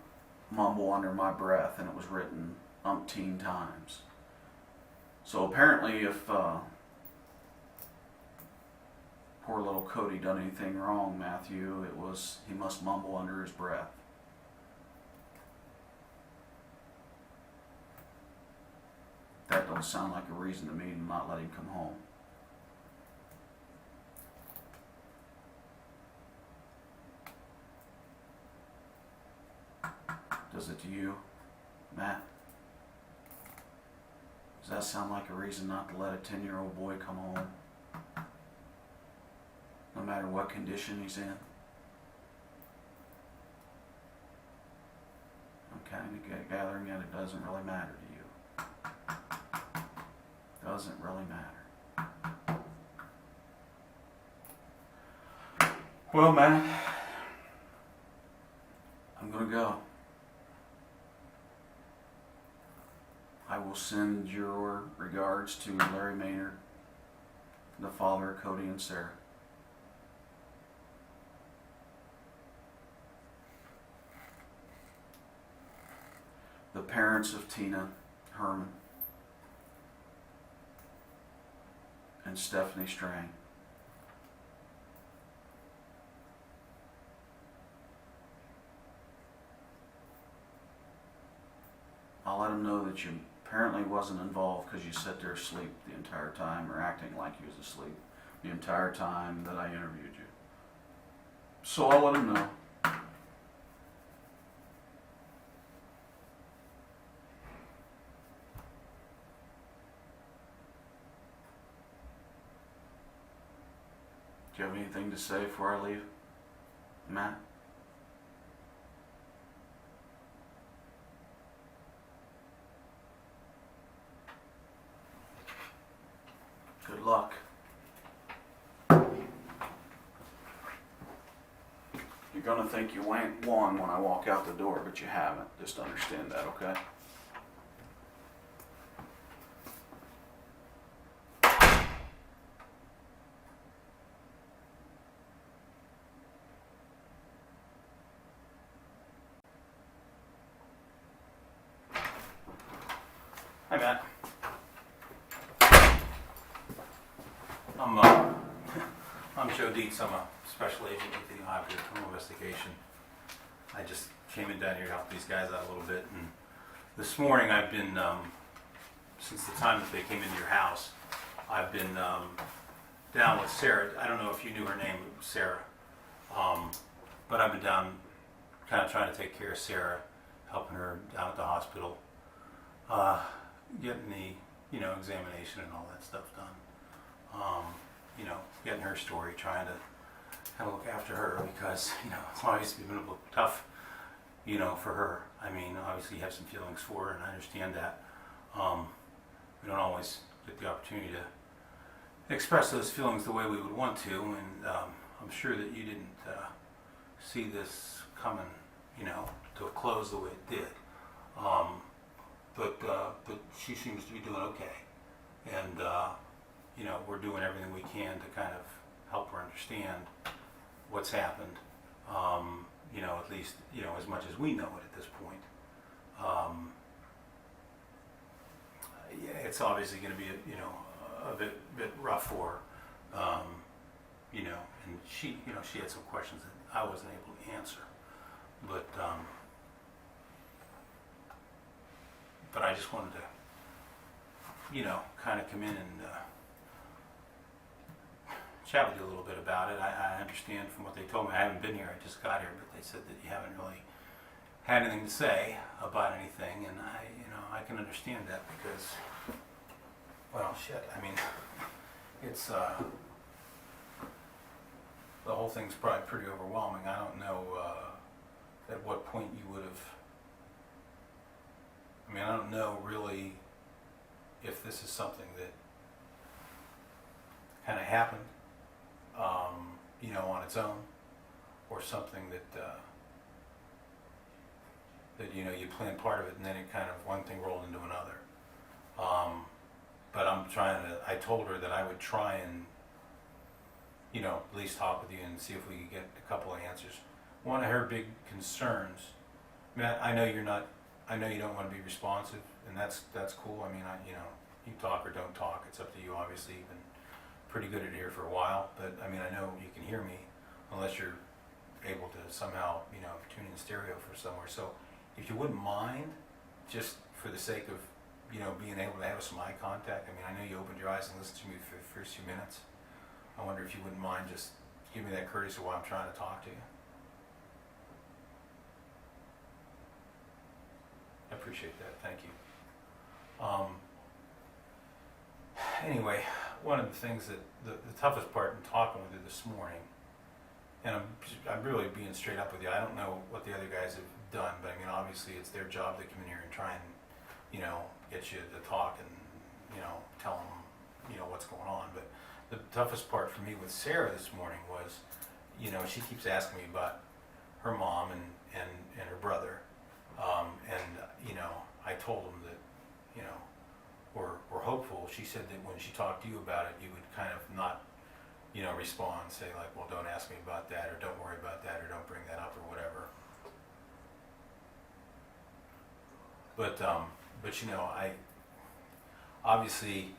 mumble under my breath," and it was written umpteen times. So apparently if poor little Kody done anything wrong, Matthew, he must mumble under his breath. That don't sound like a reason to me to not let him come home. Does it to you, Matt? Does that sound like a reason not to let a 10-year-old boy come home? No matter what condition he's in? I'm kind of gathering that it doesn't really matter to you. Doesn't really matter. Well, Matt, I'm gonna go. I will send your regards to Larry Maynard, the father of Kody and Sarah. The parents of Tina Herrmann and Stephanie Sprang. I'll let them know that you apparently wasn't involved because you sat there asleep the entire time, or acting like you was asleep the entire time that I interviewed you. So I'll let them know. Do you have anything to say before I leave, Matt? Good luck. You're gonna think you won when I walk out the door, but you haven't. Just understand that, okay? Hi, Matt. I'm Joe Dietz. I'm a special agent with the Ohio Criminal Investigation. I just came in down here to help these guys out a little bit. And this morning I've been, since the time that they came into your house, I've been down with Sarah. I don't know if you knew her name, Sarah. But I've been down kind of trying to take care of Sarah, helping her down at the hospital, getting the, examination and all that stuff done. Getting her story, trying to kind of look after her because, it's obviously been a little tough, for her. I mean, obviously you have some feelings for her and I understand that. We don't always get the opportunity to express those feelings the way we would want to, and I'm sure that you didn't see this coming, to a close the way it did. But she seems to be doing okay. And, we're doing everything we can to kind of help her understand what's happened, at least, as much as we know it at this point. Yeah, it's obviously going to be, a bit rough for her, and she had some questions that I wasn't able to answer, but I just wanted to, kind of come in and chat with you a little bit about it. I understand from what they told me. I haven't been here. I just got here, but they said that you haven't really had anything to say about anything, and I can understand that because, well, shit. I mean, it's the whole thing's probably pretty overwhelming. I don't know at what point you would have. I mean, I don't know really if this is something that kind of happened, on its own, or something that you planned part of it and then it kind of one thing rolled into another. But I told her that I would try and, at least talk with you and see if we could get a couple of answers. One of her big concerns, Matt, I know you don't want to be responsive, and that's cool. I mean, you talk or don't talk. It's up to you, obviously. You've been pretty good at it here for a while, but I mean, I know you can hear me unless you're able to somehow, tune in stereo for somewhere. So if you wouldn't mind, just for the sake of, being able to have some eye contact. I mean, I know you opened your eyes and listened to me for the first few minutes. I wonder if you wouldn't mind just give me that courtesy while I'm trying to talk to you. I appreciate that. Thank you. Anyway, one of the things that the toughest part in talking with you this morning, and I'm really being straight up with you. I don't know what the other guys have done, but I mean, obviously it's their job to come in here and try and, get you to talk and, tell them, what's going on. But the toughest part for me with Sarah this morning was, she keeps asking me about her mom and her brother. I told them that, we're hopeful. She said that when she talked to you about it, you would kind of not, respond, say like, well, don't ask me about that, or don't worry about that, or don't bring that up, or whatever. But I obviously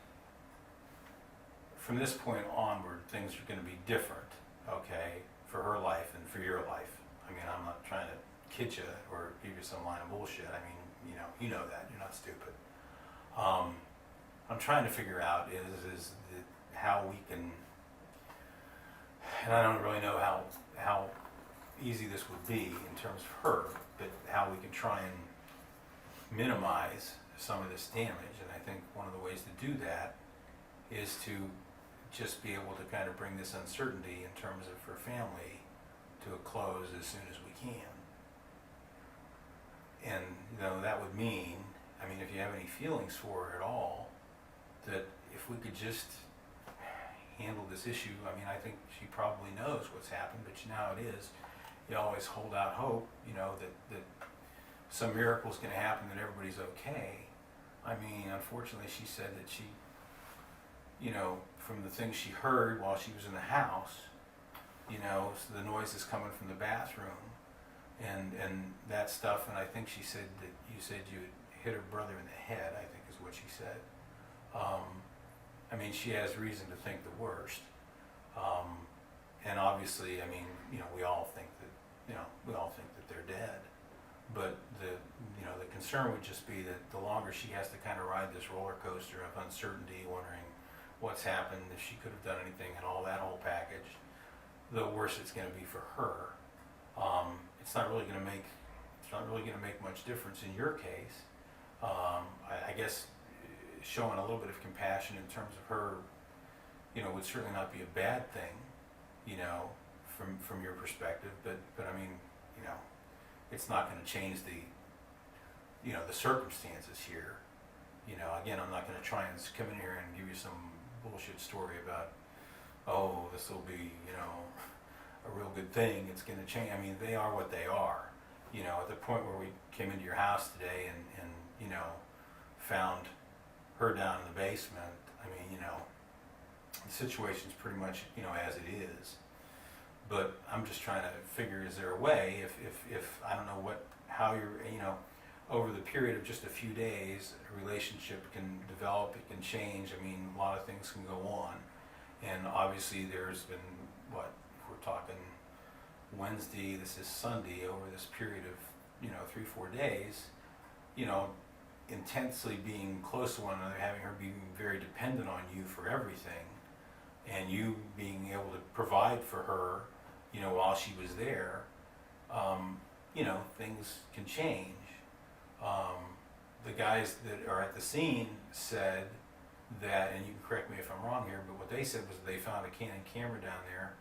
from this point onward, things are going to be different, okay, for her life and for your life. I mean, I'm not trying to kid you or give you some line of bullshit. I mean, you know that. You're not stupid. I'm trying to figure out is how we can, and I don't really know how easy this would be in terms of her, but how we can try and minimize some of this damage. And I think one of the ways to do that is to just be able to kind of bring this uncertainty in terms of her family to a close as soon as we can. And, that would mean, I mean, if you have any feelings for her at all, that if we could just handle this issue, I mean, I think she probably knows what's happened, but you know how it is. you always hold out hope, you know, that some miracle's going to happen, that everybody's okay. I mean, unfortunately, she said that she, you know, from the things she heard while she was in the house, you know, so the noise is coming from the bathroom and that stuff. And I think she said that you said you had hit her brother in the head, I think is what she said. I mean, she has reason to think the worst. And obviously, I mean, you know, we all think that they're dead. But the concern would just be that the longer she has to kind of ride this roller coaster of uncertainty, wondering what's happened, if she could have done anything, and all that whole package, the worse it's going to be for her. It's not really going to make much difference in your case. I guess showing a little bit of compassion in terms of her, you know, would certainly not be a bad thing, you know, from your perspective. But I mean, you know, it's not going to change the circumstances here. You know, again, I'm not going to try and come in here and give you some bullshit story about, oh, this will be, you know, a real good thing. It's going to change. I mean, they are what they are. You know, at the point where we came into your house today and you know, found her down in the basement, I mean, you know, the situation's pretty much, you know, as it is. But I'm just trying to figure, is there a way, if I don't know how you're, you know, over the period of just a few days, a relationship can develop, it can change. I mean, a lot of things can go on. And obviously there's been, if we're talking Wednesday, this is Sunday, over this period of, you know, 3-4 days, you know, intensely being close to one another, having her being very dependent on you for everything, and you being able to provide for her, you know, while she was there, you know, things can change. The guys that are at the scene said that, and you can correct me if I'm wrong here, but what they said was they found a Canon camera down there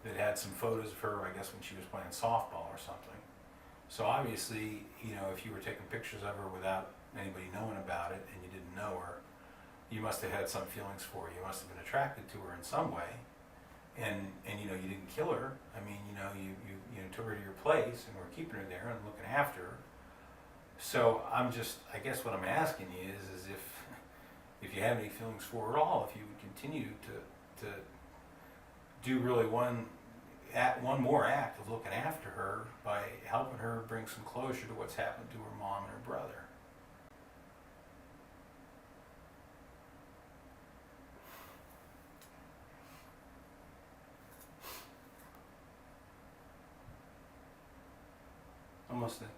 that had some photos of her, I guess, when she was playing softball or something. So obviously, you know, if you were taking pictures of her without anybody knowing about it and you didn't know her, you must have had some feelings for her. You must have been attracted to her in some way. And you know, you didn't kill her. I mean, you know, you took her to your place and were keeping her there and looking after her. So I guess what I'm asking you is if you have any feelings for her at all, if you would continue to do really one more act of looking after her by helping her bring some closure to what's happened to her mom and her brother. Almost there.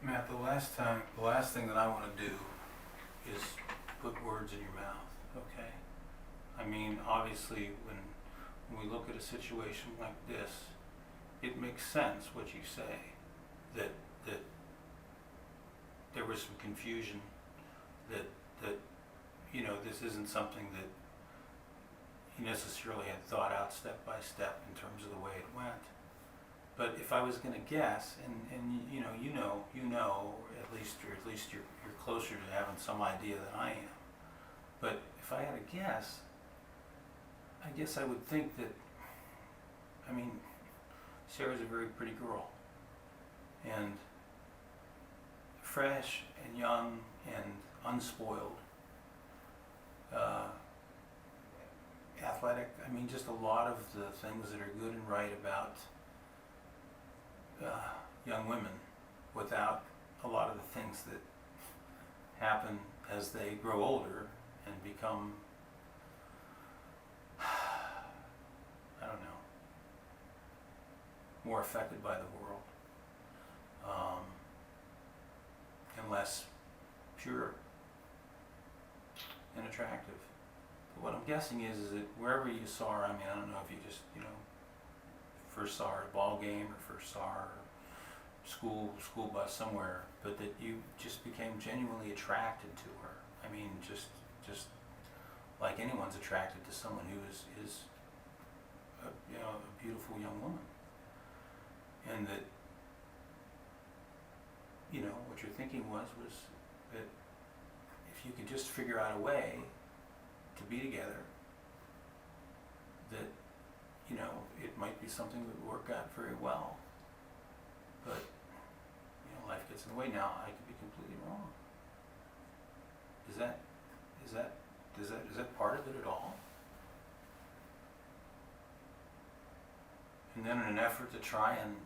Matt, the last thing that I want to do is put words in your mouth. I mean, obviously, when we look at a situation like this, it makes sense what you say, that there was some confusion, that this isn't something that he necessarily had thought out step by step in terms of the way it went. But if I was going to guess, and you know, at least you're closer to having some idea than I am. But if I had to guess, I guess I would think that, I mean, Sarah's a very pretty girl, and fresh and young and unspoiled, athletic. I mean, just a lot of the things that are good and right about young women, without a lot of the things that happen as they grow older and become, I don't know, more affected by the world, and less pure and attractive. But what I'm guessing is that wherever you saw her, I mean, I don't know if you just, first saw her at a ball game or first saw her school bus somewhere, but that you just became genuinely attracted to her. I mean, just like anyone's attracted to someone who is a beautiful young woman, and that what your thinking was that if you could just figure out a way to be together, that it might be something that would work out very well. But life gets in the way. Now I could be completely wrong. Is that part of it at all? And then in an effort to try and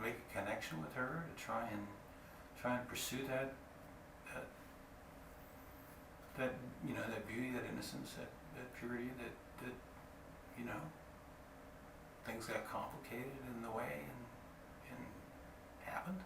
make a connection with her, to try and pursue that beauty, that innocence, that purity, that things got complicated in the way and happened.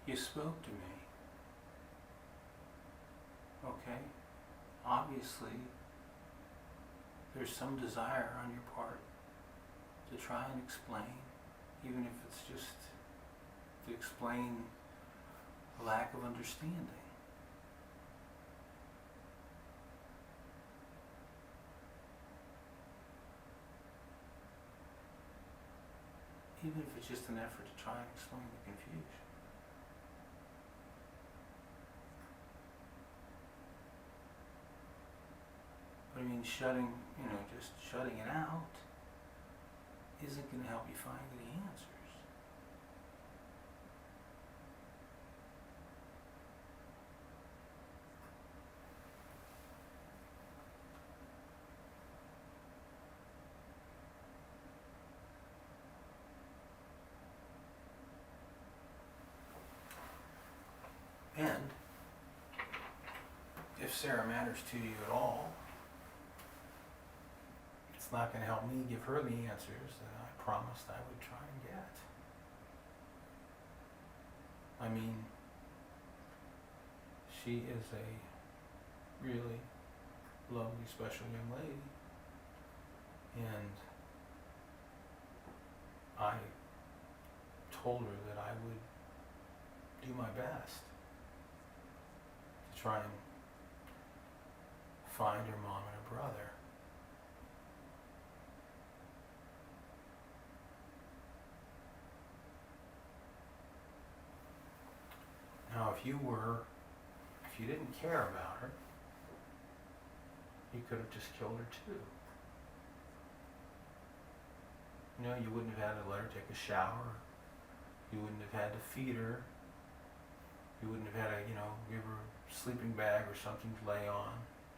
You spoke to me. Okay? Obviously, there's some desire on your part to try and explain, even if it's just to explain a lack of understanding. Even if it's just an effort to try and explain the confusion. But I mean, just shutting it out isn't going to help you find any answers. And if Sarah matters to you at all, it's not going to help me give her the answers that I promised I would try and get. I mean, she is a really lovely, special young lady, and I told her that I would do my best to try and find her mom and her brother. Now, if you didn't care about her, you could have just killed her too. You wouldn't have had to let her take a shower. You wouldn't have had to feed her. You wouldn't have had to, give her a sleeping bag or something to lay on.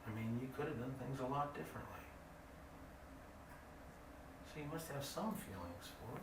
I mean, you could have done things a lot differently. So you must have some feelings for her.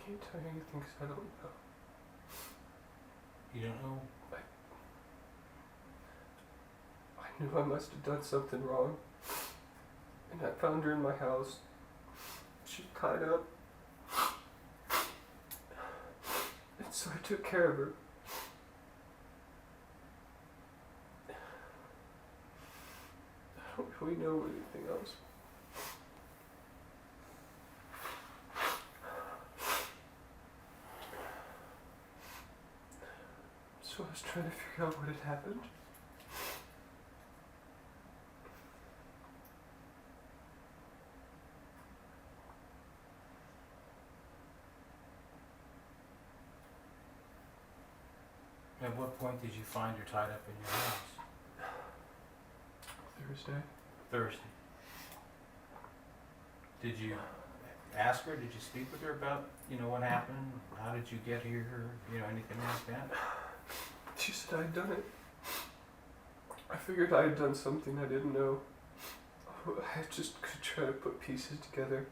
I can't tell you anything because I don't know. You don't know? knew I must have done something wrong. And I found her in my house. She's tied up. And so I took care of her. I don't really know anything else. So I was trying to figure out what had happened. At what point did you find her tied up in your house? Thursday. Thursday. Did you ask her? Did you speak with her about, what happened? How did you get here? Anything like that? She said I'd done it. I figured I had done something I didn't know. I just could try to put pieces together.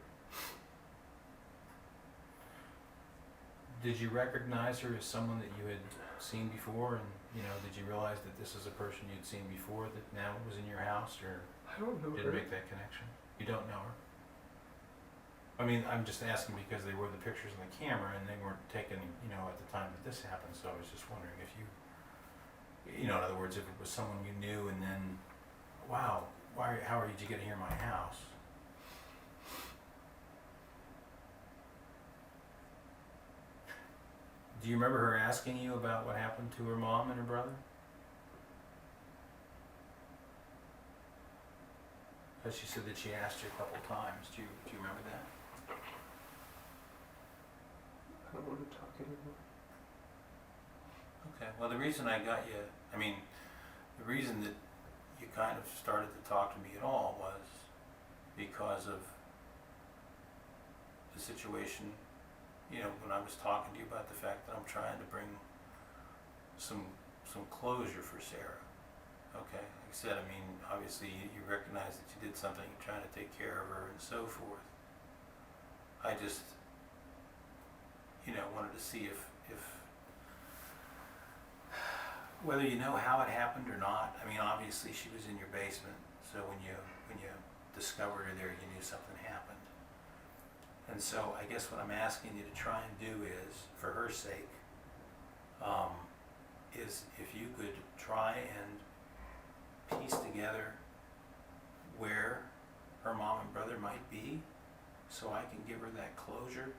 Did you recognize her as someone that you had seen before, and did you realize that this is a person you'd seen before that now was in your house, or I don't know didn't her. make that connection? You don't know her? I mean, I'm just asking because they were the pictures on the camera and they weren't taken, at the time that this happened, so I was just wondering if you, in other words, if it was someone you knew and then, wow, how did you get here in my house? Do you remember her asking you about what happened to her mom and her brother? Because she said that she asked you a couple times. Do you remember that? I don't want to talk anymore. Okay, well, the reason I got you, the reason that you kind of started to talk to me at all was because of the situation, when I was talking to you about the fact that I'm trying to bring some closure for Sarah. Okay, like I said, obviously you recognize that you did something, you're trying to take care of her and so forth. I just, wanted to see if whether you know how it happened or not. Obviously she was in your basement, so when you discovered her there, you knew something happened. And so I guess what I'm asking you to try and do is, for her sake, is if you could try and piece together where her mom and brother might be, so I can give her that closure,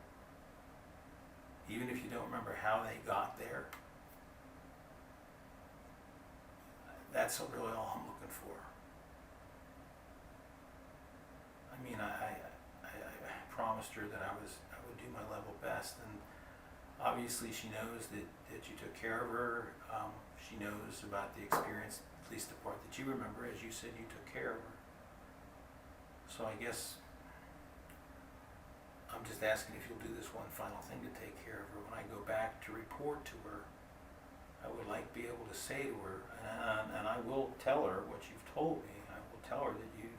even if you don't remember how they got there. That's really all I'm looking for. I promised her that I would do my level best, and obviously she knows that you took care of her. She knows about the experience, at least the part that you remember, as you said you took care of her. So I guess I'm just asking if you'll do this one final thing to take care of her. When I go back to report to her, I would like to be able to say to her, and I will tell her what you've told me. I will tell her that you're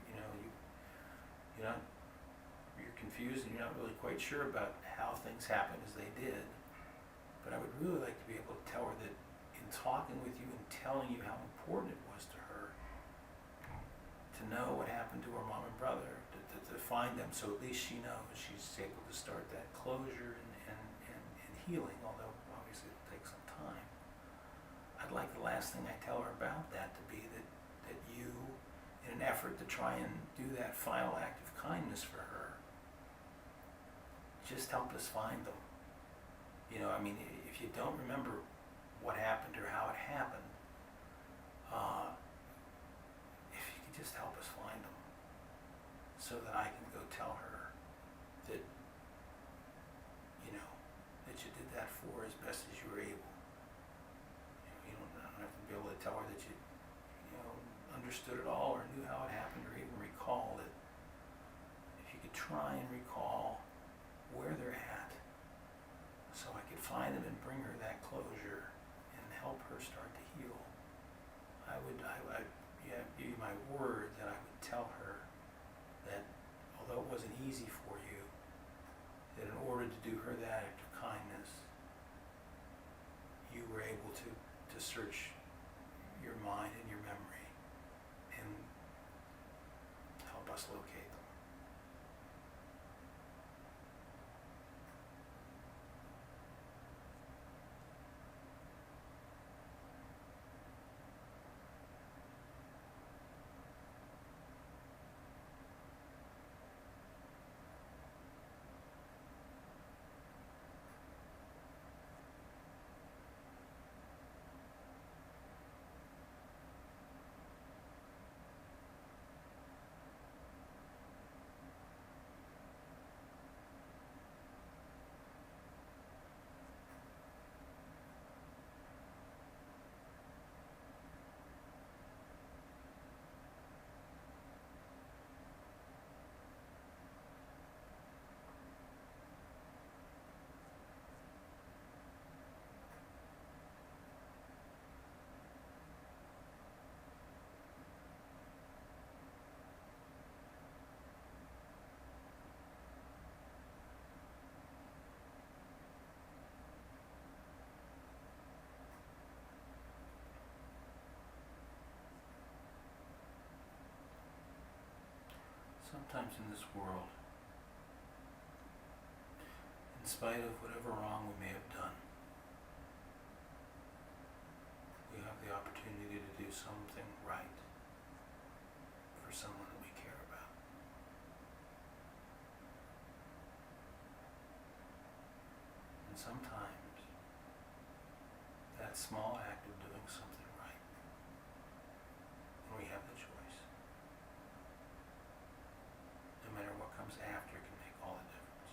confused and you're not really quite sure about how things happened as they did. But I would really like to be able to tell her that in talking with you and telling you how important it was to her to know what happened to her mom and brother, to find them, so at least she knows she's able to start that closure and healing, although obviously it'll take some time. I'd like the last thing I tell her about that to be that you, in an effort to try and do that final act of kindness for her, just help us find them. If you don't remember what happened or how it happened, if you could just help us find them, so that I can go tell her that, that you did that for her as best as you were able. I don't have to be able to tell her that you understood it all or knew how it happened or even recalled it. If you could try and recall where they're at, so I could find them and bring her that closure and help her start to heal. I give you my word that I would tell her that although it wasn't easy for you, that in order to do her that act of kindness, you were able to search your mind and your memory Sometimes in this world, in spite of whatever wrong we may have done, we have the opportunity to do something right for someone that we care about. And sometimes that small act of doing something right, when we have the choice, no matter what comes after, can make all the difference.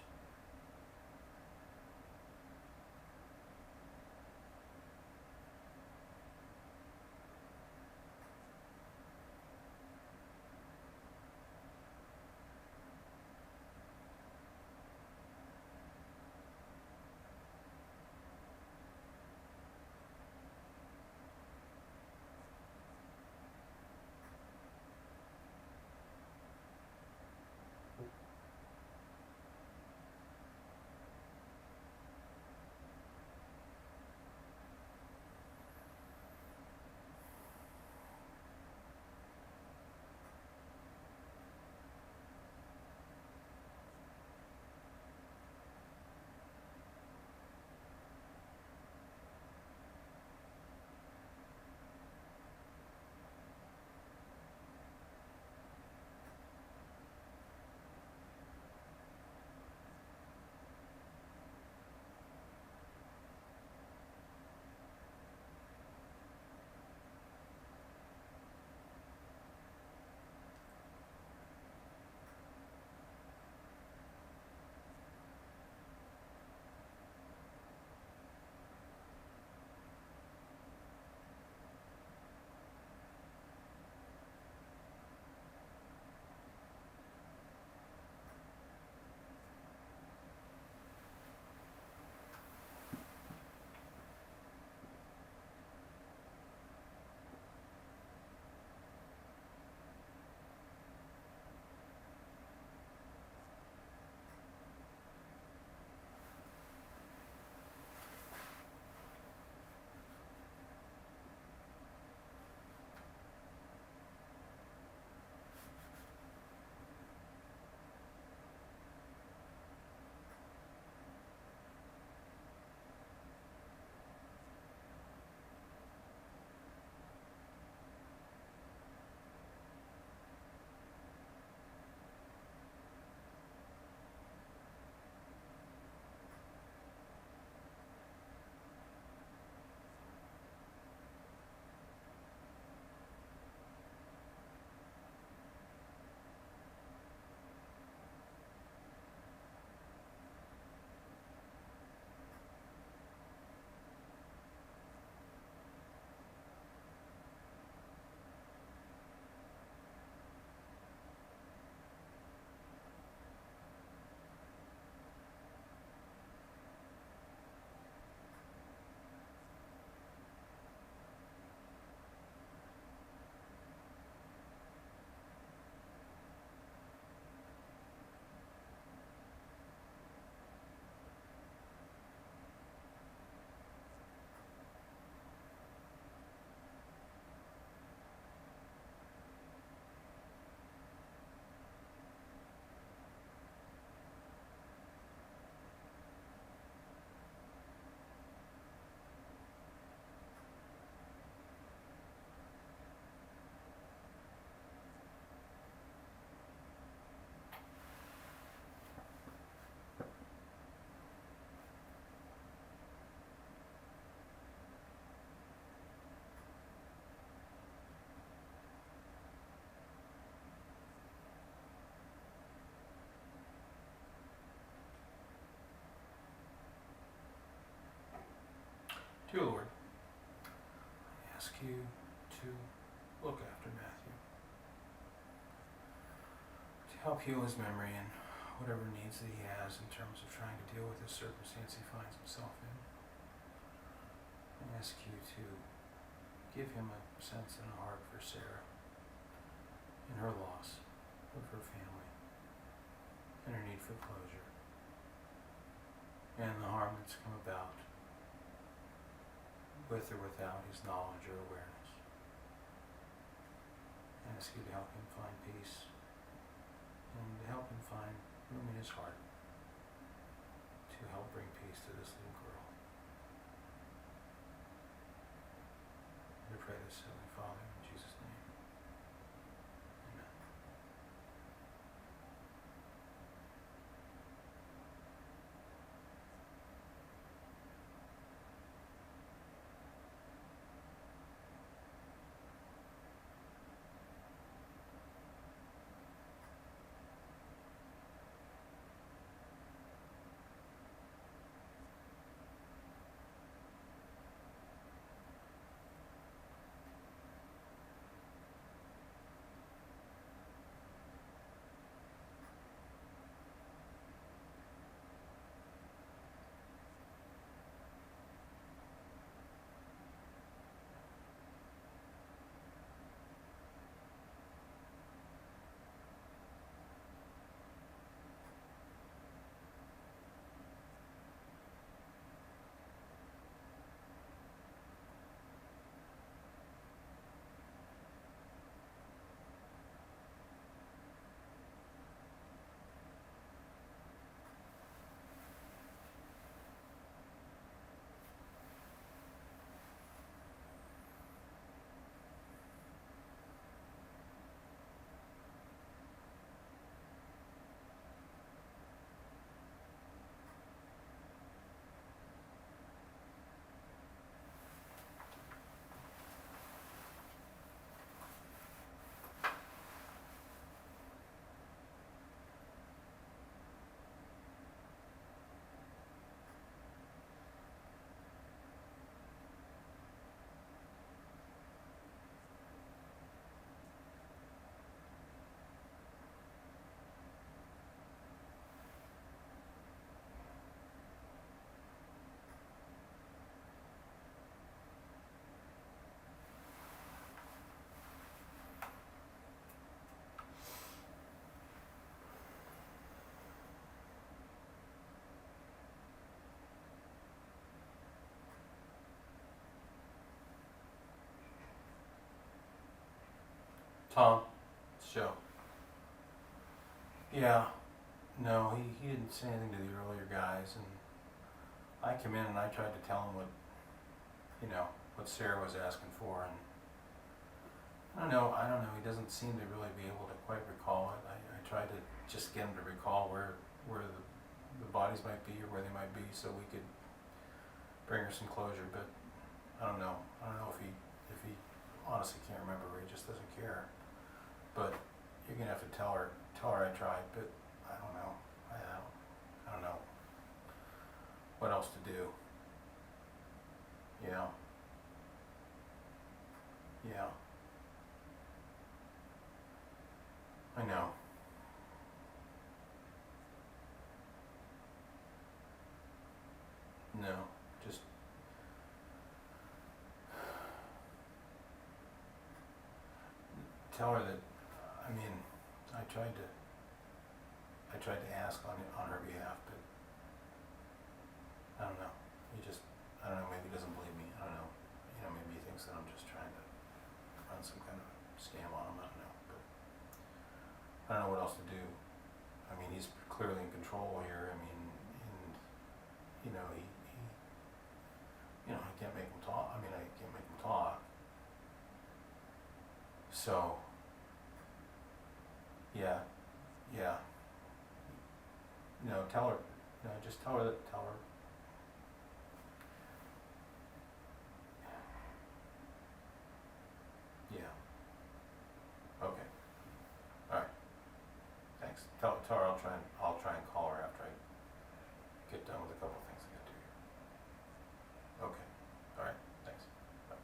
Dear Lord, I ask you to look after Matthew, to help heal his memory and whatever needs that he has in terms of trying to deal with the circumstance he finds himself in. I ask you to give him a sense and a heart for Sarah and her loss of her family and her need for closure and the harm that's come about with or without his knowledge or awareness. I ask you to help him find peace Tom, it's Joe. Yeah, no, he didn't say anything to the earlier guys, and I came in and I tried to tell him what Sarah was asking for, and I don't know, he doesn't seem to really be able to quite recall it. I tried to just get him to recall where the bodies might be or where they might be so we could bring her some closure, but I don't know if he honestly can't remember, or he just doesn't care. But you're gonna have to tell her I tried, but I don't know. I don't know what else to do. Yeah. Yeah. I know. No, just tell her that, I tried to ask on her behalf, but I don't know. I don't know, maybe he doesn't believe me. I don't know. Maybe he thinks that I'm just trying to run some kind of scam on him. I don't know, but I don't know what else to do. He's clearly in control here. And I can't make him talk. I can't make him talk. So, yeah. No, tell her. No, just tell her. Yeah. Okay. All right. Thanks. Tell her I'll try and call her after I get done with a couple of things I got to do here. Okay. All right. Thanks. Bye.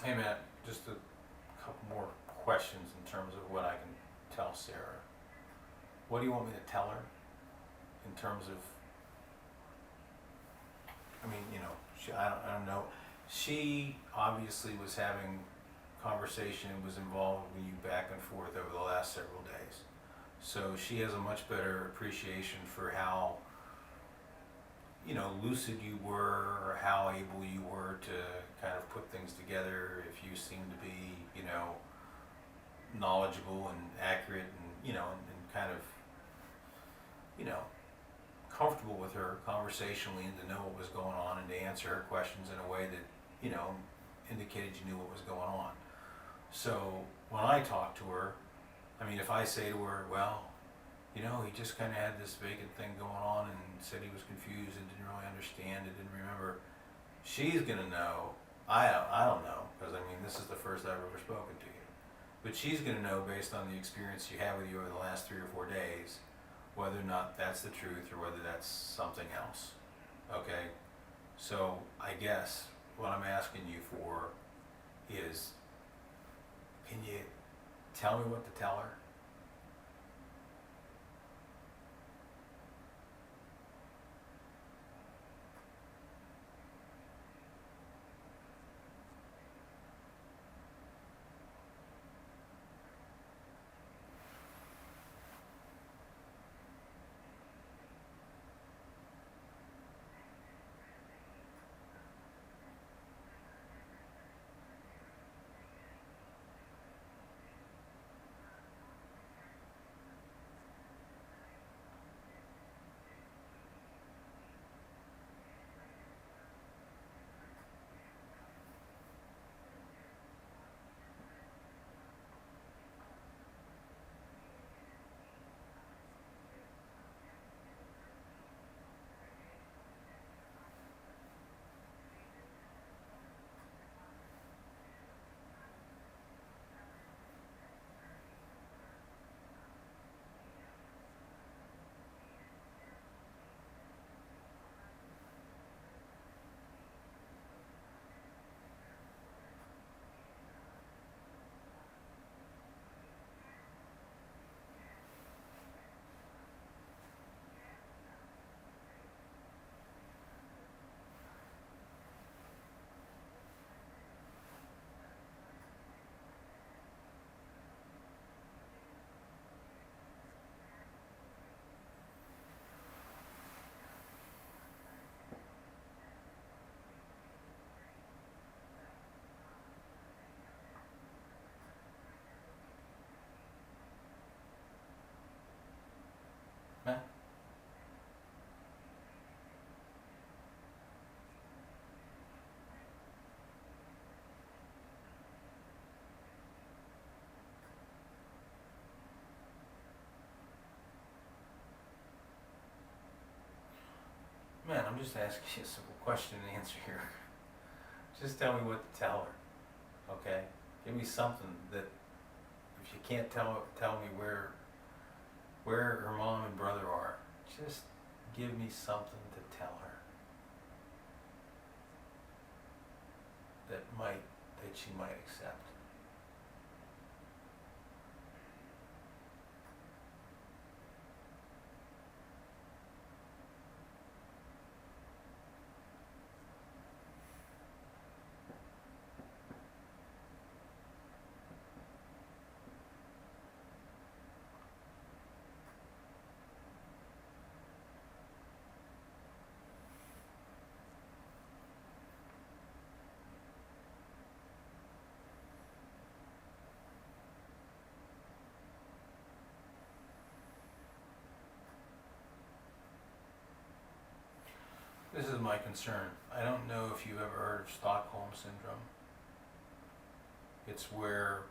Hey Matt, just a couple more questions in terms of what I can tell Sarah. What do you want me to tell her in terms of, I don't know. She obviously was having conversation, was involved with you back and forth over the last several days. So she has a much better appreciation for how lucid you were, or how able you were to kind of put things together, if you seem to be, knowledgeable and accurate and, and kind of, comfortable with her conversationally, and to know what was going on and to answer her questions in a way that, indicated you knew what was going on. So when I talk to her, if I say to her, well, he just kind of had this vacant thing going on and said he was confused and didn't really understand and didn't remember, she's going to know. I don't know, because this is the first I've ever spoken to you. But she's going to know, based on the experience you had with you over the last 3 or 4 days, whether or not that's the truth or whether that's something else. Okay? So I guess what I'm asking you for is, can you tell me what to tell her? just asking you a simple question and answer here. Just tell me what to tell her, okay? Give me something that, if you can't tell me where her mom and brother are, just give me something to tell her that she might accept. This is my concern. I don't know if you've ever heard of Stockholm Syndrome. It's where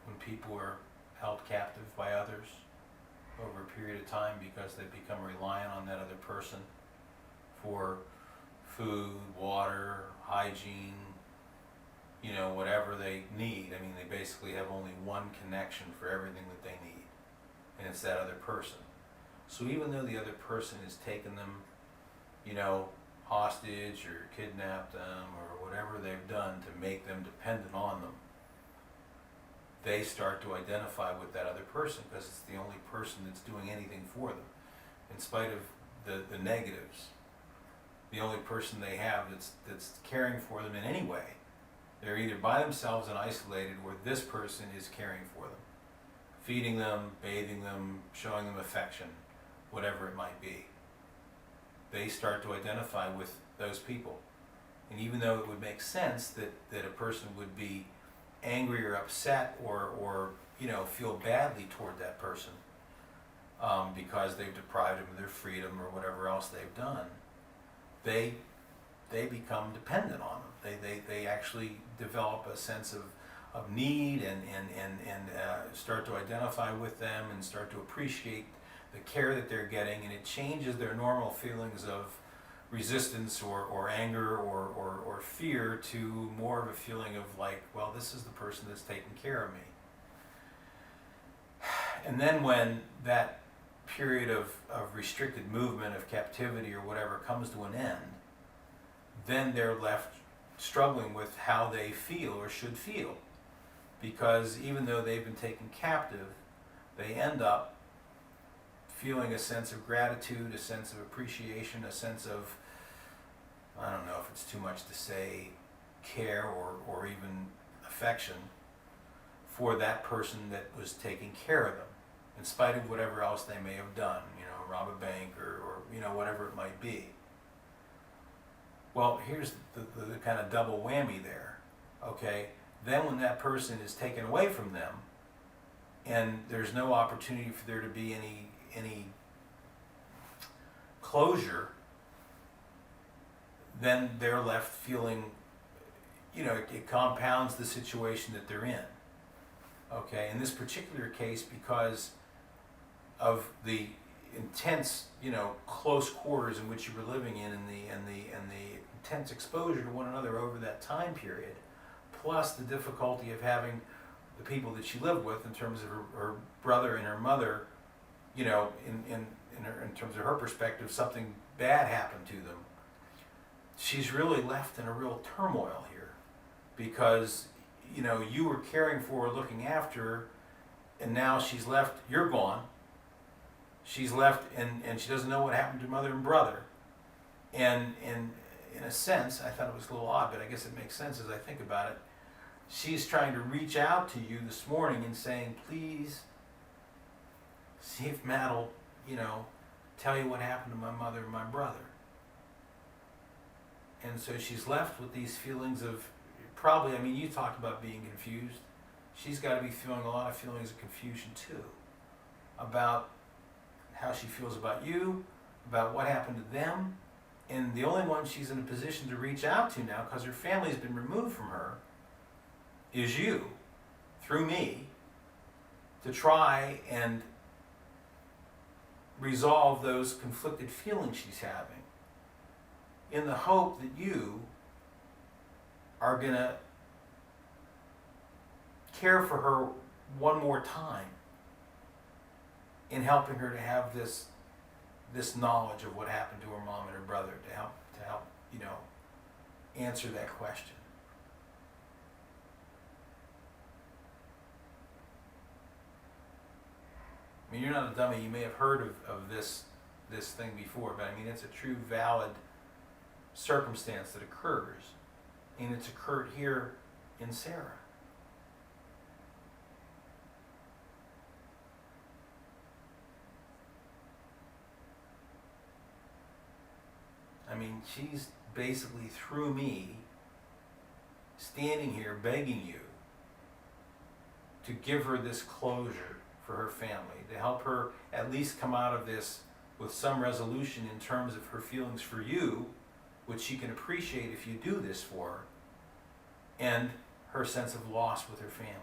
when people are held captive by others over a period of time because they become reliant on that other person for food, water, hygiene, whatever they need. I mean, they basically have only one connection for everything that they need, and it's that other person. So even though the other person has taken them hostage or kidnapped them or whatever they've done to make them dependent on them, they start to identify with that other person because it's the only person that's doing anything for them. In spite of the negatives, the only person they have that's caring for them in any way. They're either by themselves and isolated, or this person is caring for them, feeding them, bathing them, showing them affection, whatever it might be. They start to identify with those people. And even though it would make sense that a person would be angry or upset or feel badly toward that person because they've deprived them of their freedom or whatever else they've done, they become dependent on them. They actually develop a sense of need and start to identify with them and start to appreciate the care that they're getting, and it changes their normal feelings of resistance or anger or fear to more of a feeling of like, well, this is the person that's taking care of me. And then when that period of restricted movement, of captivity or whatever comes to an end, then they're left struggling with how they feel or should feel. Because even though they've been taken captive, they end up feeling a sense of gratitude, a sense of appreciation, a sense of, I don't know if it's too much to say, care or even affection for that person that was taking care of them, in spite of whatever else they may have done, rob a bank or whatever it might be. Well, here's the kind of double whammy there, okay? Then when that person is taken away from them and there's no opportunity for there to be any closure, then they're left feeling, it compounds the situation that they're in. Okay, in this particular case, because of the intense, close quarters in which you were living in, and the intense exposure to one another over that time period, plus the difficulty of having the people that she lived with in terms of her brother and her mother, in terms of her perspective, something bad happened to them. She's really left in a real turmoil here because, you were caring for her, looking after her, and now she's left, you're gone. She's left and she doesn't know what happened to mother and brother. And in a sense, I thought it was a little odd, but I guess it makes sense as I think about it. She's trying to reach out to you this morning and saying, please, see if Matt will, tell you what happened to my mother and my brother. And so she's left with these feelings of, probably, you talked about being confused. She's got to be feeling a lot of feelings of confusion too, about how she feels about you, about what happened to them. And the only one she's in a position to reach out to now, because her family's been removed from her, is you, through me, to try and resolve those conflicted feelings she's having. in the hope that you are going to care for her one more time in helping her to have this knowledge of what happened to her mom and her brother, to help answer that question. I mean, you're not a dummy. You may have heard of this thing before, but I mean, it's a true, valid circumstance that occurs, and it's occurred here in Sarah. I mean, she's basically, through me, standing here begging you to give her this closure for her family, to help her at least come out of this with some resolution in terms of her feelings for you, which she can appreciate if you do this for her, and her sense of loss with her family.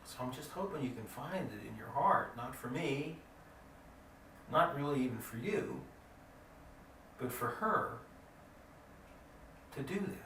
So I'm just hoping you can find it in your heart, not for me, not really even for you, but for her, to do this.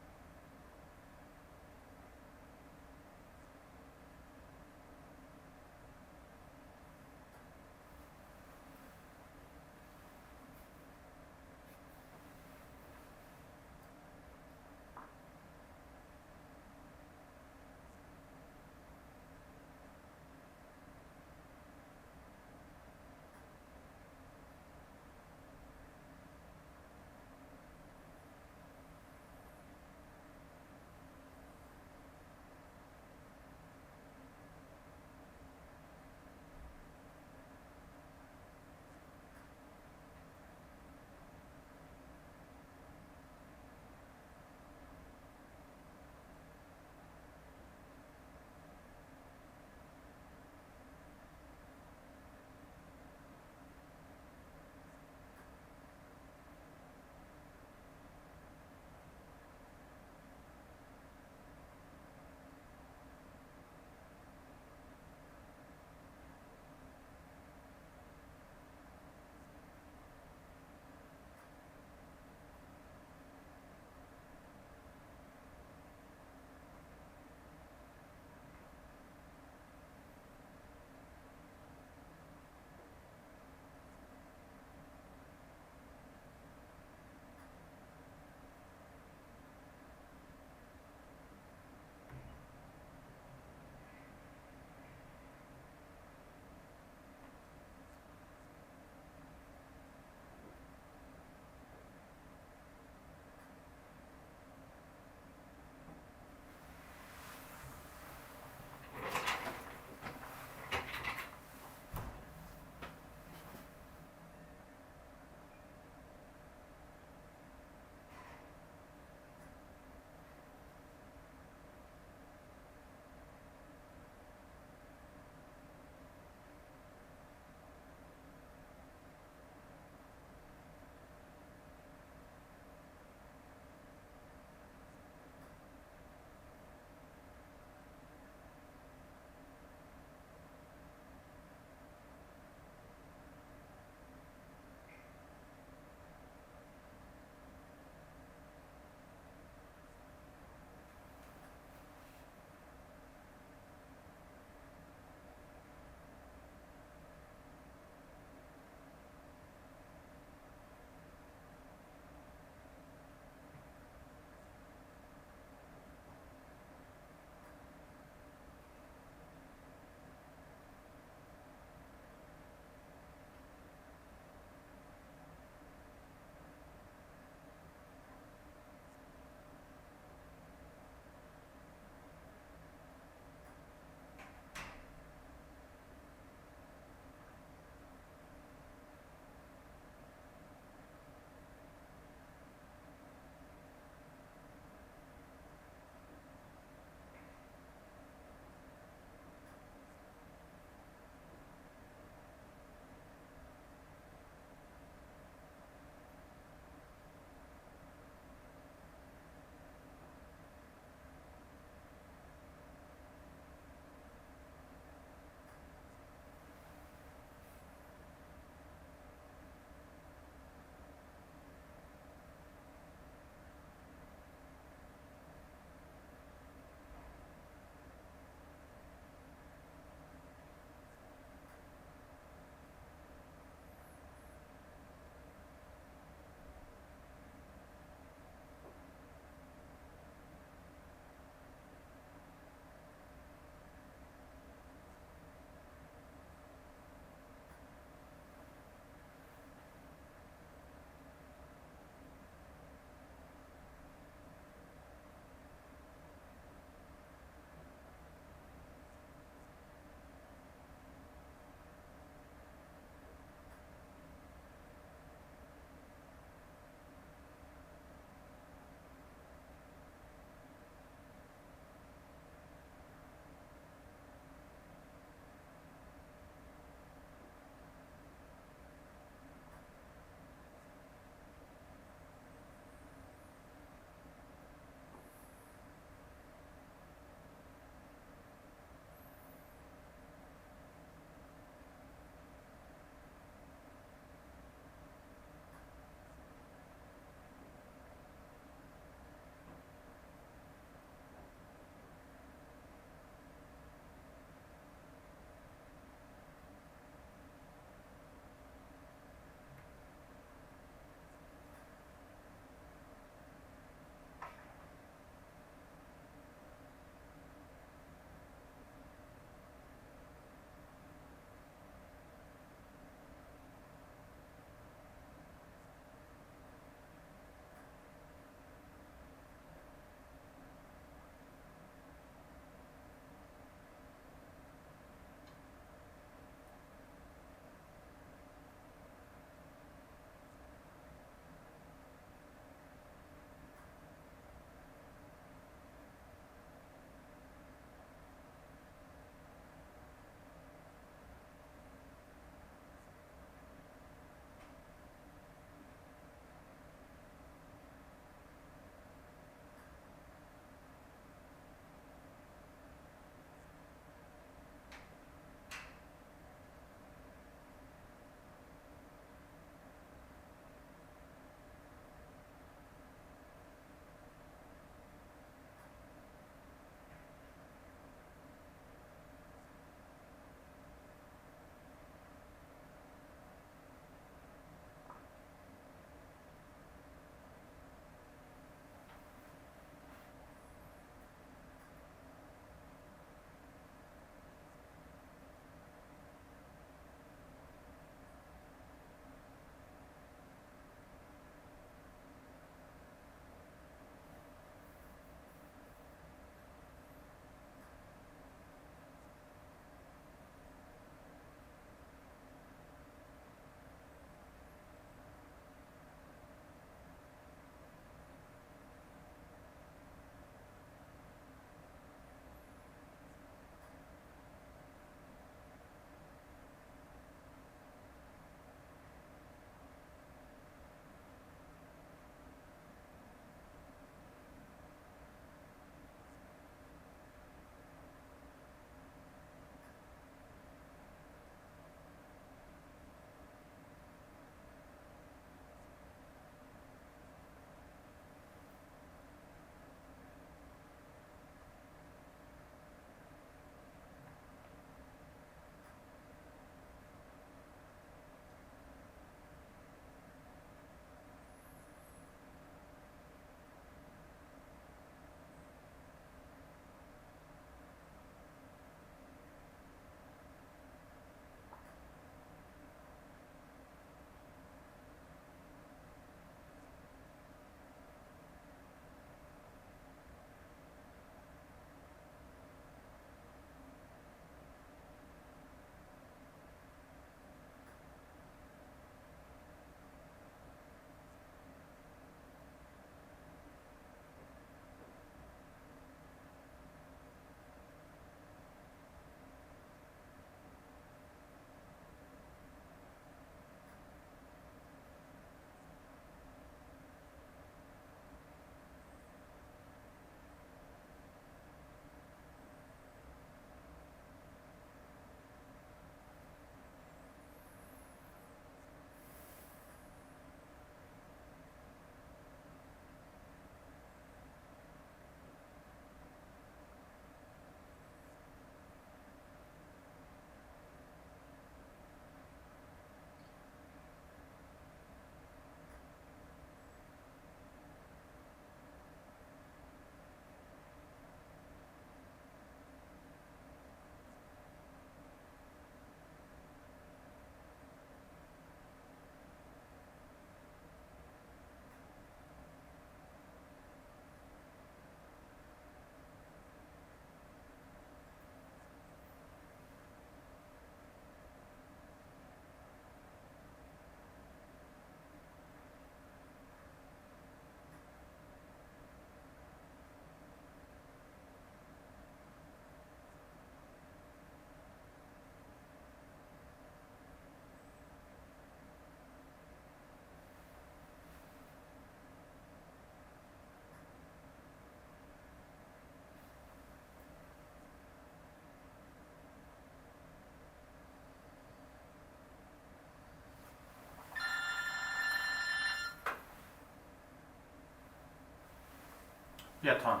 Yeah, Tom.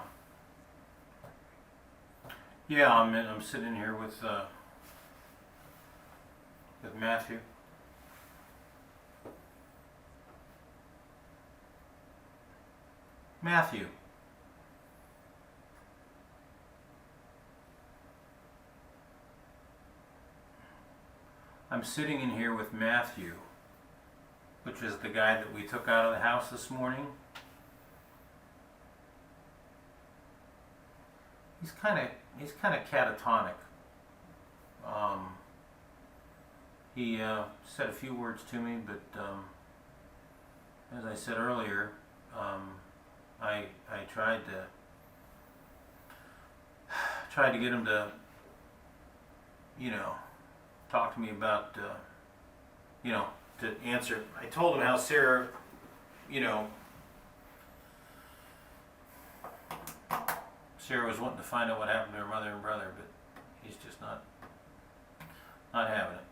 Yeah, I'm sitting here with Matthew. Matthew. I'm sitting in here with Matthew, which is the guy that we took out of the house this morning. He's kind of catatonic. He said a few words to me, but as I said earlier, I tried to get him to, talk to me about, to answer. I told him how Sarah, Sarah was wanting to find out what happened to her mother and brother, but he's just not having it.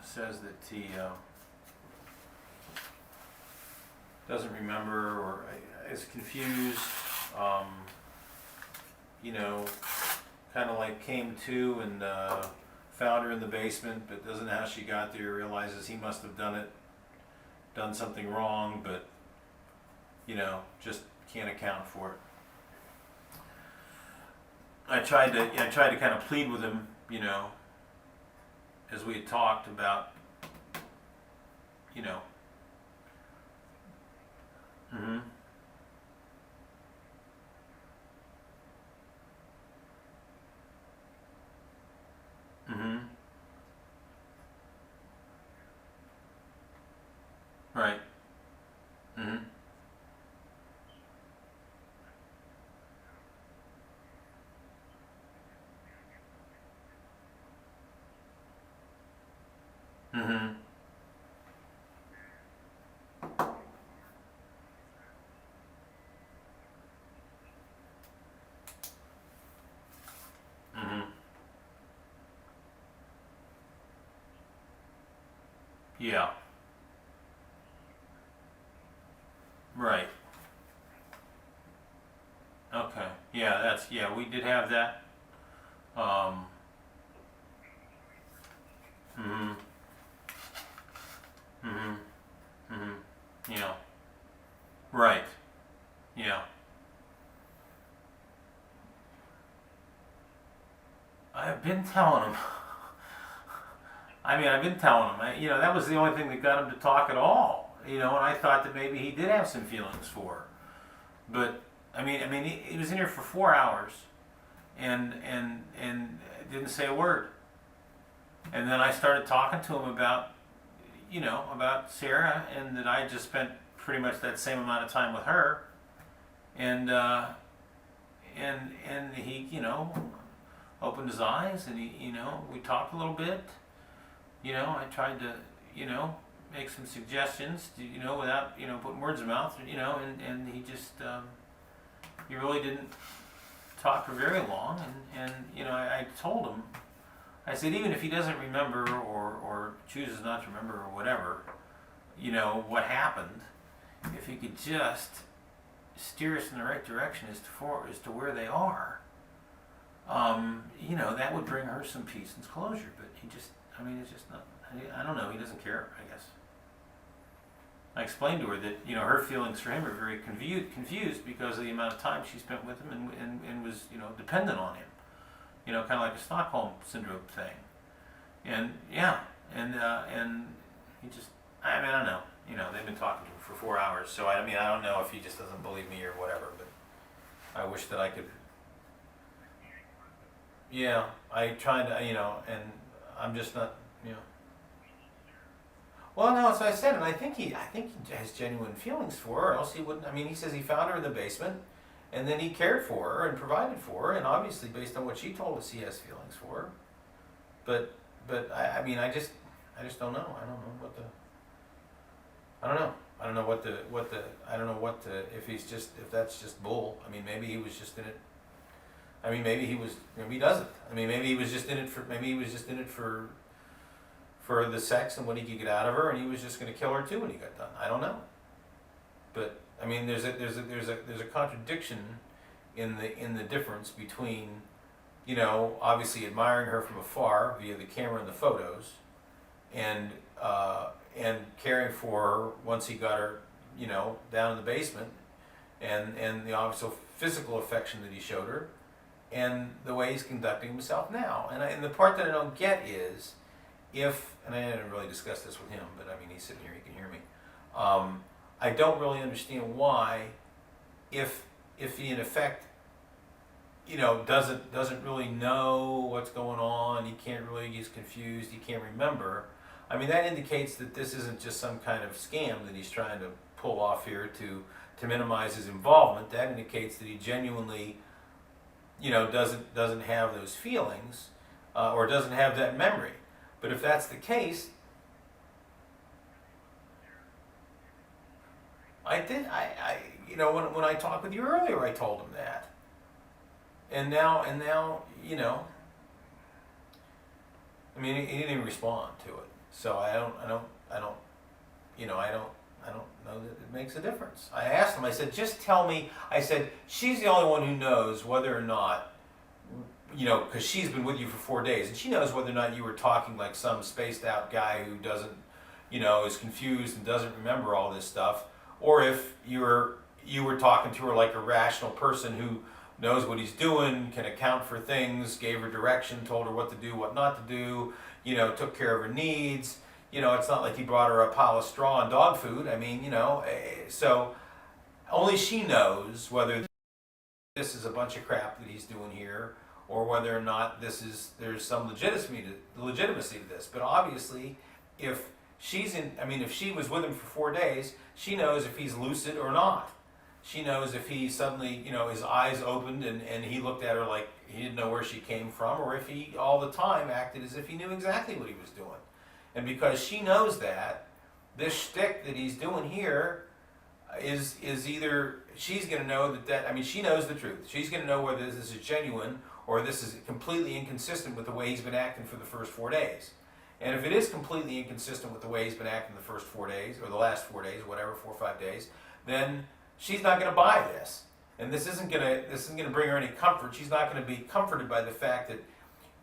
Says that he doesn't remember or is confused. Kind of like came to and found her in the basement, but doesn't know how she got there. Realizes he must have done something wrong, but just can't account for it. I tried to kind of plead with him, as we had talked about, Mm-hmm. Mm-hmm. Right. Mm-hmm. Mm-hmm. Mm-hmm. Yeah. Right. Okay. Yeah, we did have that. Um, mm-hmm. Mm-hmm. Mm-hmm. Yeah. Right. Yeah. I've been telling him. I've been telling him. That was the only thing that got him to talk at all. And I thought that maybe he did have some feelings for her. But he was in here for 4 hours, and didn't say a word. And then I started talking to him about Sarah, and that I just spent pretty much that same amount of time with her, and he opened his eyes, and we talked a little bit. I tried to make some suggestions, without putting words in his mouth, and he just he really didn't talk for very long, and I told him. I said, even if he doesn't remember or chooses not to remember or whatever, what happened, if he could just steer us in the right direction as to where they are, that would bring her some peace and closure. But he just, it's just not, I don't know, he doesn't care, I guess. I explained to her that, her feelings for him are very confused because of the amount of time she spent with him and was, dependent on him. Kind of like a Stockholm syndrome thing. And yeah, and he just, I don't know. They've been talking to him for 4 hours, so I don't know if he just doesn't believe me or whatever, but I wish that I could. Yeah, I tried to, and I'm just not, Well, no, as I said, and I think he has genuine feelings for her, or else he wouldn't. He says he found her in the basement. And then he cared for her and provided for her, and obviously, based on what she told us, he has feelings for her. But I just don't know. I don't know what the. I don't know. I don't know if that's just bull. Maybe he was just in it. Maybe he doesn't. Maybe he was just in it for the sex and what he could get out of her, and he was just going to kill her too when he got done. I don't know. But I mean, there's a contradiction in the difference between, you know, obviously admiring her from afar via the camera and the photos, and caring for her once he got her, you know, down in the basement, and the obvious physical affection that he showed her, and the way he's conducting himself now. And the part that I don't get is, if, and I didn't really discuss this with him, but I mean, he's sitting here, he can hear me. I don't really understand why, if he in effect, you know, doesn't really know what's going on, he's confused, he can't remember. I mean, that indicates that this isn't just some kind of scam that he's trying to pull off here to minimize his involvement. That indicates that he genuinely, you know, doesn't have those feelings, or doesn't have that memory. But if that's the case, I you know, when I talked with you earlier, I told him that. And now, you know, I mean, he didn't even respond to it. So I don't know that it makes a difference. I asked him, I said, just tell me, I said, she's the only one who knows whether or not, you know, because she's been with you for 4 days, and she knows whether or not you were talking like some spaced out guy who doesn't, you know, is confused and doesn't remember all this stuff, or if you were talking to her like a rational person who knows what he's doing, can account for things, gave her direction, told her what to do, what not to do, you know, took care of her needs. You know, it's not like he brought her a pile of straw and dog food. I mean, you know, so only she knows whether this is a bunch of crap that he's doing here, or whether or not there's some legitimacy to this. But obviously, if she was with him for 4 days, she knows if he's lucid or not. She knows if he suddenly, you know, his eyes opened and he looked at her like he didn't know where she came from, or if he all the time acted as if he knew exactly what he was doing. And because she knows that, this shtick that he's doing here is either, she's going to know I mean, she knows the truth. She's going to know whether this is genuine or this is completely inconsistent with the way he's been acting for the first 4 days. And if it is completely inconsistent with the way he's been acting the first 4 days, or the last 4 days, whatever, 4 or 5 days, then she's not going to buy this. And this isn't going to bring her any comfort. She's not going to be comforted by the fact that,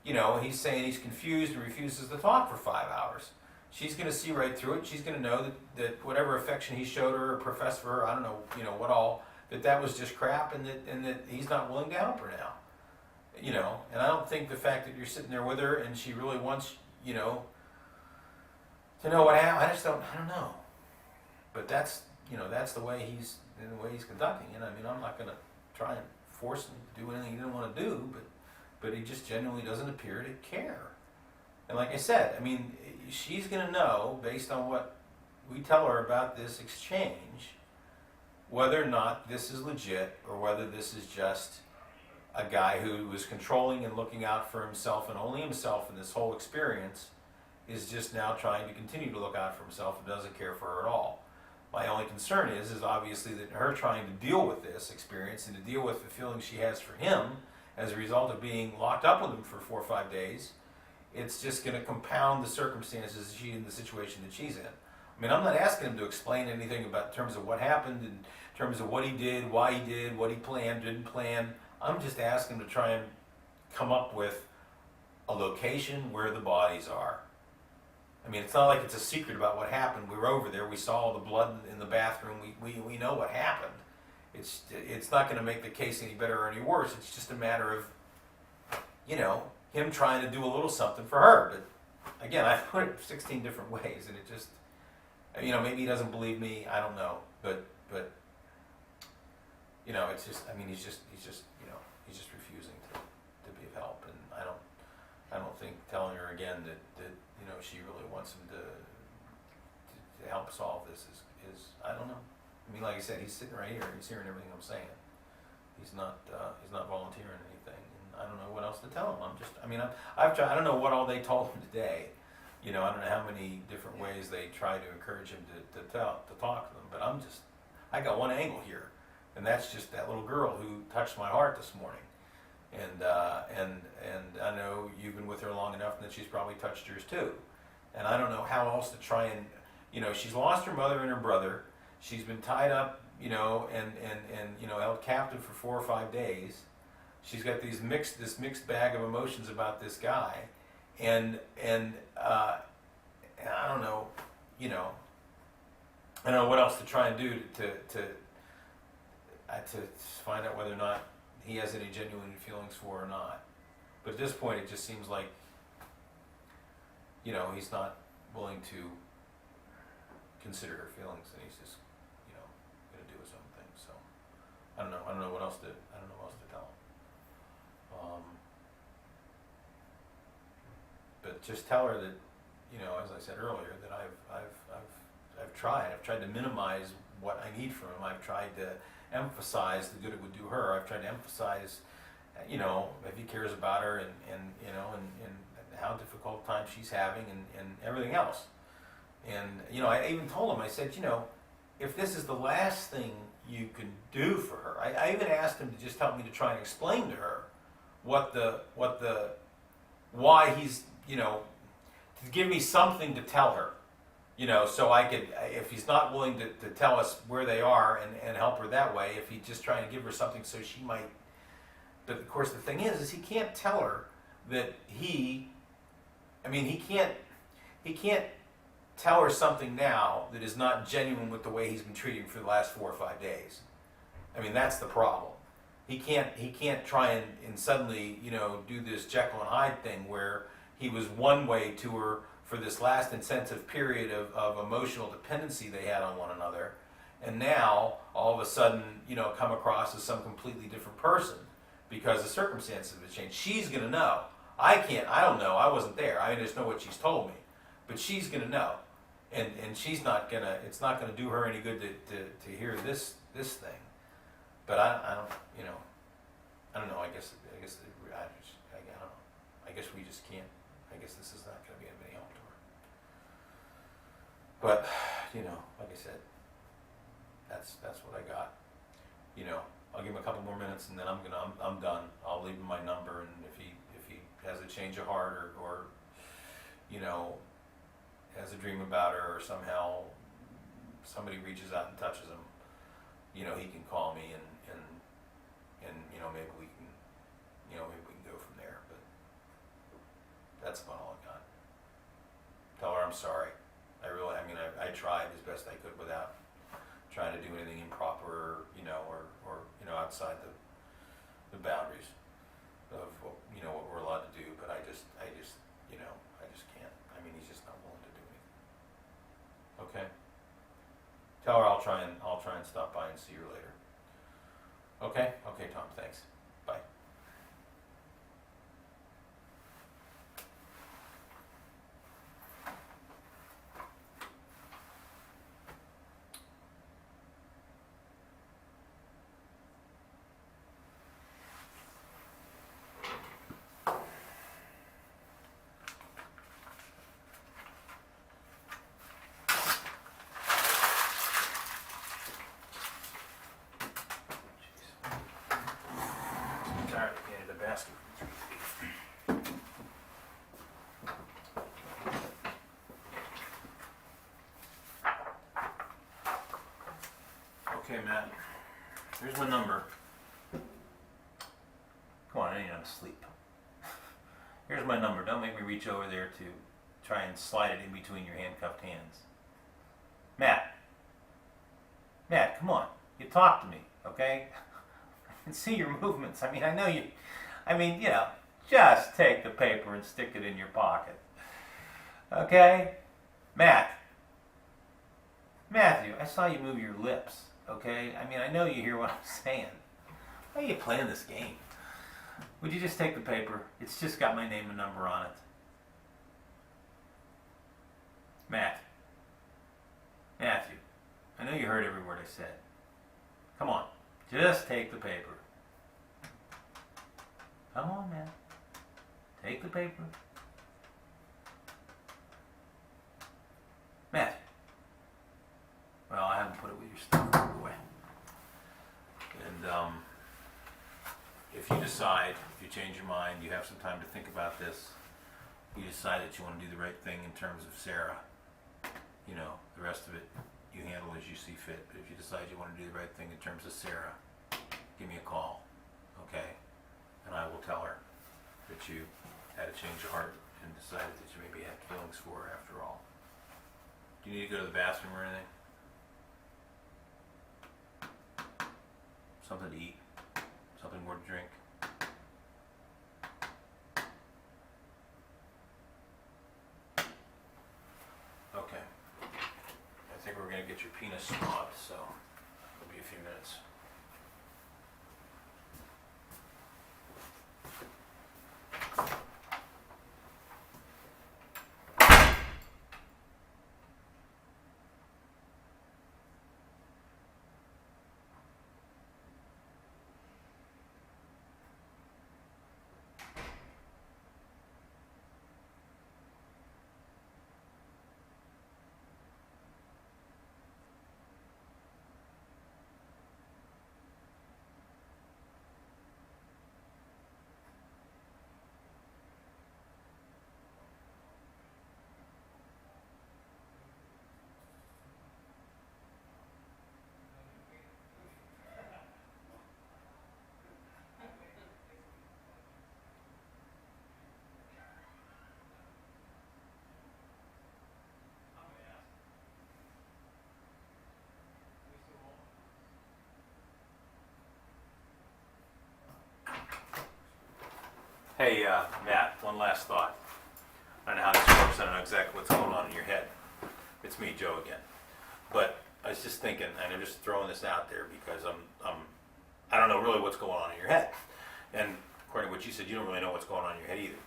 you know, he's saying he's confused and refuses to talk for 5 hours. She's going to see right through it. She's going to know that whatever affection he showed her or professed for her, I don't know, you know, what all, that was just crap, and that he's not willing to help her now. You know, and I don't think the fact that you're sitting there with her and she really wants, you know, to know what happened, I don't know. But that's, you know, that's the way he's conducting it. I mean, I'm not going to try and force him to do anything he didn't want to do, but he just genuinely doesn't appear to care. And like I said, I mean, she's going to know, based on what we tell her about this exchange, whether or not this is legit, or whether this is just a guy who was controlling and looking out for himself and only himself in this whole experience, is just now trying to continue to look out for himself and doesn't care for her at all. My only concern is obviously that her trying to deal with this experience and to deal with the feelings she has for him as a result of being locked up with him for 4 or 5 days, it's just going to compound the circumstances in the situation that she's in. I mean, I'm not asking him to explain anything about in terms of what happened, in terms of what he did, why he did, what he planned, didn't plan. I'm just asking him to try and come up with a location where the bodies are. I mean, it's not like it's a secret about what happened. We were over there. We saw the blood in the bathroom. We know what happened. It's not going to make the case any better or any worse. It's just a matter of, you know, him trying to do a little something for her. But again, I've put it 16 different ways, and it just, you know, maybe he doesn't believe me. I don't know. But you know, it's just, I mean, he's just refusing to be of help. And I don't think telling her again that you know, she really wants him to help solve this is I don't know. I mean, like I said, he's sitting right here. He's hearing everything I'm saying. He's not volunteering anything, and I don't know what else to tell him. I've tried. I don't know what all they told him today. You know, I don't know how many different ways they try to encourage him to talk to them. But I got one angle here, and that's just that little girl who touched my heart this morning. And I know you've been with her long enough that she's probably touched yours too. And I don't know how else to try and, you know, she's lost her mother and her brother. She's been tied up you know, and you know, held captive for 4 or 5 days. She's got this mixed bag of emotions about this guy, and I don't know, you know, I don't know what else to try and do to find out whether or not he has any genuine feelings for her or not. But at this point, it just seems like, you know, he's not willing to consider her feelings, and he's just, you know, gonna do his own thing. So I don't know what else to tell him. But just tell her that, you know, as I said earlier, that I've tried to minimize what I need from him. I've tried to emphasize the good it would do her. I've tried to emphasize, you know, if he cares about her, and you know, and how difficult time she's having, and everything else. And you know, I even told him, I said, you know, if this is the last thing you can do for her, I even asked him to just help me to try and explain to her why he's, you know, to give me something to tell her, you know, so I could, if he's not willing to tell us where they are and help her that way, if he's just trying to give her something so she might. But of course the thing is he can't tell her that he can't tell her something now that is not genuine with the way he's been treating her for the last 4 or 5 days. I mean, that's the problem. He can't try and suddenly, you know, do this Jekyll and Hyde thing where he was one way to her for this last intensive period of emotional dependency they had on one another, and now all of a sudden, you know, come across as some completely different person because the circumstances have changed. She's gonna know. I don't know. I wasn't there. I just know what she's told me, but she's gonna know, and she's not gonna. It's not gonna do her any good to hear this thing. But I don't, you know, I don't know. I guess I don't know. I guess we just can't. I guess this is not going to be of any help to her. But you know, like I said, that's what I got. You know, I'll give him a couple more minutes, and then I'm done. I'll leave him my number, and if he has a change of heart, or you know, has a dream about her, or somehow somebody reaches out and touches him, you know, he can call me, and you know, maybe we can go from there. But that's about all I got. Tell her I'm sorry. I I tried as best I could without trying to do anything improper, you know, or you know, outside the boundaries of what, you know, what we're allowed to do. But I just you know, I just can't. I mean, he's just not willing to do anything. Okay. Tell her I'll try and stop by and see her later. Okay? Okay, Tom, thanks. Bye. Tired of being in the basket. Okay, Matt. Here's my number. Come on, I ain't asleep. Here's my number. Don't make me reach over there to try and slide it in between your handcuffed hands. Matt. Matt, come on. You talk to me, okay? And see your movements. I mean, I know you. I mean, you know, just take the paper and stick it in your pocket. Okay? Matthew, I saw you move your lips, okay? I mean, I know you hear what I'm saying. Why are you playing this game? Would you just take the paper? It's just got my name and number on it. Matthew, I know you heard every word I said. Come on, just take the paper. Come on, man. Take the paper. Matthew. Well, I haven't put it with your stuff away. And if you decide, if you change your mind, you have some time to think about this, you decide that you want to do the right thing in terms of Sarah, you know, the rest of it, you handle as you see fit. But if you decide you want to do the right thing in terms of Sarah, give me a call, okay? And I will tell her that you had a change of heart and decided that you maybe had feelings for her after all. Do you need to go to the bathroom or anything? Something to eat? Something more to drink? Okay. I think we're gonna get your penis swabbed, so it'll be a few minutes. Hey, Matt, one last thought. I don't know how this works. I don't know exactly what's going on in your head. It's me, Joe, again. But I was just thinking, and I'm just throwing this out there because I don't know really what's going on in your head. And according to what you said, you don't really know what's going on in your head either.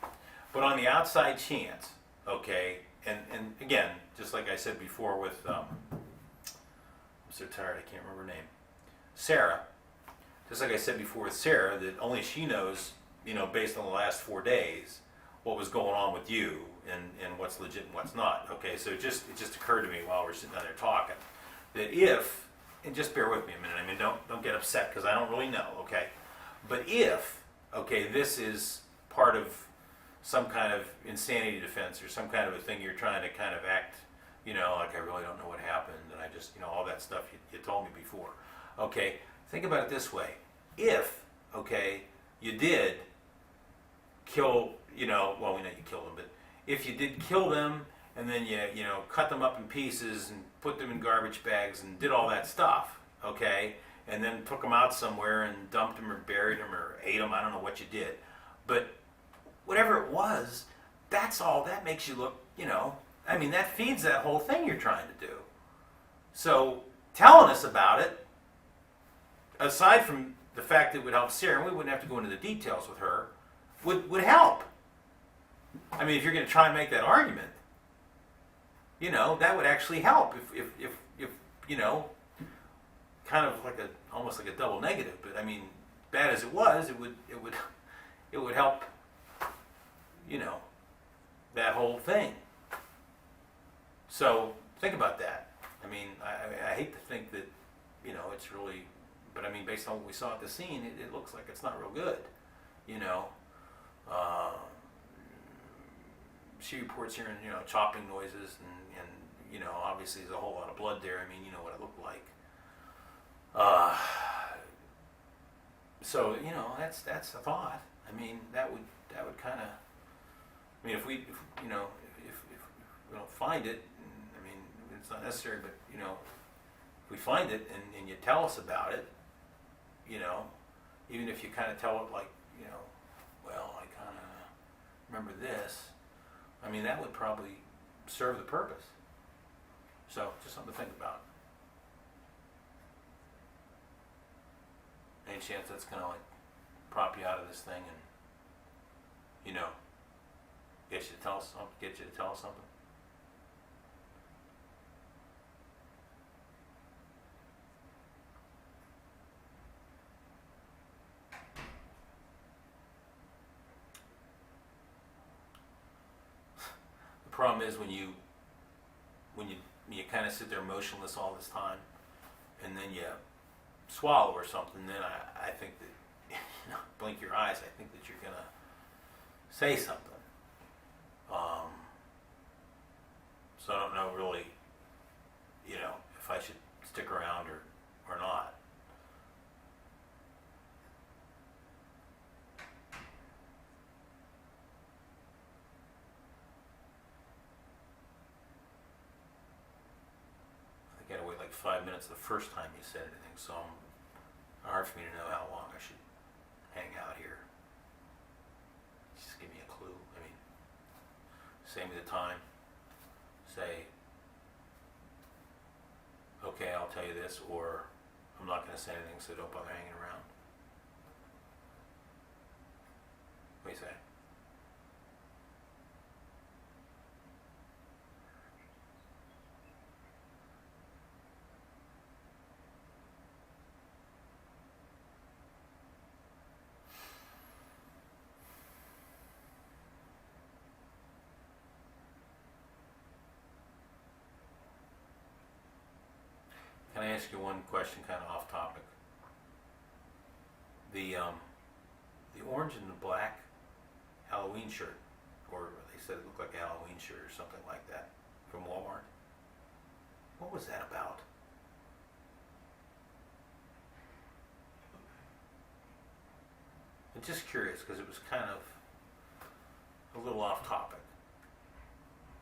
But on the outside chance, okay, and again, just like I said before with, I'm so tired, I can't remember her name, Sarah, just like I said before with Sarah, that only she knows, you know, based on the last 4 days, what was going on with you and what's legit and what's not. Okay, so it just occurred to me while we're sitting down there talking that if, and just bear with me a minute, I mean, don't get upset because I don't really know, okay, but if, okay, this is part of some kind of insanity defense or some kind of a thing you're trying to kind of act, you know, like I really don't know what happened and I just, you know, all that stuff you told me before. Okay, think about it this way. If, okay, you did kill, you know, well, we know you killed them, but if you did kill them and then you know, cut them up in pieces and put them in garbage bags and did all that stuff, okay, and then took them out somewhere and dumped them or buried them or ate them, I don't know what you did, but whatever it was, that's all, that makes you look, you know, I mean, that feeds that whole thing you're trying to do. So telling us about it, aside from the fact that it would help Sarah, and we wouldn't have to go into the details with her, would help. I mean, if you're going to try and make that argument, you know, that would actually help. If you know, kind of like almost like a double negative. But I mean, bad as it was, it would help. You know, that whole thing. So think about that. I mean, I hate to think that, you know, it's really, but I mean, based on what we saw at the scene, it looks like it's not real good. You know. She reports hearing, you know, chopping noises and you know, obviously there's a whole lot of blood there. I mean, you know what it looked like. So, you know, that's a thought. I mean, that would kind of, I mean, if we don't find it, I mean, it's not necessary, but, you know, if we find it and you tell us about it, you know, even if you kind of tell it like, you know, well, I kind of remember this, I mean, that would probably serve the purpose. So, just something to think about. Any chance that's going to, like, prop you out of this thing and, you know, get you to tell us something? The problem is when you kind of sit there motionless all this time, and then you swallow or something, then I think that, you know, blink your eyes, I think that you're gonna say something. So I don't know really, you know, if if I should stick around or not. I gotta wait like 5 minutes the first time you said anything, so hard for me to know how long I should hang out here. Just give me a clue. I mean, say me the time. Say, okay, I'll tell you this, or I'm not going to say anything, so don't bother hanging around. What do you say? Can I ask you one question, kind of off topic? The orange and the black Halloween shirt, or they said it looked like a Halloween shirt or something like that, from Walmart. What was that about? I'm just curious because it was kind of a little off topic.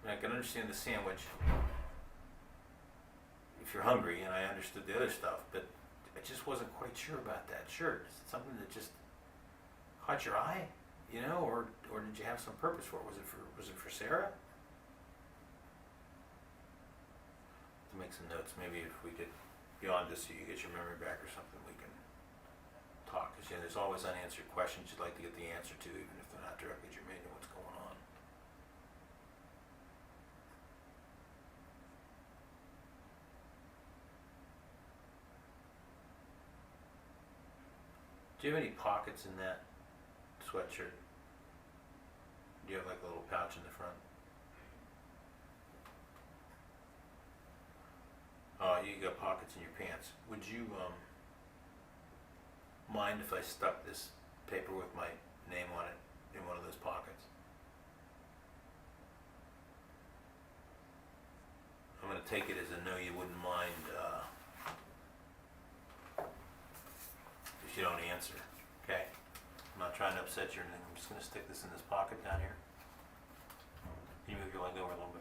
I mean, I can understand the sandwich if you're hungry, and I understood the other stuff, but I just wasn't quite sure about that shirt. Is it something that just caught your eye, you know, or did you have some purpose for it? Was it for Sarah? To make some notes, maybe if we could, beyond this, so you get your memory back or something, we can talk. Because there's always unanswered questions you'd like to get the answer to, even if they're not directly germane to what's going on. Do you have any pockets in that sweatshirt? Do you have like a little pouch in the front? You got pockets in your pants. Would you mind if I stuck this paper with my name on it in one of those pockets? I'm going to take it as a no, you wouldn't mind if you don't answer, okay? I'm not trying to upset you or anything. I'm just going to stick this in this pocket down here. Can you move your leg over a little bit?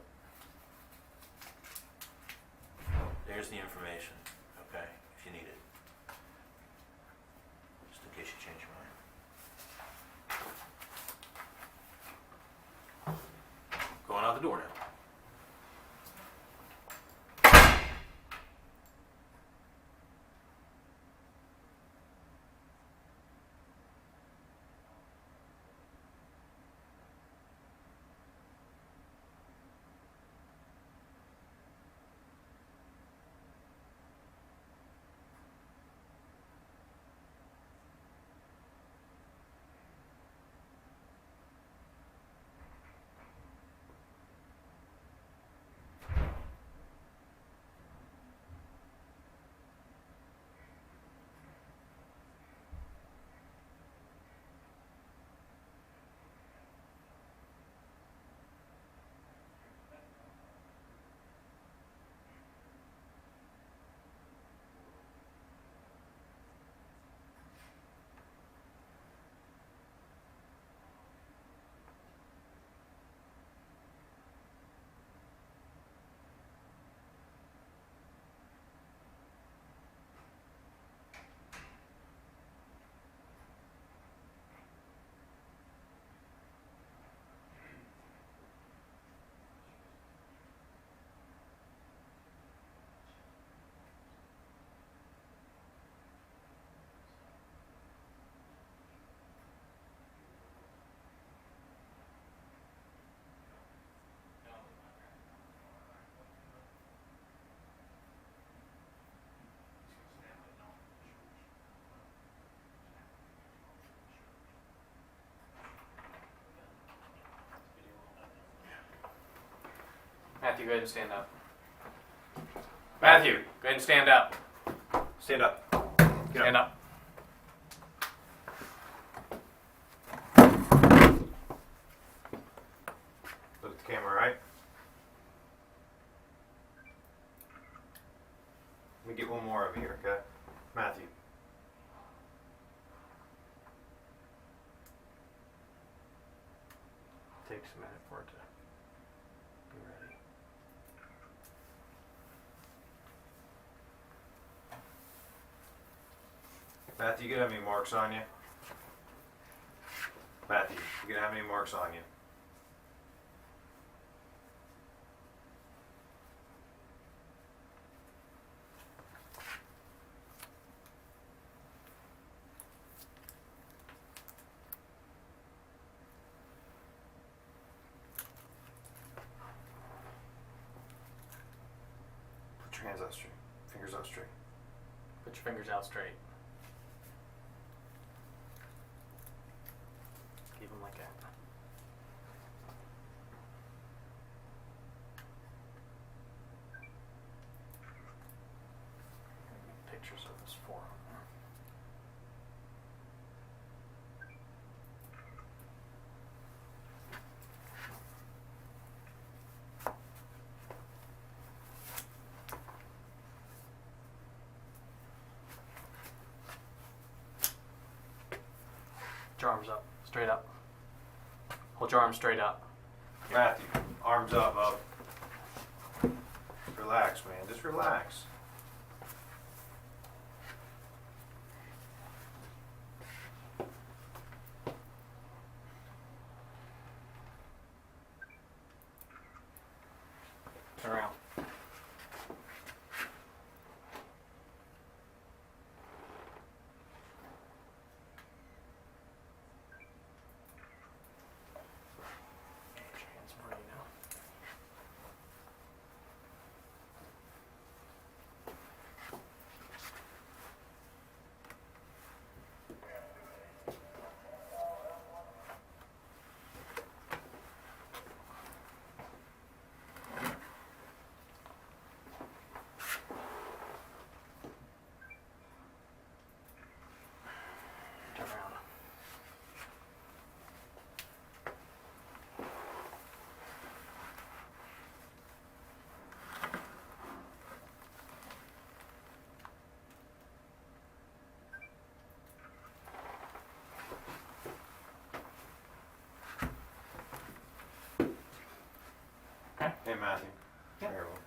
There's the information, okay, if you need it. Just in case you change your mind. Going out the door now. Matthew, go ahead and stand up. Matthew, go ahead and stand up. Stand up. Get Stand up. Look at the camera, right? couple more of you here, okay? Matthew. Takes a minute for it to be ready. Matthew, you gonna have any marks on you? Matthew, you gonna have any marks on you? Put your hands out straight, fingers out straight. Put your fingers out straight. Keep them like that. Pictures of this forearm. Put your arms up, straight up. Hold your arms straight up. Matthew, arms up. Relax, man, just relax. Turn around. Get your hands free now. Turn around. Hey, Matthew. Yeah. Here, well.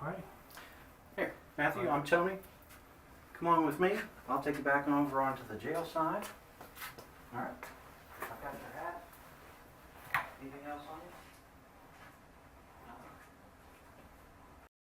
Alright. Here, Matthew, I'm Tony. Come on with me. I'll take you back over onto the jail side. Alright. I've got your hat. Anything else on you?